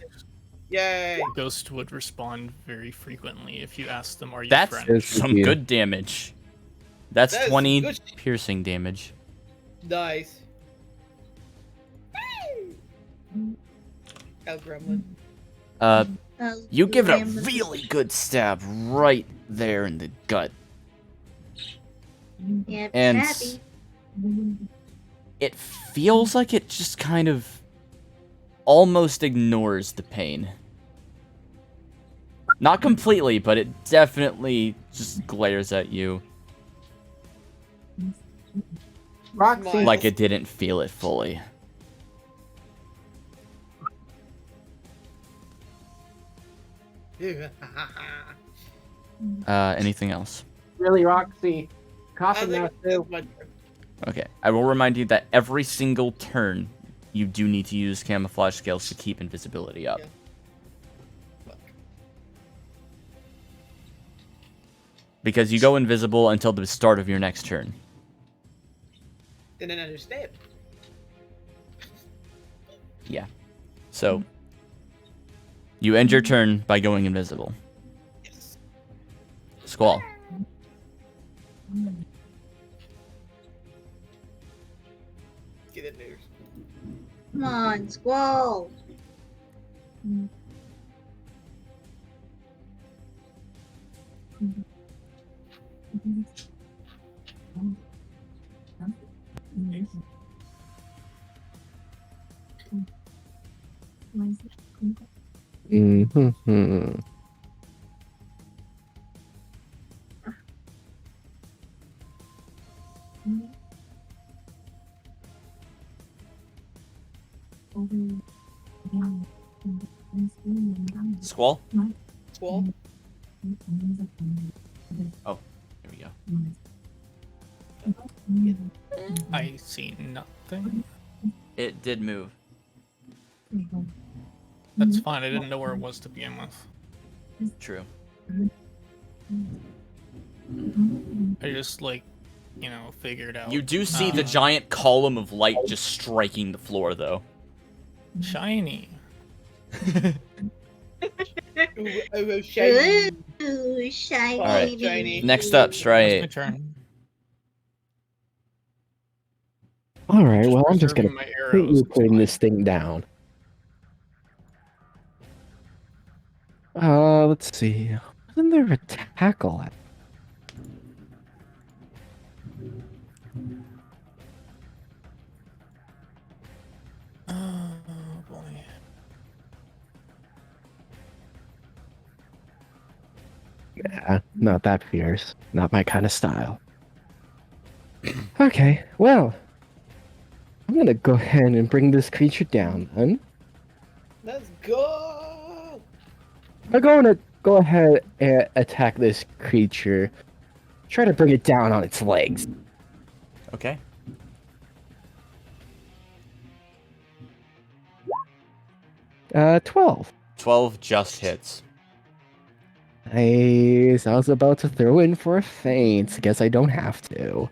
Yay! The ghost would respond very frequently if you asked them, "Are you That's French?" some Yeah. good damage. That's That is 20 good shit. piercing damage. Nice. Hell gremlin. You give it a really good stab right there in the gut. Yep, and happy. It feels like it just kind of almost ignores the pain. Not completely, but it definitely just glares at you Roxy. like it didn't feel it fully. Anything else? Really, Roxy. Coffee now too. Okay, I will remind you that every single turn you do need to use camouflage skills to keep invisibility up. Yeah. because you go invisible until the start of your next turn. Didn't understand. Yeah. So, you end your turn by going invisible. Yes. Squall. Get in there. Come on, Squall. Mm-hmm. Squall? Squall. Oh, here we go. I see nothing. It did move. That's fine. I didn't know where it was to begin with. True. I just like, figured out. You do see the giant column of light just striking the floor, though. Shiny. Ooh, shiny. Ooh, shiny. Alright. Shiny. Next up, It's my Striate. turn. All right. Well, I'm just gonna Preserving my continue arrows. It's putting fine. this thing down. Let's see. Wasn't there a tackle? Oh boy. Yeah, not that fierce. Not my kind of style. Okay, well, I'm gonna go ahead and bring this creature down then. Let's go. I'm going to go ahead and attack this creature. Try to bring it down on its legs. Okay. Uh, 12. 12 just hits. Nice. I was about to throw in for a feint. Guess I don't have to.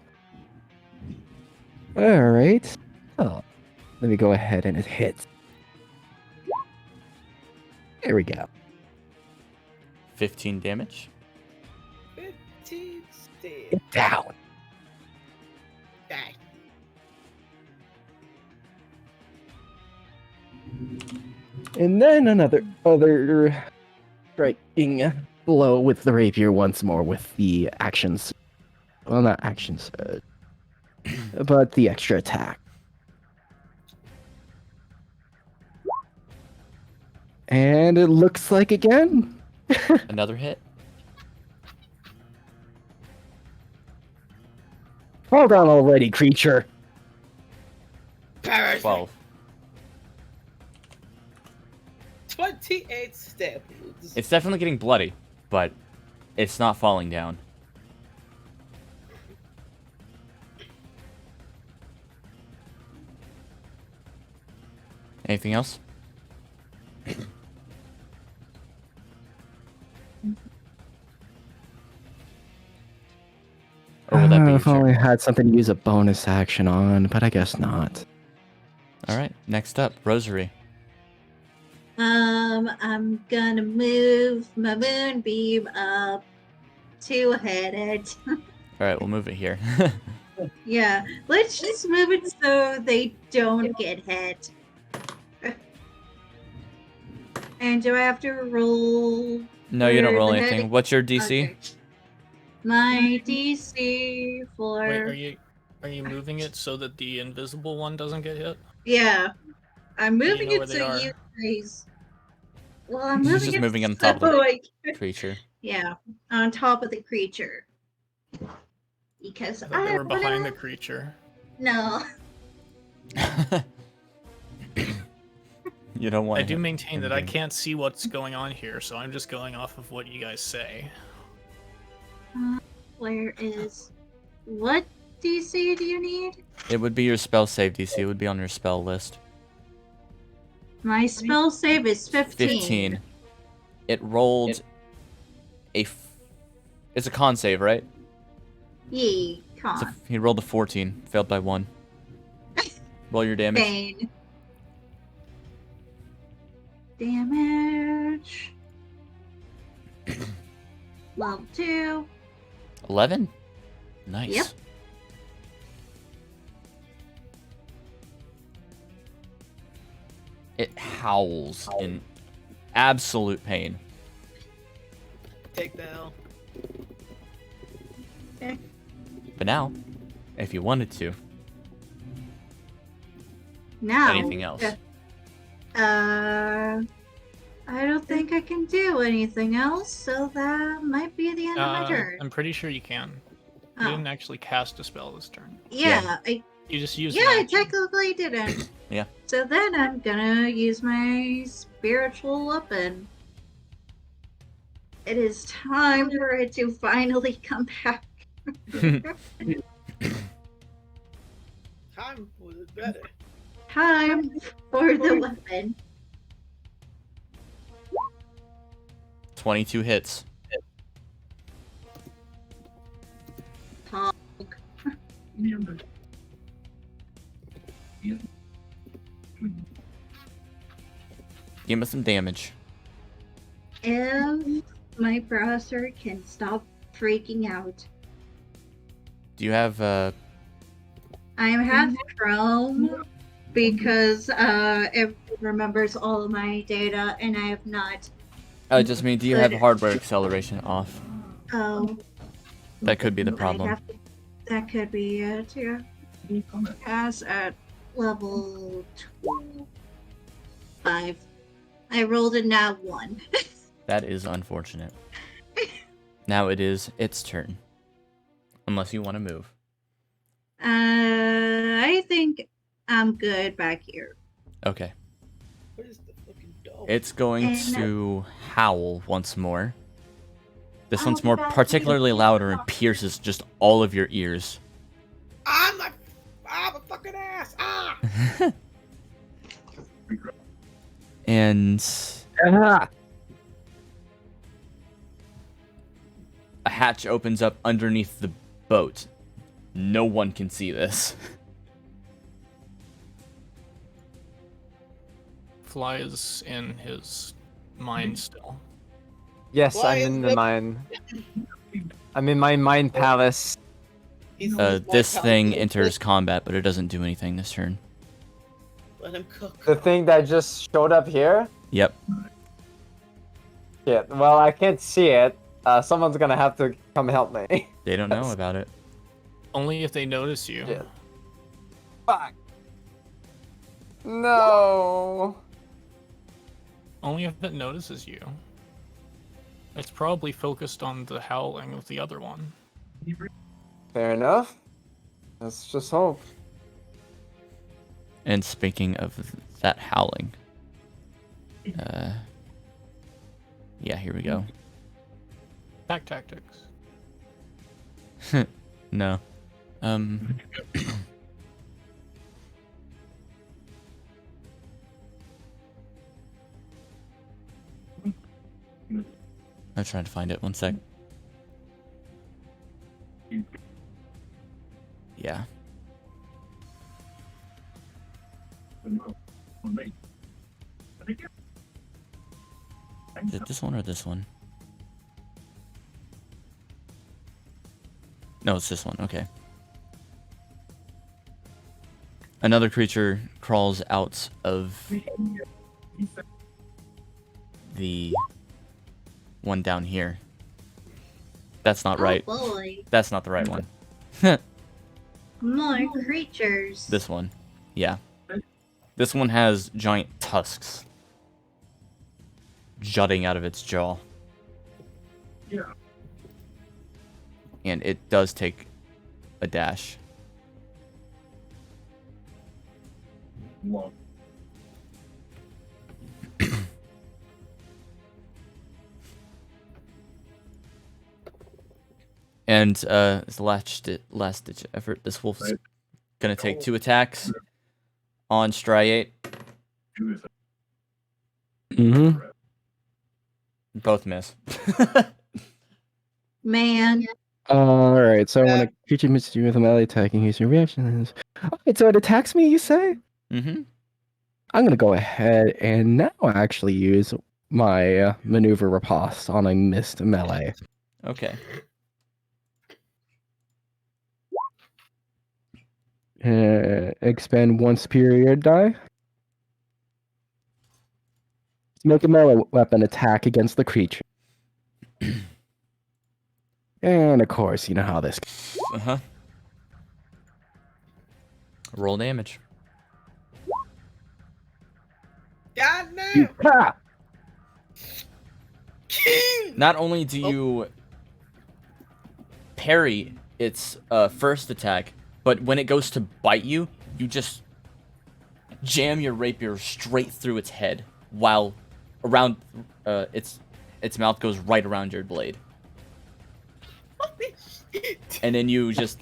Alright. Oh, let me go ahead and it hits. There we go. 15 damage. 15 stab. Get down. Die. And then another striking blow with the rapier once more with the actions. Well, not actions, but the extra attack. And it looks like again. Another hit. Fall down already, creature. Parasite. 12. 28 stab. It's definitely getting bloody, but it's not falling down. Anything else? Or would that be your If only I turn? had something to use a bonus action on, but I guess not. Alright, next up, Rosary. I'm gonna move my moonbeam up two-headed. Alright, we'll move it here. Yeah, let's just move it so they don't get hit. And do I have to roll? No, you don't for roll the anything. heading? What's your DC? Okay. My DC for Wait, are you moving it so that the invisible one doesn't get hit? yeah, I'm Do you moving know where it they so are? you guys. Well, I'm She's moving just it moving on so top of the I creature. yeah, on top of the creature. Because I thought they were wanna- behind the creature. No. You don't want I do him- maintain that I anything. can't see what's going on here, so I'm just going off of what you guys say. Where is what DC do you need? It would be your spell save DC. It would be on your spell list. My spell save is 15. 15. It rolled a It's a con save, right? Yee, So con. he rolled a 14, failed by 1. Roll your damage. Pain. Damage. Level 2. 11? Nice. Yep. It howls in absolute pain. Take the L. But now, if you wanted to, Now. anything else? I don't think I can do anything else, so that might be the end of my turn. I'm pretty sure you can. You Oh. didn't actually cast a spell this turn. Yeah, You just used I an action. technically didn't. Yeah. So then I'm gonna use my spiritual weapon. It is time for it to finally come back. Time was better. Time for the weapon. 22 hits. Talk. Give me some damage. If my browser can stop freaking out. Do you have, I have Chrome because it remembers all of my data and I have not. just mean, do you have hardware acceleration off? Oh, That could be the I'd problem. have to- that could be it, yeah. As at level 5. I rolled a nat 1. That is unfortunate. Now it is its turn. Unless you want to move. I think I'm good back here. Okay. Where's the fucking dog? It's going And- to howl once more. This Oh, one's more God. particularly louder and pierces just all of your ears. I'm a fucking ass. Ah! And Ah! a hatch opens up underneath the boat. No one can see this. Fly is in his mind still. Yes, Why I'm is in the the- mine. I'm in my mind palace. He's in his This white thing palace. enters combat, but it doesn't do anything this turn. Let him cook. The thing that just showed up here? Yep. Shit. Well, I can't see it. Someone's gonna have to come help me. They don't know about it. Only if they notice you. Shit. Fuck. No. Only if it notices you. It's probably focused on the howling of the other one. Fair enough. Let's just hope. And speaking of that howling, yeah, here we go. Pack tactics. No. I'm trying to find it. One sec. Yeah. Is it this one or this one? No, it's this one. Okay. Another creature crawls out of the one down here. That's not right. Oh boy. That's not the right one. More creatures. This one. Yeah. This one has giant tusks jutting out of its jaw. Yeah. And it does take a dash. Long. And as the last ditch effort, this wolf's Right. gonna take 2 attacks on Striate. Mm-hmm. Both miss. Man. Alright, so when a creature misses you with a melee attack and use your reaction. Alright, so it attacks me, you say? Mm-hmm. I'm gonna go ahead and now actually use my maneuver riposte on a missed melee. Okay. Expend one superior die. Make a melee weapon attack against the creature. And of course, you know how this. Uh-huh. Roll damage. God damn! Ha! Not only do you parry its first attack, but when it goes to bite you, you just jam your rapier straight through its head, while around its mouth goes right around your blade, Holy shit! and then you just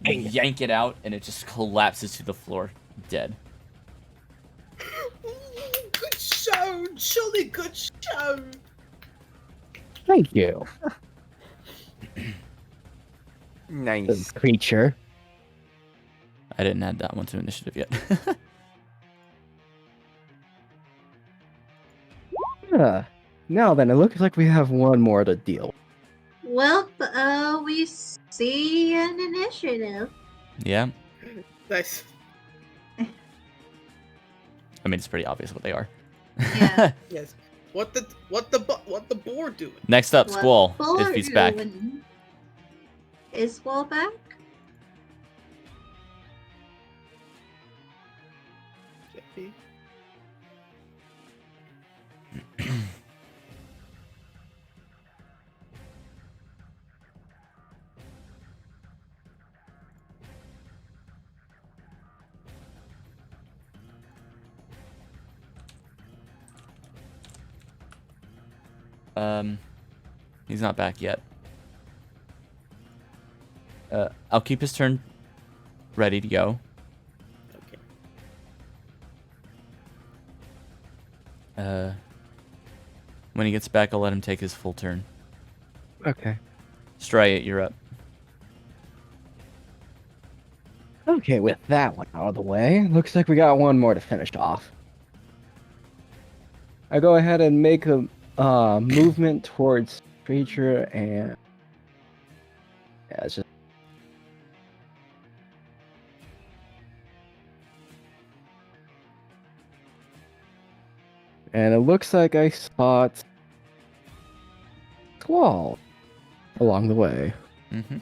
yank it out, and it just collapses to the floor, dead. Ooh, good show! Jolly good show! Thank you, Nice. creature. I didn't add that one to initiative yet. Now then, it looks like we have one more to deal. Well, we see an initiative. Yeah. Nice. I mean, it's pretty obvious what they are. Yeah. Yes. What the boar doing? Next up, What Squall, Bull if he's back. doing? Is Squall back? Jeffy? He's not back yet. I'll keep his turn ready to go. Okay. When he gets back, I'll let him take his full turn. Okay. Stray, you're up. Okay, with that one out of the way, looks like we got one more to finish off. I go ahead and make a movement towards creature and yeah, it's just and it looks like I spot Squall along the way. Mm-hmm.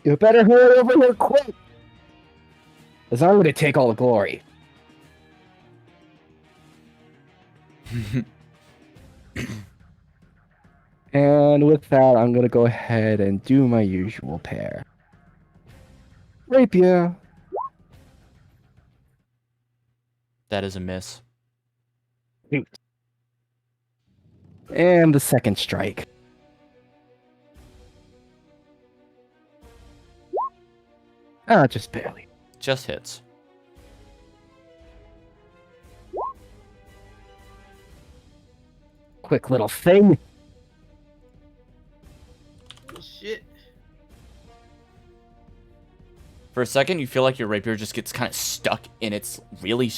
You better hurry over here quick, as I'm gonna take all the glory. And with that, I'm gonna go ahead and do my usual pair. Rapier. That is a miss. And the second strike. Just barely. Just hits. Quick little thing. Oh, shit. For a second, you feel like your rapier just gets kind of stuck in its really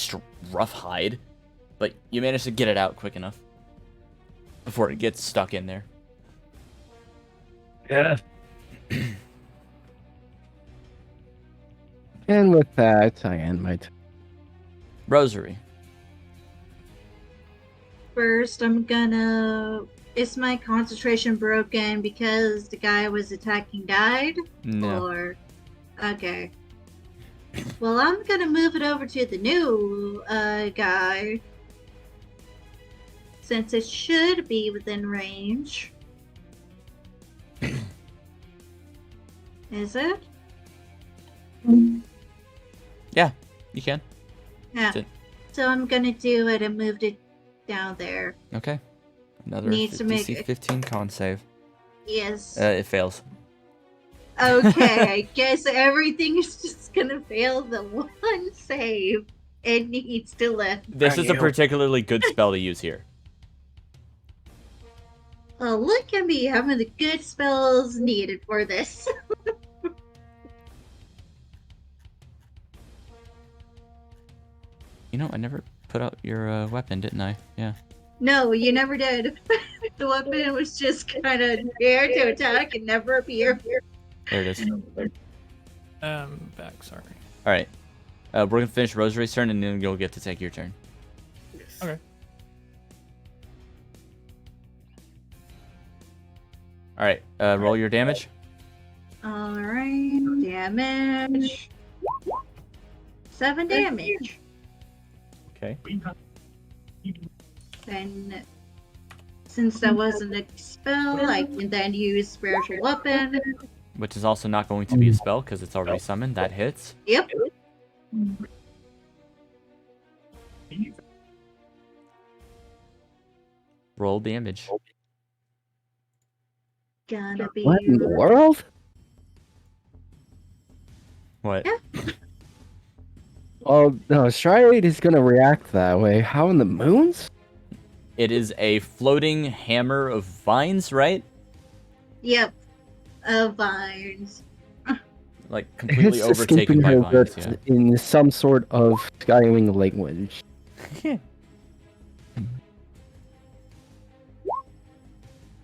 rough hide, but you manage to get it out quick enough before it gets stuck in there. Yeah. And with that, I end my Rosary. First, I'm gonna. Is my concentration broken because the guy I was attacking died? No. Or. Okay. Well, I'm gonna move it over to the new guy. Since it should be within range. Is it? Yeah, you can. Yeah. Did- So I'm gonna do it and moved it down there. Okay. Another Needs to make DC it- 15 con save. Yes. It fails. Okay, I guess everything is just gonna fail the one save it needs to lift. This is a you. particularly good spell to use here. Well, look at me having the good spells needed for this. You know, I never put out your weapon, didn't I? Yeah. No, you never did. The weapon was just kind of there to attack and never appear. There it is. Back, sorry. All right. We're gonna finish Rosary's turn, and then you'll get to take your turn. Yes. Okay. All right. Roll your damage. Alright, damage. 7 damage. Okay. Then, since that wasn't a spell, I can then use spiritual weapon. Which is also not going to be a spell because it's already summoned. That hits. Yep. Roll damage. Gonna be. What in the world? What? Oh no, Stride is gonna react that way. How in the moons? It is a floating hammer of vines, right? Yep. Vines. Like completely It's overtaken escaping by her vines. words Yeah. in some sort of Skywing language.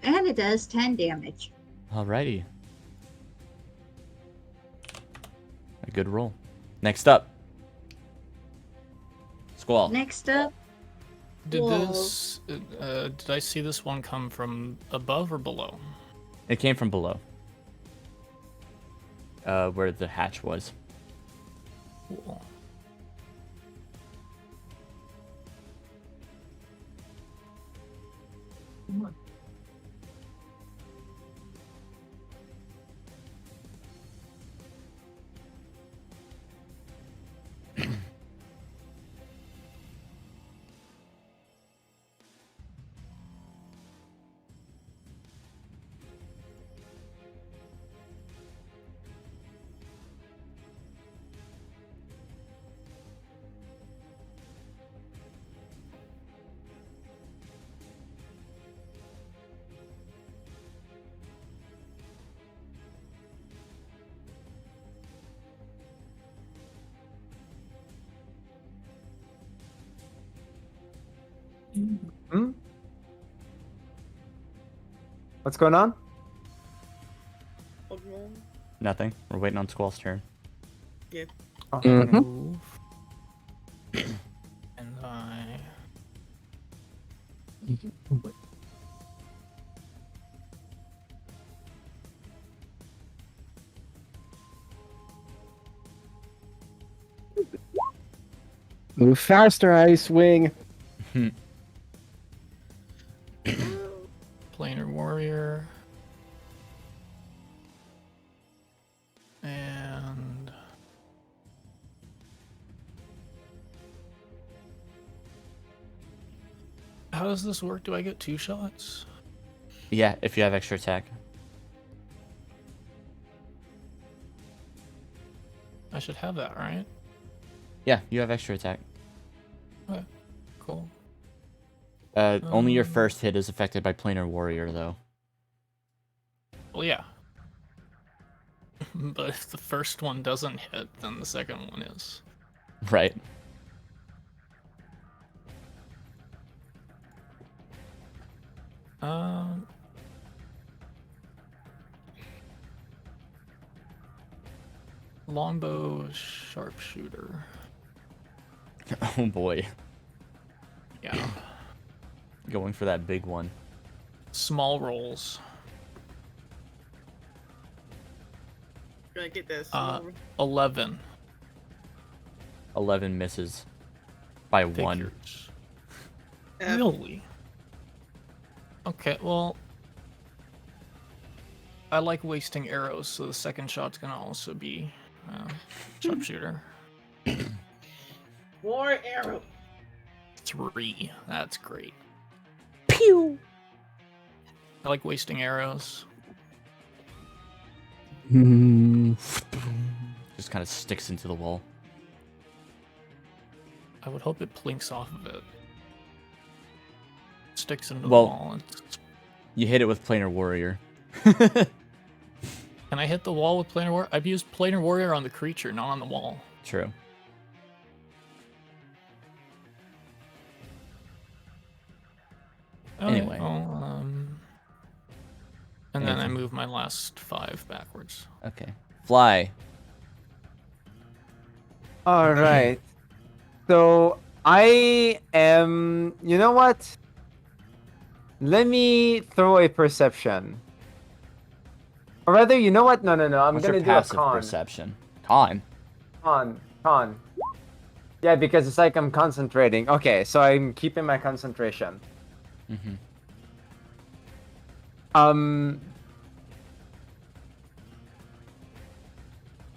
And it does 10 damage. Alrighty. A good roll. Next up. Squall. Next up, Did Whoa. this? Did I see this one come from above or below? It came from below. Where the hatch was. Cool. Hmm? What's going on? Pokemon. Nothing. We're waiting on Squall's turn. Yeah. Oh, Mhm. okay. Move. And I. Move faster, Ice Wing. Planar Warrior. And how does this work? Do I get 2 shots? Yeah, if you have extra attack. I should have that, right? Yeah, you have extra attack. Okay, cool. Only your first hit is affected by Planar Warrior, though. Well, yeah. But if the first one doesn't hit, then the second one is. Right. Longbow sharpshooter. Oh boy. Yeah. Going for that big one. Small rolls. Gonna get that Uh, silver. 11. 11 misses. By 1. Figures. F. Really? Okay, well, I like wasting arrows, so the second shot's gonna also be sharpshooter. More arrow. 3. That's great. Pew! I like wasting arrows. Hmm. Just kind of sticks into the wall. I would hope it plinks off of it. Sticks into the Well, wall. And You hit it with Planar Warrior. Can I hit the wall with Planar Warrior? I've used Planar Warrior on the creature, not on the wall. True. Anyway. Well, and then I move my last 5 backwards. Okay. Fly. All right. So I am. You know what? Let me throw a perception. Or rather, you know what? No. I'm What's gonna your do a passive con. perception? Con. Con. Yeah, because it's like I'm concentrating. Okay, so I'm keeping my concentration. Mm-hmm.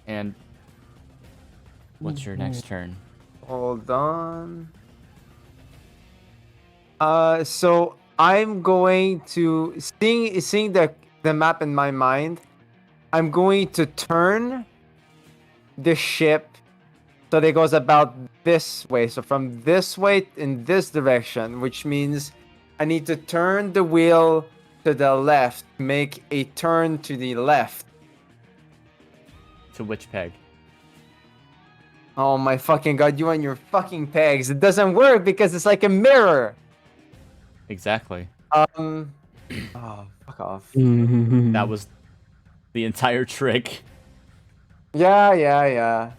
And what's your next turn? Hold on. So I'm going to seeing the map in my mind. I'm going to turn the ship so that it goes about this way. So from this way in this direction, which means I need to turn the wheel to the left, make a turn to the left. To which peg? Oh my fucking god, you and your fucking pegs. It doesn't work because it's like a mirror. Exactly. Oh, fuck off. That was the entire trick. Yeah.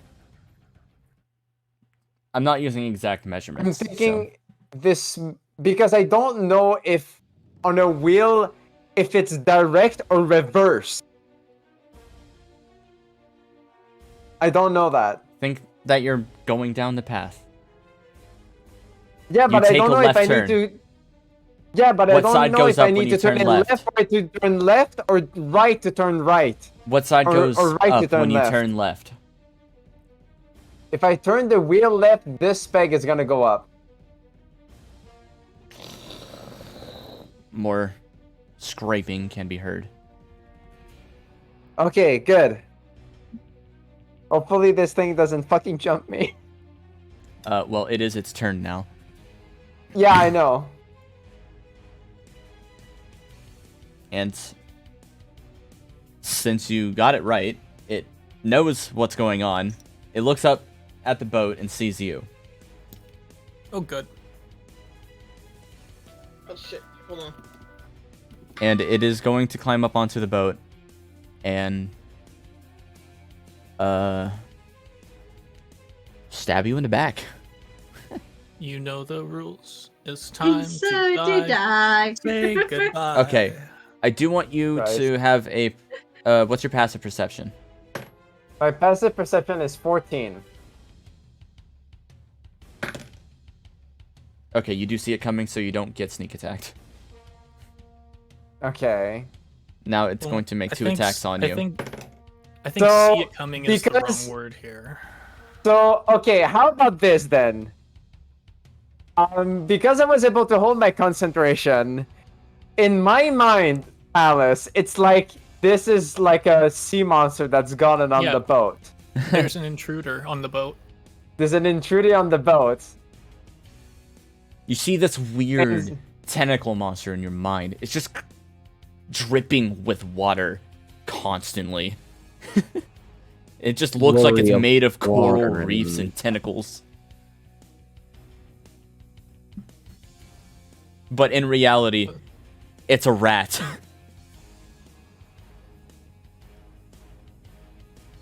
I'm not using exact I'm measurements. thinking this because I don't know if on a wheel if it's direct or reverse. I don't know that. Think that you're going down the path. Yeah, but I take don't a know if left I turn. need to. Yeah, but I What don't side know goes if I up when need you to turn turn left? left or to turn left or right to turn right. What side Or goes right to up turn when you left. turn left? If I turn the wheel left, this peg is gonna go up. More scraping can be heard. Okay, good. Hopefully this thing doesn't fucking jump me. Well, it is its turn now. Yeah, I know. And since you got it right, it knows what's going on. It looks up at the boat and sees you. Oh, good. Oh shit! Hold on. And it is going to climb up onto the boat and stab you in the back. You know the rules. It's time It's to time die. to die. Say goodbye. Okay. I do want you Christ. to have a what's your passive perception? My passive perception is 14. Okay, you do see it coming, so you don't get sneak attacked. Okay. Now it's Well, going to make I 2 think attacks on you. I think So, see it coming is the because- wrong word here. So, okay, how about this then? Because I was able to hold my concentration, in my mind, Alice, it's like this is like a sea monster that's gotten on Yeah. the boat. There's an intruder on the boat. There's an intruder on the boat. You see this weird And- tentacle monster in your mind. It's just dripping with water constantly. It just looks like it's Glory of made of coral water. reefs and tentacles. But in reality, it's a rat.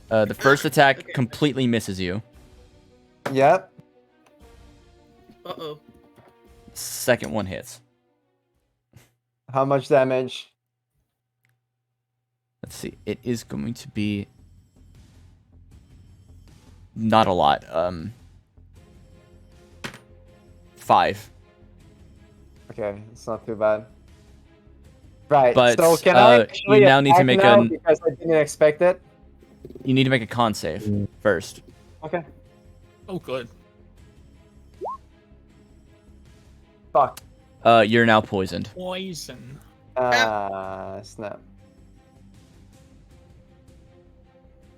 The first attack completely misses you. Yep. Uh-oh. Second one hits. How much damage? Let's see. It is going to be not a lot. 5. Okay, it's not too bad. Right. But, so can I you actually now need to attack make now an- because I didn't expect it? You need to make a con save first. Okay. Oh, good. Fuck. You're now poisoned. Poison. Snap.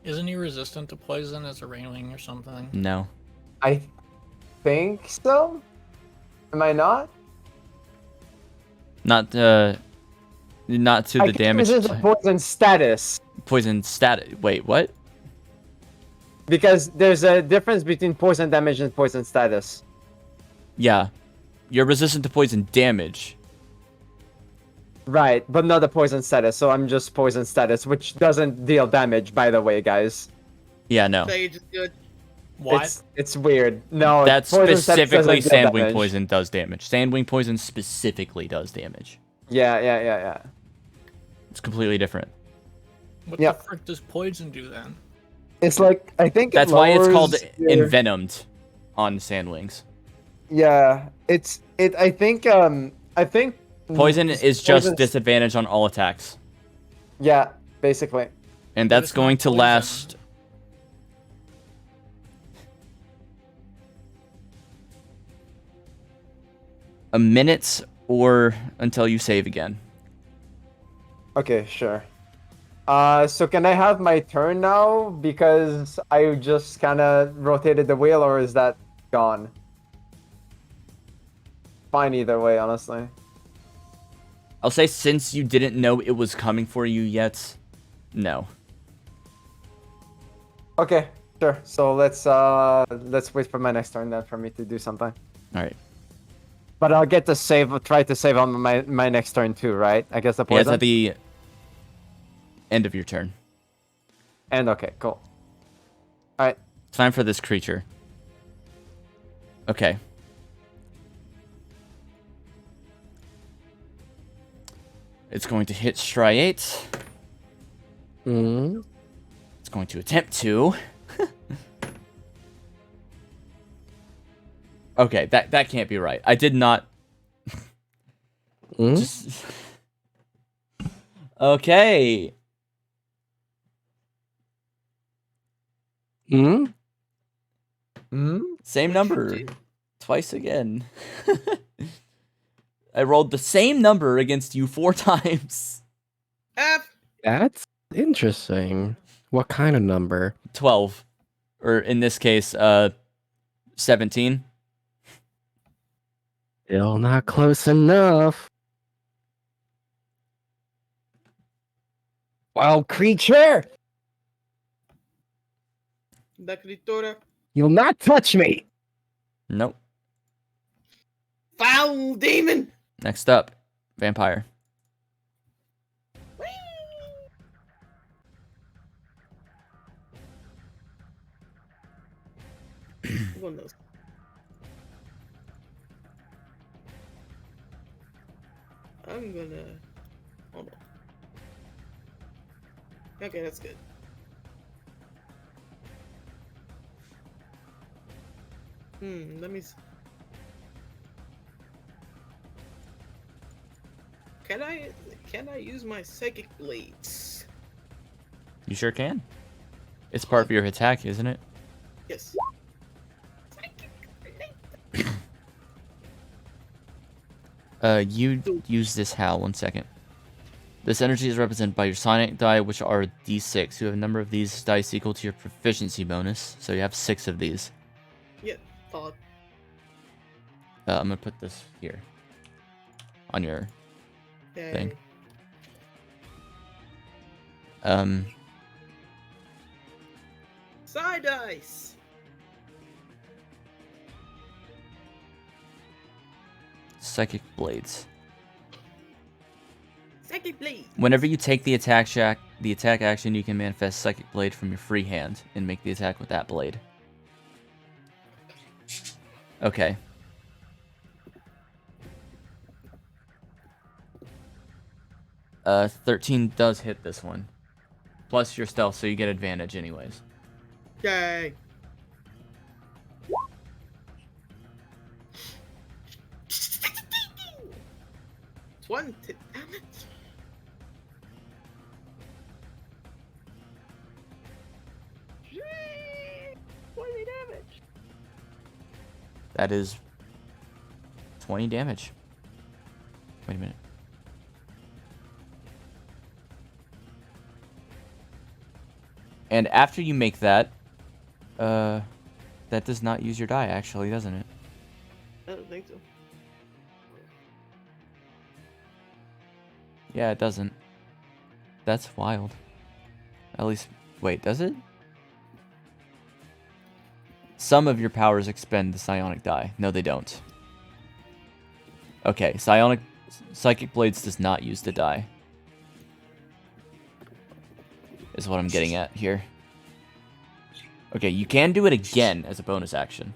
Isn't he resistant to poison as a rainwing or something? No. I think so. Am I not? Not Not to I the can't damage. resist the poison status Poison stat. Wait, what? because there's a difference between poison damage and poison status. Yeah. You're resistant to poison damage. Right, but not the poison status. So I'm just poison status, which doesn't deal damage, by the way, guys. Yeah, no. Sage is good. What? It's weird. No, That's poison status specifically doesn't deal Sandwing damage. poison does damage. Sandwing poison specifically does damage. Yeah. It's completely different. What Yeah. the frick does poison do then? It's like I think That's why it's called lowers your- envenomed on Sandwings. Yeah, I think Poison is just poison- disadvantage on all attacks. Yeah, basically. And But that's it's going not to poison. last a minute or until you save again. Okay, sure. So can I have my turn now because I just kind of rotated the wheel, or is that gone? Fine either way, honestly. I'll say since you didn't know it was coming for you yet, no. Okay, sure. So let's wait for my next turn then for me to do something. All right. But I'll get to try to save on my next turn too, right? I guess the Yeah, it's poison. at the end of your turn. And okay, cool. All right. Time for this creature. Okay. It's going to hit striate. Mm. It's going to attempt to. Okay, that can't be right. I did not. Mm. Just... Okay. Mm. Hmm. Same What'd you number. do? Twice again. I rolled the same number against you 4 times. F. That's interesting. What kind of number? 12. Or in this case, 17. Still not close enough. Wild creature! La criatura. You'll not touch me! Nope. Foul demon. Next up, vampire. One knows. I'm gonna hold on. Okay, that's good. Let me. Can I use my psychic blades? You sure can. It's part of your attack, isn't it? Yes. Psychic blade. You use this Hal, 1 second. This energy is represented by your sonic die, which are d6. You have a number of these dice equal to your proficiency bonus, so you have 6 of these. Yeah, thought. I'm gonna put this here. On your thing. Side dice. Psychic blades. Psychic blade. Whenever you take the attack action, you can manifest Psychic Blade from your free hand and make the attack with that blade. Okay. Uh, 13 does hit this one. Plus your stealth, so you get advantage anyways. Yay. It's 1 to damage. Yay! 20 damage. That is 20 damage. Wait a minute. And after you make that, that does not use your die, actually, doesn't it? I don't think so. Yeah, it doesn't. That's wild. At least, wait, does it? Some of your powers expend the psionic die. No, they don't. Okay, Psychic Blades does not use the die. Is what I'm getting at here. Okay, you can do it again as a bonus action.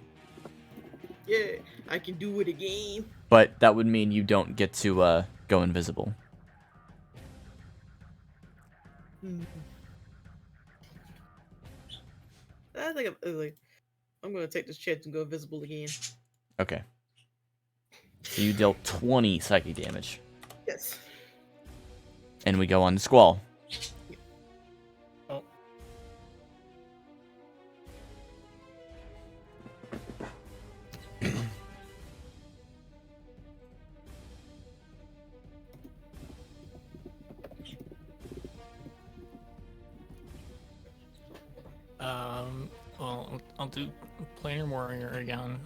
Yeah, I can do it again. But that would mean you don't get to go invisible. I think I'm gonna take this chance and go invisible again. Okay. So you dealt 20 psychic damage. Yes. And we go on to Squall. Oh. Well, I'll do Planar Warrior again.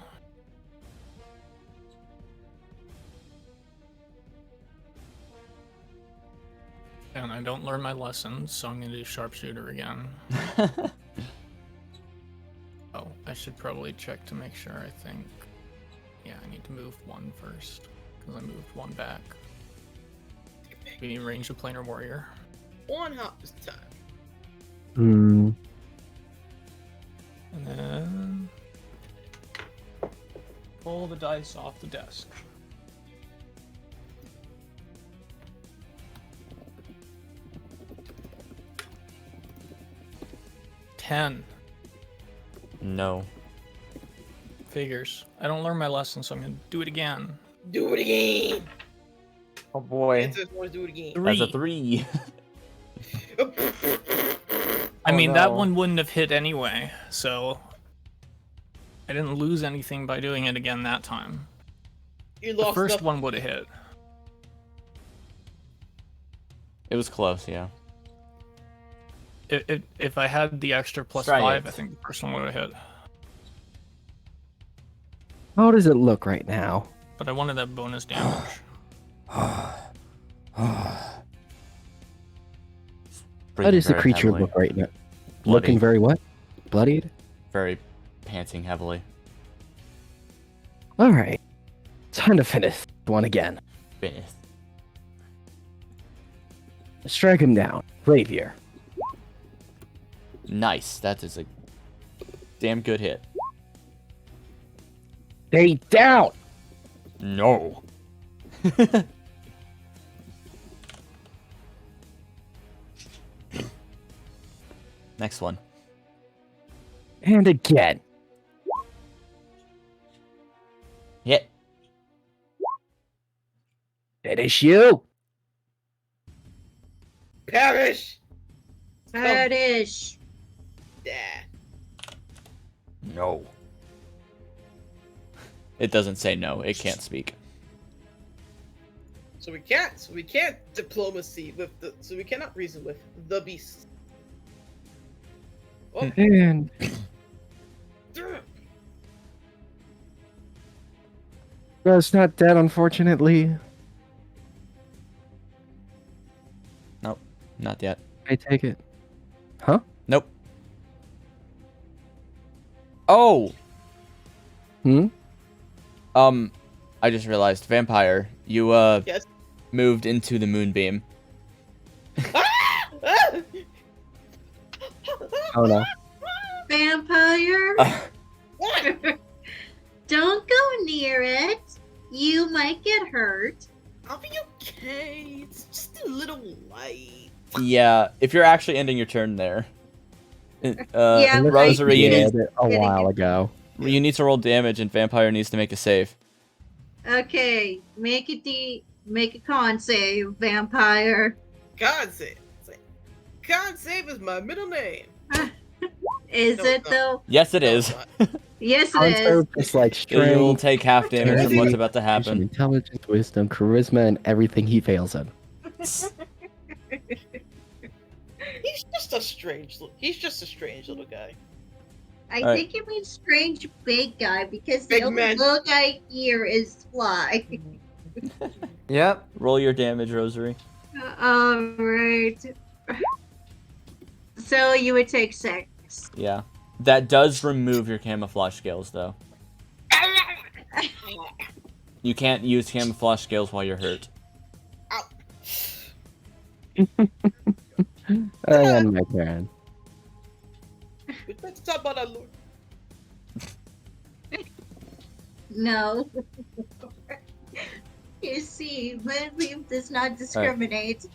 And I don't learn my lessons, so I'm gonna do Sharpshooter again. Oh, I should probably check to make sure, I think. Yeah, I need to move one first, because I moved one back. Be in range of Planar Warrior. One hop this time. Hmm. And then pull the dice off the desk. Ten. No. Figures. I don't learn my lesson, so I'm gonna do it again. Do it again. Oh boy. Answer want to do it again. That's a 3. I Oh, mean, that no. one wouldn't have hit anyway, so I didn't lose anything by doing it again that time. You The lost first up. one would have hit. It was close, yeah. If I had the extra plus Try 5, it. I think the first one would have hit. How does it look right now? But I wanted that bonus damage. How does the Breathing very creature heavily. look right now? Bloody. Looking very what? Bloodied? Very panting heavily. Alright. Time to finish one again. Fifth. Strike him down. Rapier. Nice. That is a damn good hit. Stay down! No. Next one. And again. Hit. Finish you! Perish. Perish. Yeah. No. It doesn't say no. It can't speak. So we can't diplomacy with the. So we cannot reason with the beast. Oh, And well, it's not dead, unfortunately. Nope. Not yet. I take it. Huh? Nope. Oh! Hmm? I just realized, Vampire, you, yes. moved into the moonbeam. Oh no. Vampire, What? don't go near it. You might get hurt. I'll be okay. It's just a little light. Yeah, if you're actually ending your turn there. Yeah, Unless Rosary, you you did need, it a while ago. you need to roll damage, and Vampire needs to make a save. Okay, make a con save, Vampire. God save. God save is my middle name. Is No, it no. though? Yes, it No, is. it's not. Yes, it is. Concept is like You will strength, take half damage from what's about to happen. intelligence, wisdom, charisma, and everything he fails in. He's just a strange. He's just a strange little guy. I Alright. think it means strange big guy because Big the only man. little guy here is Fly. Yep. Roll your damage, Rosary. Alright. So you would take 6. Yeah. That does remove your camouflage skills, though. You can't use camouflage skills while you're hurt. Ow. And my turn. Let's talk about that, Lord. No. You see, Moonbeam does not discriminate.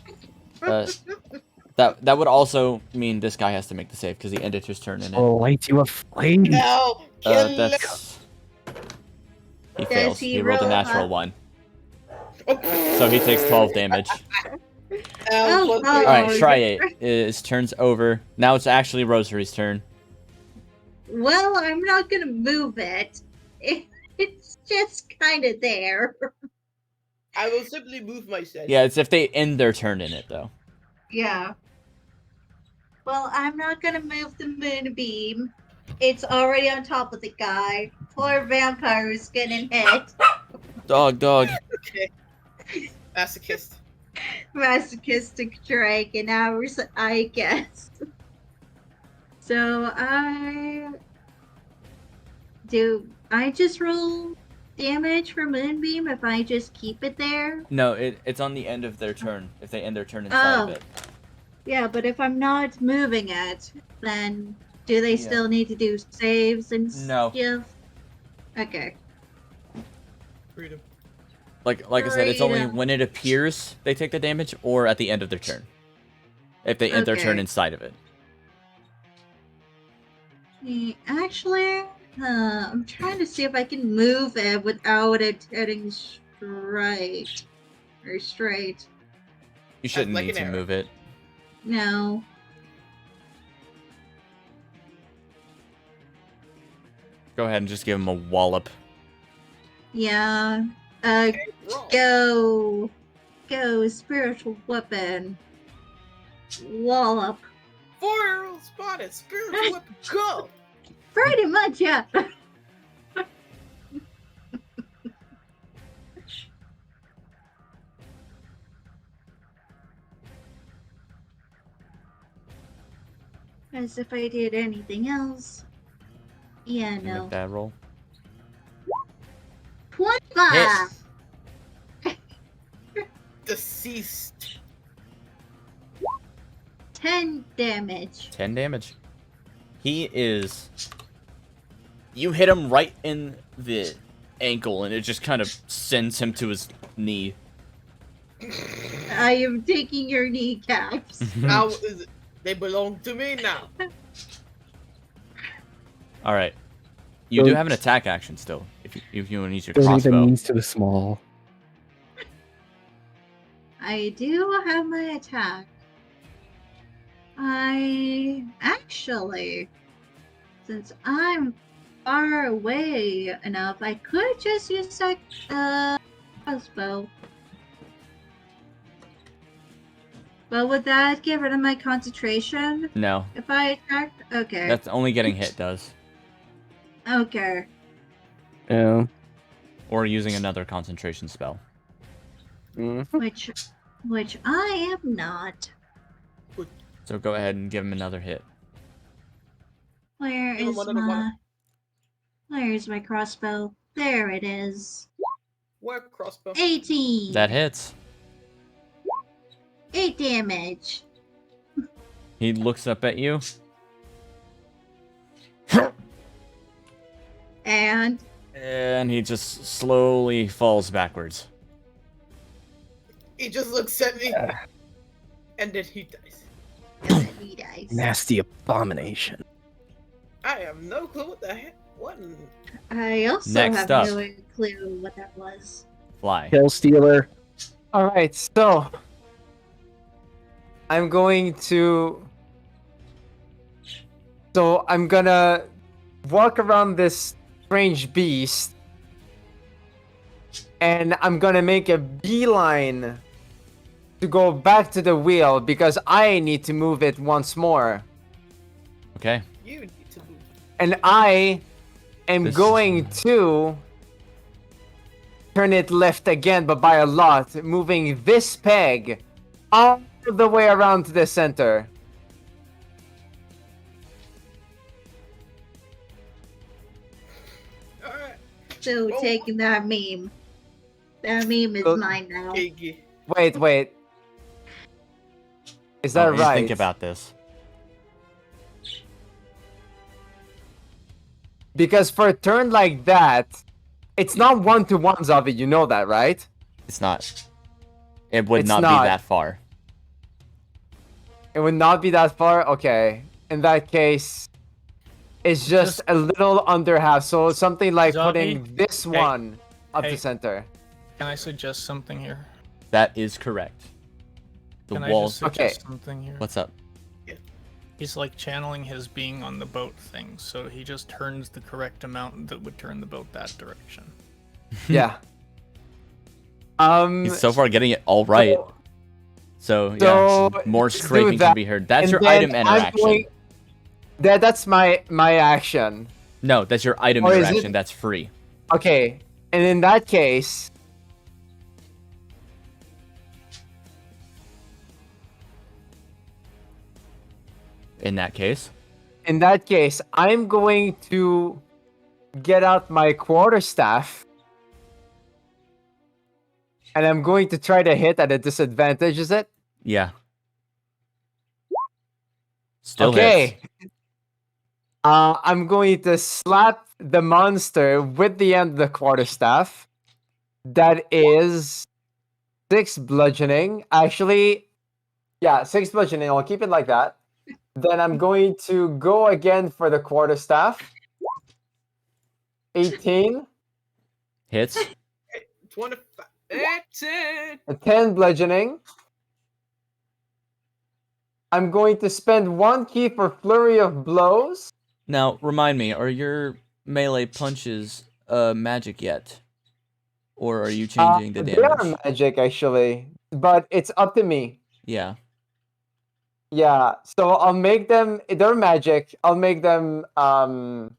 That would also mean this guy has to make the save because he ended his turn in it. Oh, light you aflame. No! Kill him! That's... He fails. he He rolled a roll natural up? 1. So he takes 12 damage. Oh, Alright, try it. His turn's over. Now it's actually Rosary's turn. Well, I'm not gonna move it. It's just kind of there. I will simply move myself. Yeah, it's if they end their turn in it, though. Yeah. Well, I'm not gonna move the moonbeam. It's already on top of the guy. Poor vampire is getting hit. Dog. Okay. Masochist. Masochistic dragon hours, I guess. So do I just roll damage for moonbeam if I just keep it there? No, it's on the end of their turn. If they end their turn inside of it. Yeah, but if I'm not moving it, then do they still need to do saves and No. stuff? Okay. Freedom. Like I said, it's only Freedom. when it appears they take the damage, or at the end of their turn. If they end their turn Okay. inside of it. Actually, I'm trying to see if I can move it without it hitting straight. Or straight. You shouldn't like need an to arrow. move it. No. Go ahead and just give him a wallop. Yeah. Roll. Go, spiritual weapon. Wallop. 4-year-old spotted. Spiritual weapon. Go. Pretty much, yeah. As if I did anything else. Yeah, Make no. that roll. 25! Deceased. 10 damage. 10 damage. He is... You hit him right in the ankle, and it just kind of sends him to his knee. I am taking your kneecaps. How is it? They belong to me now. Alright. You do Don't- have an attack action still, if you want to use your Don't even crossbow. means to the small. I do have my attack. I actually, since I'm far away enough, I could just use that crossbow. But would that get rid of my concentration No. if I attacked? Okay. That's only getting hit does. Okay. Yeah. Or using another concentration spell. Which I am not. So go ahead and give him another hit. Where Give him is another one. Where's my crossbow? There it is. Where crossbow? 18. That hits. 8 damage. He looks up at you. And And he just slowly falls backwards. He just looks at me. And then he dies. he dies. Nasty abomination. I have no clue what the heck. What? I also Next have up. no clue what that was. Fly. Kill Stealer. Alright, so I'm going to. So I'm gonna walk around this strange beast. And I'm gonna make a beeline to go back to the wheel because I need to move it once more. Okay. You need to move. And I am This is- going to turn it left again, but by a lot, moving this peg all the way around to the center. Alright. So Oh. taking that meme. That meme is So- mine now. Giggy. Wait. Is Oh, that let me right? think about this. Because for a turn like that, it's not 1-to-1, Zavi. You know that, right? It's not. It would It's not not. be that far. It would not be that far? Okay. In that case, it's just a little under half. So something like Zavi? putting this Hey. one up Hey. the center. Can I suggest something here? That is correct. The Can I wall. just suggest something here? What's up? He's like channeling his being on the boat thing, so he just turns the correct amount that would turn the boat that direction. Yeah. He's so far getting it all right. So So, yeah, more let's do scraping that, can be heard. That's and your then item I'm interaction. going- That's my action. No, that's your item Or is interaction. it- That's free. Okay. And in that case, In that case, I'm going to get out my quarterstaff. And I'm going to try to hit at a disadvantage, is it? yeah. Still Okay. hits. I'm going to slap the monster with the end of the quarterstaff. That is 6 bludgeoning. Actually, yeah, 6 bludgeoning. I'll keep it like that. Then I'm going to go again for the quarterstaff. 18. Hits. 25. That's it. A 10 bludgeoning. I'm going to spend 1 key for flurry of blows. Now, remind me, are your melee punches magic yet? Or are you changing the They are damage? magic actually, but it's up to me. Yeah. Yeah, so I'll make them. They're magic. I'll make them the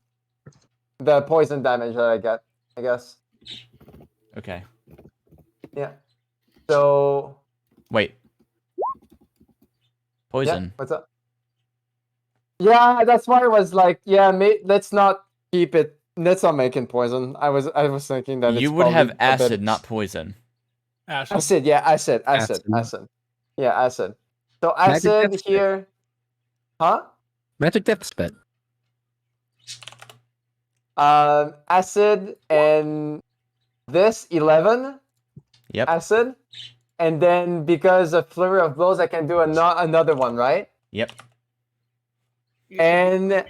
poison damage that I get. I guess. Okay. Yeah. So Wait. yeah, Poison. what's up? Yeah, that's why I was like, yeah, let's not keep it. Let's not make it poison. I was thinking that You it's would have probably a bit- acid, not poison. Acid, yeah, acid. Acid. Yeah, acid. So Magic acid death spit. here, huh? Magic death spit. Acid and this 11 Yep. acid, and then because of flurry of blows, I can do another one, right? Yep. And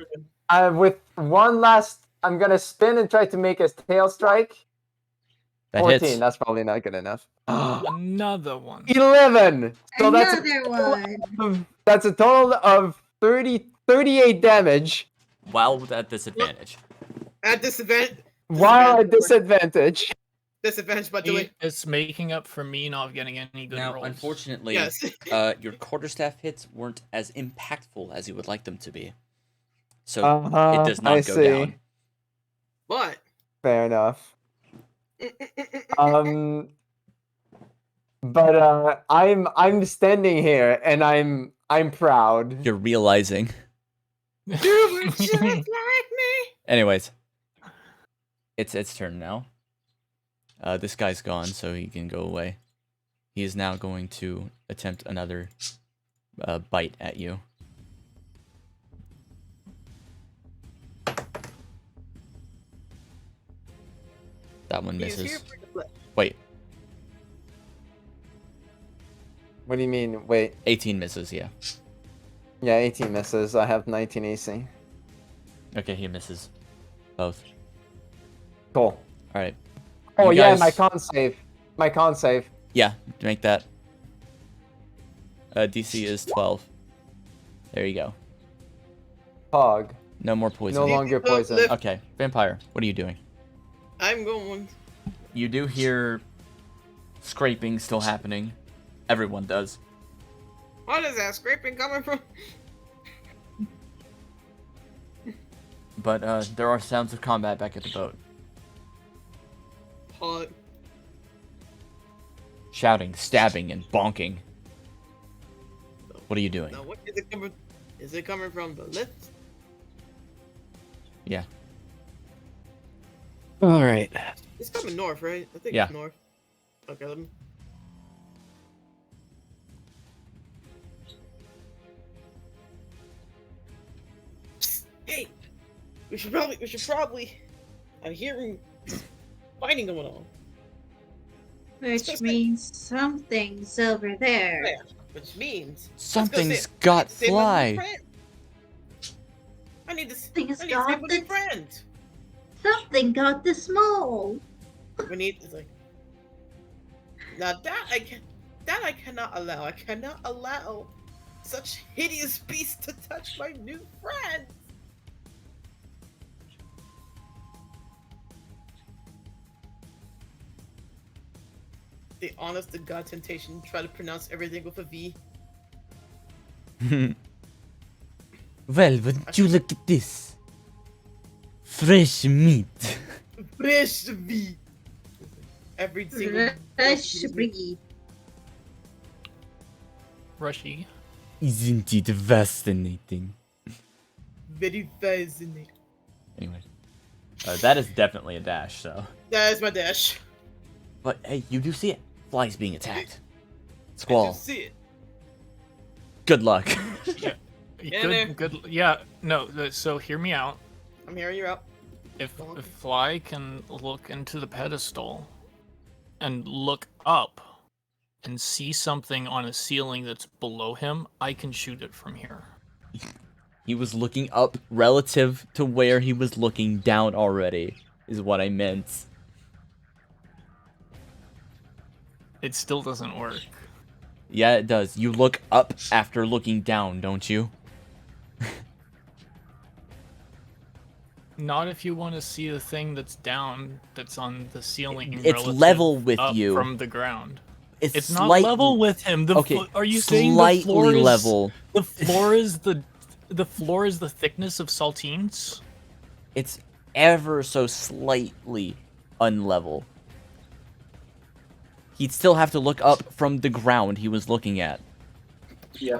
with one last, I'm gonna spin and try to make a tail strike. That 14. hits. That's probably not good enough. Another one. 11. So Another one. that's a total of 38 damage. While at disadvantage. At disadvantage. While at disadvantage. Disadvantage by delay. It's making up for me not getting any good Now, rolls. unfortunately, Yes. your quarterstaff hits weren't as impactful as you would like them to be. So Uh-huh, it does not I go see. down. But Fair enough. But I'm standing here and I'm proud. You're realizing. you were just like me. Anyways, it's turn now. This guy's gone, so he can go away. He is now going to attempt another bite at you. That one He's here misses. for the play. Wait, What do you mean? Wait. 18 misses, yeah. Yeah, 18 misses. I have 19 AC. Okay, he misses. Both. Cool. Alright. Oh You yeah, guys- my con save. My con save. Yeah, make that. DC is 12. There you go. Pog. No more poison. No longer poison. Lift. Okay, Vampire, what are you doing? I'm going. You do hear scraping still happening. Everyone does. What is that scraping coming from? But there are sounds of combat back at the boat. Hot. Shouting, stabbing, and bonking. What are you doing? Now, what is it coming? Is it coming from the left? Yeah. All right. It's coming north, right? I think Yeah. it's north. Okay, let me. Psst, hey, we should probably. I'm hearing fighting going on. Which means something's over there. Yeah, which means Something's got save my new Fly. friend. I need to Something's save got my the- new friend. Something got this mole. We need it's like now that I cannot allow. I cannot allow such hideous beasts to touch my new friend. The honest to God temptation, try to pronounce everything with a V. Well, would you look at this? Fresh meat. Fresh V. Every single Fresh breed. Rushy. Isn't it fascinating? very fascinating. Anyway. That is definitely a dash, so. That is my dash. But hey, you do see it. Fly's being attacked. I Squall. do see it. Good luck. there. Good. Yeah. No. So hear me out. I'm hearing you out. If Fly can look into the pedestal and look up and see something on a ceiling that's below him, I can shoot it from here. He was looking up relative to where he was looking down already, is what I meant. It still doesn't work. Yeah, it does. You look up after looking down, don't you? Not if you want to see the thing that's down, that's on the ceiling. It's relative level with up you. from the ground. It's not slight- level with him. Okay, Are you saying the slightly floor is level. The floor is the floor is the thickness of saltines? It's ever so slightly unlevel. He'd still have to look up from the ground he was looking at. Yeah.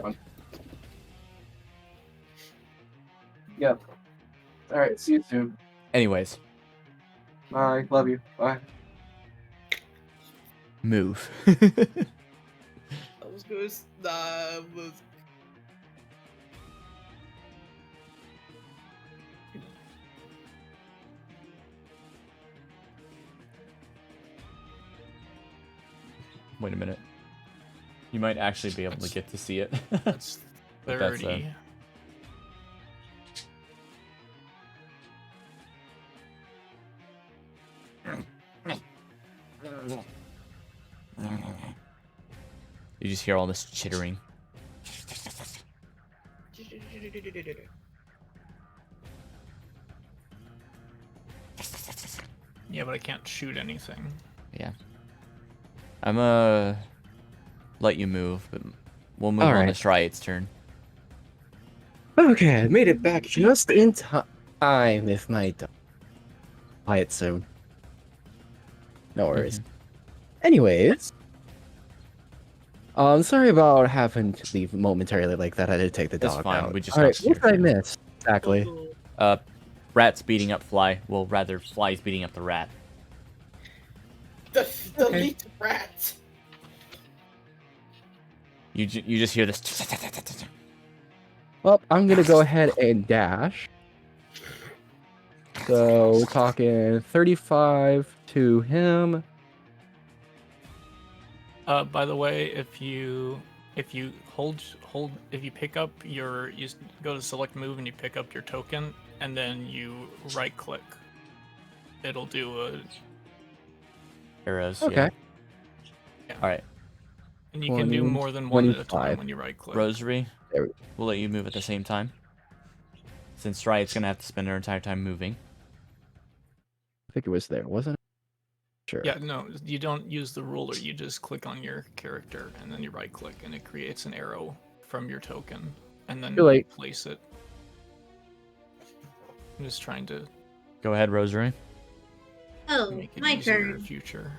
Yep. All right. See you soon. Anyways, Bye. Love you. Bye. move. I was good. Nah, was. Wait a minute. You might actually be able to get to see it. That's But that's, 30. You just hear all this chittering. Yeah, but I can't shoot anything. Yeah. I'm let you move, but we'll move All on right. to Striate's turn. Okay, I made it back just in time with my dog. Quiet soon. No worries. Anyways, sorry about having to leave momentarily like that. I did take the That's dog fine, out. we just All right, got what did I scared. miss exactly? Rat's beating up Fly. Well, rather, Fly's beating up the rat. The Okay. elite rat. You just hear this. Well, I'm gonna go ahead and dash. So we're talking 35 to him. By the way, if you hold if you pick up your go to select move and you pick up your token and then you right click, it'll do a Arrows. Okay. Yeah. All right. and you can do 20, more than one at a 25. time when you right click. Rosary, There we- we'll let you move at the same time. Since Striate's gonna have to spend her entire time moving. I think it was there, wasn't it? Sure. Yeah, no, you don't use the ruler. You just click on your character and then you right click and it creates an arrow from your token and then Too late. you place it. I'm just trying to Go ahead, Rosary. Oh, make it my easier in turn. future.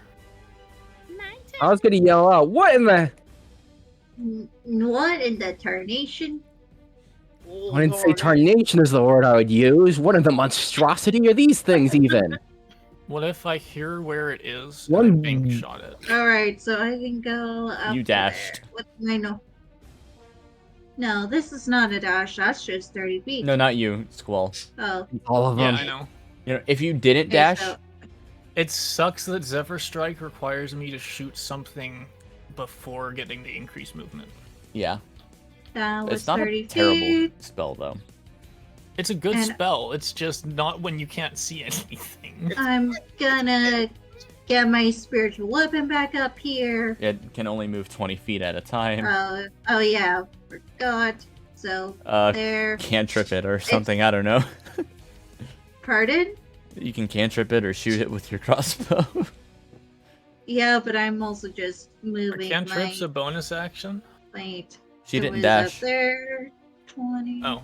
I was gonna yell out, "What in the?" What in the tarnation? I wouldn't say tarnation is the word I would use. What in the monstrosity are these things even? What if I hear where it is and I One- bank shot it? Alright, so I can go up You to there. dashed. What do I know? No, this is not a dash. That's just 30 feet. No, not you, Squall. Oh, All of Yeah, them. I know. You know, if you didn't okay, dash, so It sucks that Zephyr Strike requires me to shoot something before getting the increased movement. yeah, that was it's not 30 a terrible feet. spell though. It's a good And- spell. It's just not when you can't see anything. I'm gonna get my spiritual weapon back up here. It can only move 20 feet at a time. Oh yeah, forgot. So there. Cantrip it or something. I don't know. Pardon? You can cantrip it or shoot it with your crossbow. Yeah, but I'm also just Are moving cantrips my a bonus action? wait. She it didn't was dash. Up there, 20. Oh.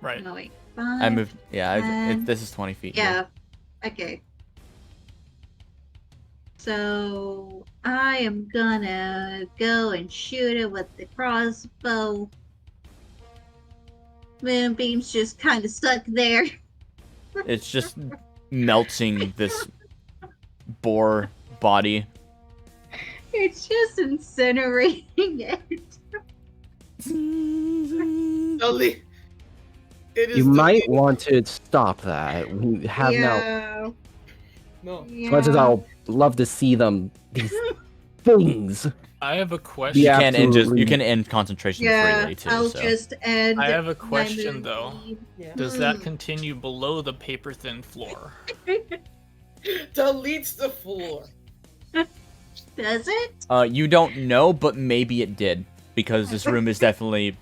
Right. No wait, 5. I moved. Yeah, and- this is 20 feet. Yeah. Okay. So I am gonna go and shoot it with the crossbow. Moonbeam's just kind of stuck there. It's just melting this boar body. It's just incinerating it. Only. It is You the- might want to stop that. We have now. Yeah. No. As much as I'll love to see them, these things. I have a question. You Yeah, can end absolutely. you can end concentration Yeah, freely too. I'll so. just end. I have a my question, though. moonbeam. Yeah. Does that continue below the paper thin floor? Deletes the floor. Does it? You don't know, but maybe it did because this room is definitely.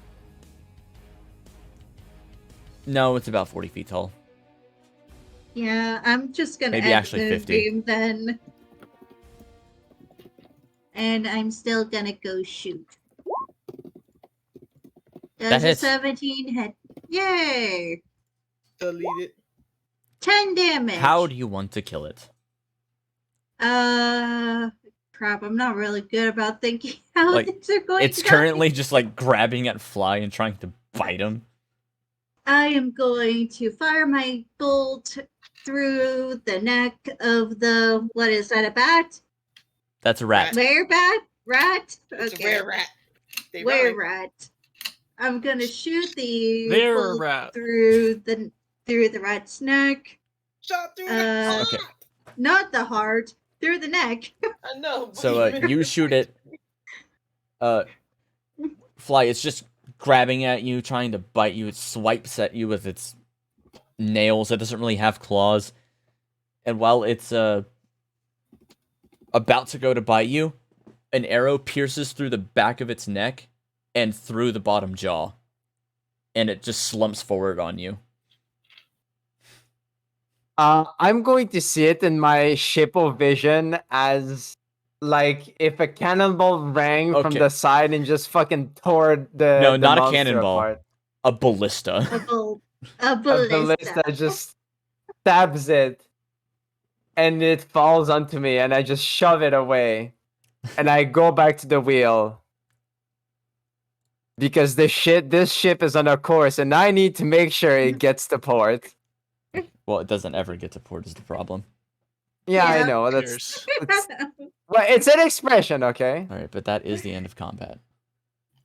No, it's about 40 feet tall. Yeah, I'm just gonna Maybe end actually the 50. moonbeam then. And I'm still gonna go shoot. That Does a hits. 17 hit? Yay! Delete it. 10 damage. How do you want to kill it? Crap, I'm not really good about thinking how Like, things are going It's to go. currently just like grabbing at Fly and trying to bite him. I am going to fire my bolt through the neck of the, what is that, a bat? That's a rat. Were bat? Rat? It's Okay. a rare rat. They Were rhyme. rat. I'm gonna shoot the There, bolt rat. through the rat's neck. Shot through Uh, Okay. Not the heart, through the neck. I know. but So you shoot it. Fly, it's just grabbing at you, trying to bite you. It swipes at you with its nails. It doesn't really have claws. And while it's about to go to bite you, an arrow pierces through the back of its neck and through the bottom jaw. And it just slumps forward on you. I'm going to see it in my ship of vision as like if a cannonball rang from Okay. the side and just fucking tore the No, the not a monster cannonball. apart. A ballista. A A ballista. ballista just stabs it, and it falls onto me, and I just shove it away, and I go back to the wheel because this ship is on a course, and I need to make sure it gets to port. Well, it doesn't ever get to port is the problem. Yeah, I Yeah. know. Cheers. Well, it's an expression, okay? Alright, but that is the end of combat.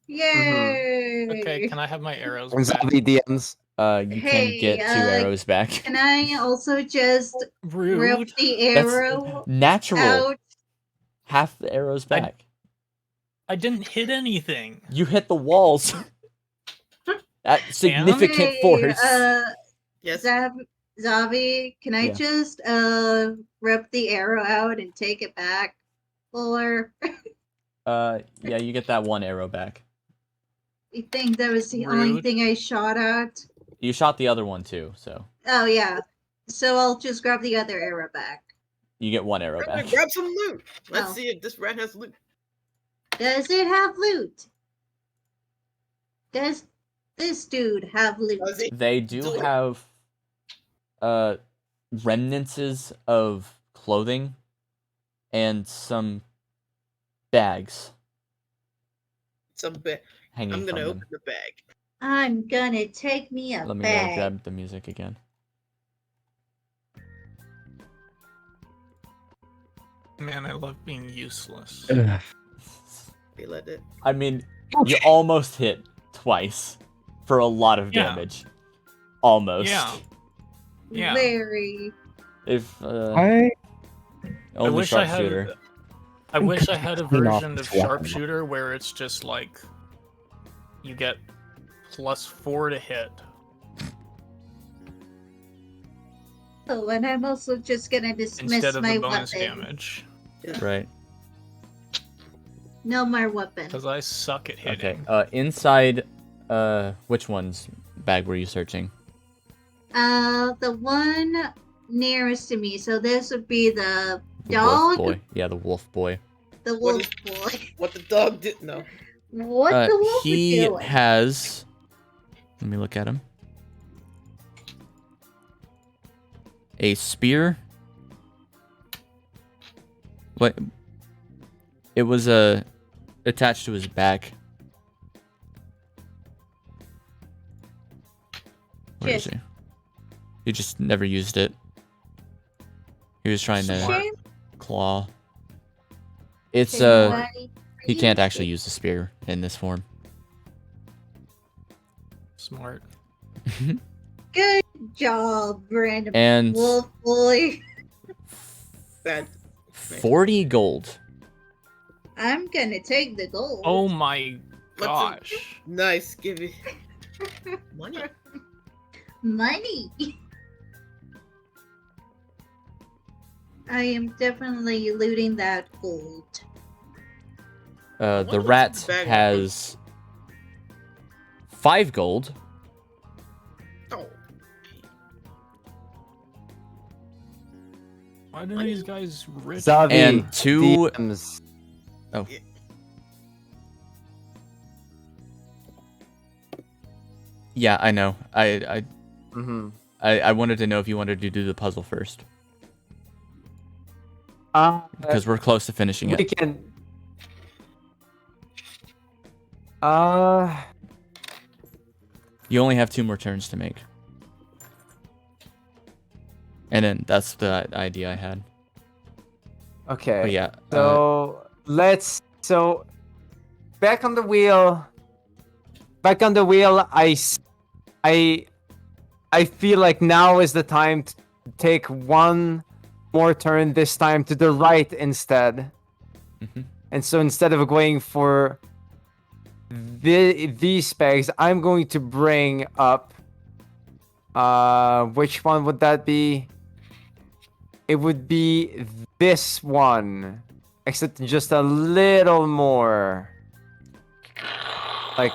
Yay! Okay, can I have my arrows And back? zombie DMs. You can get 2 arrows back. Can I also just rip Rude. the That's arrow natural. out? Half the arrows back. I didn't hit anything. You hit the walls. At significant Hey, force. Yes. Zavi, can I Yeah. just rip the arrow out and take it back? Or Yeah, you get that 1 arrow back. you think that was the only Rude. thing I shot at? You shot the other one too, so Oh yeah. So I'll just grab the other arrow back. you get 1 arrow back. Grab some loot. Let's Oh. see if this rat has loot. Does it have loot? Does this dude have loot? Does he? They do Do it. have remnants of clothing and some bags. some bag. hanging I'm from gonna them. open the bag. I'm gonna take me a Let me bag. grab the music again. Man, I love being useless. Ugh. They let it. I mean, you almost hit twice for a lot of Yeah. damage. Almost. Yeah. Very. If I only wish I had- sharpshooter. I wish I had a Clean off version of this weapon. sharpshooter where it's just like you get +4 to hit. Oh, and I'm also just gonna dismiss Instead of my the bonus weapon. damage. Right. No more weapon. Because I suck at hitting. Okay. Inside. Which one's bag were you searching? The one nearest to me. So this would be the The dog. wolf boy. Yeah, the wolf boy. The What wolf boy. What the dog didn't know. What the wolf He is doing? has. Let me look at him. A spear. What? It was attached to his back. Where is Shit. he? He just never used it. He was trying to Shame. claw. It's Somebody he can't actually use the spear in this form. Smart. Good job, random And wolf boy. Bad. 40 gold. I'm gonna take the gold. Oh my What's gosh. Nice. Give me money. Money. I am definitely looting that gold. The what's rat the bag of has 5 gold. Oh. Why do these guys rich? Zavi, And 2 DMs. Yeah, I know. Mm-hmm. I wanted to know if you wanted to do the puzzle first because we're close to finishing we it. can. You only have 2 more turns to make. And then that's the idea I had. Okay. But yeah. So back on the wheel. Back on the wheel. I feel like now is the time to take one more turn. This time to the right instead. Mhm. And so instead of going for these pegs, I'm going to bring up. Which one would that be? It would be this one, except just a little more, like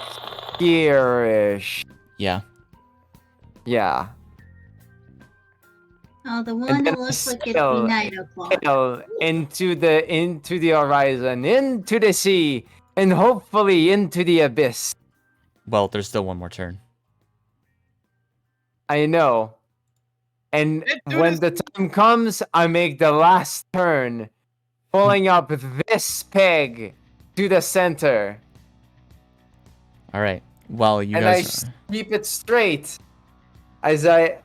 here-ish. Yeah. Yeah. Oh, the one And that then looks like it'd sail- be 9 o'clock. Sail into the horizon, into the sea, and hopefully into the abyss. Well, there's still one more turn. I know. And Let's do when this. the time comes, I make the last turn, pulling up this peg to the center, All right. Well, you and guys. keep it straight as I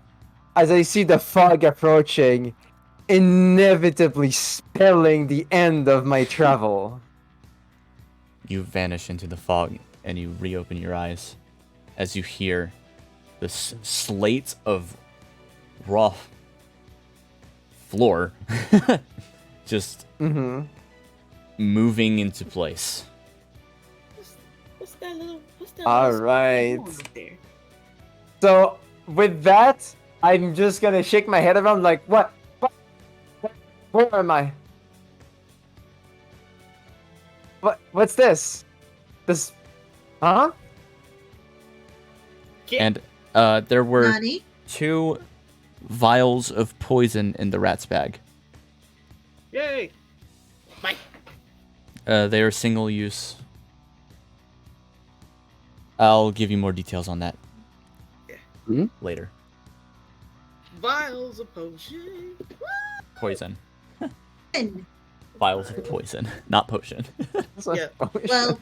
see the fog approaching, inevitably spelling the end of my travel. You vanish into the fog and you reopen your eyes as you hear the slate of raw floor just Mm-hmm. moving into place. What's that little? All little right. squirrel over there? So with that, I'm just gonna shake my head around like, what? Where am I? What's this? This, huh? And there were Nani? 2 vials of poison in the rat's bag. Yay! Bye. They are single use. I'll give you more details on that later. Vials of potion. Poison. And, Vials of poison, not potion. Yeah. well,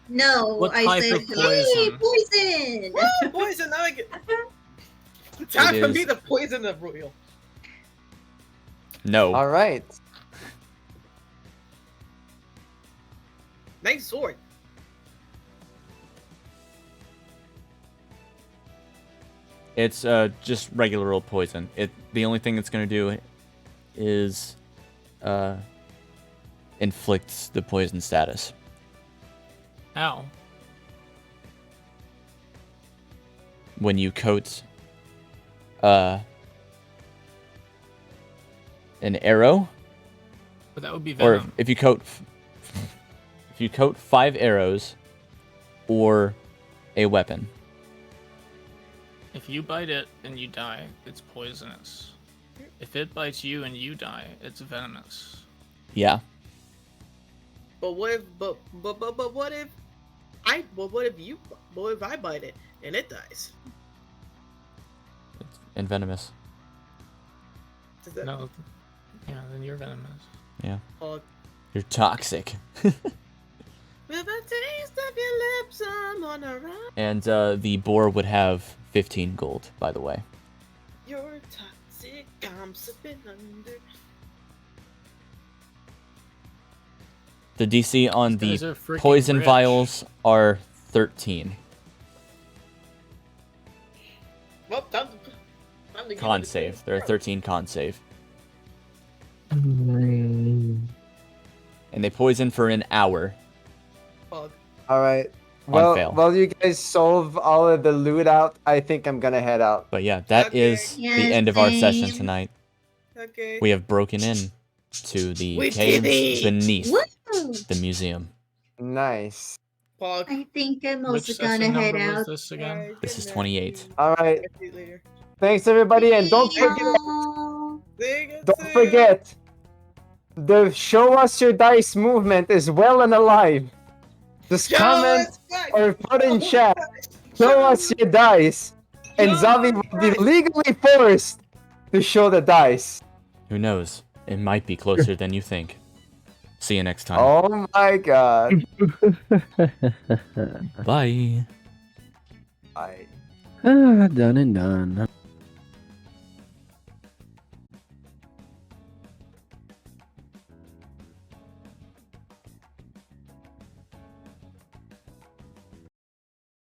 No, What I type said, of hey, poison? poison! Woo, poison! Now I get. Time for is- me to poison the royal. No. All right. Nice sword. It's just regular old poison. The only thing it's gonna do is inflicts the poison status. How? When you coat an arrow, But that would be or venom. if you coat 5 arrows or a weapon. If you bite it and you die, it's poisonous. If it bites you and you die, it's venomous. Yeah. But what if? But what if? What if I bite it and it dies? And venomous. Does that? No. Yeah, then you're venomous. Yeah. Oh, You're toxic. with a taste of your lips, I'm on a run. And the boar would have 15 gold, by the way. You're toxic. I'm sipping under. The DC on These the guys are freaking poison rich. vials are 13. Well, time to give Con it a save. chance. They're a 13 con save. Mm, And they poison for an hour. Pog. All right. On Well, fail. while you guys solve all of the loot out, I think I'm gonna head out. But yeah, that Okay. is the Yes, end of our session same. tonight. Okay. We have broken in to the We caves did it! beneath Woo! the museum. Nice. Pog. I think I'm Which also session gonna head number was out. this again? Alright, This good is night. 28. All right. Catch you later. Thanks everybody, and don't forget. Y'all. Don't forget. The show us your dice movement is well and alive. Just comment or put in chat. Show us your dice, and Zavi will be legally forced to show the dice. Who knows? It might be closer than you think. See you next time. Oh my god. Bye. Bye. done and done.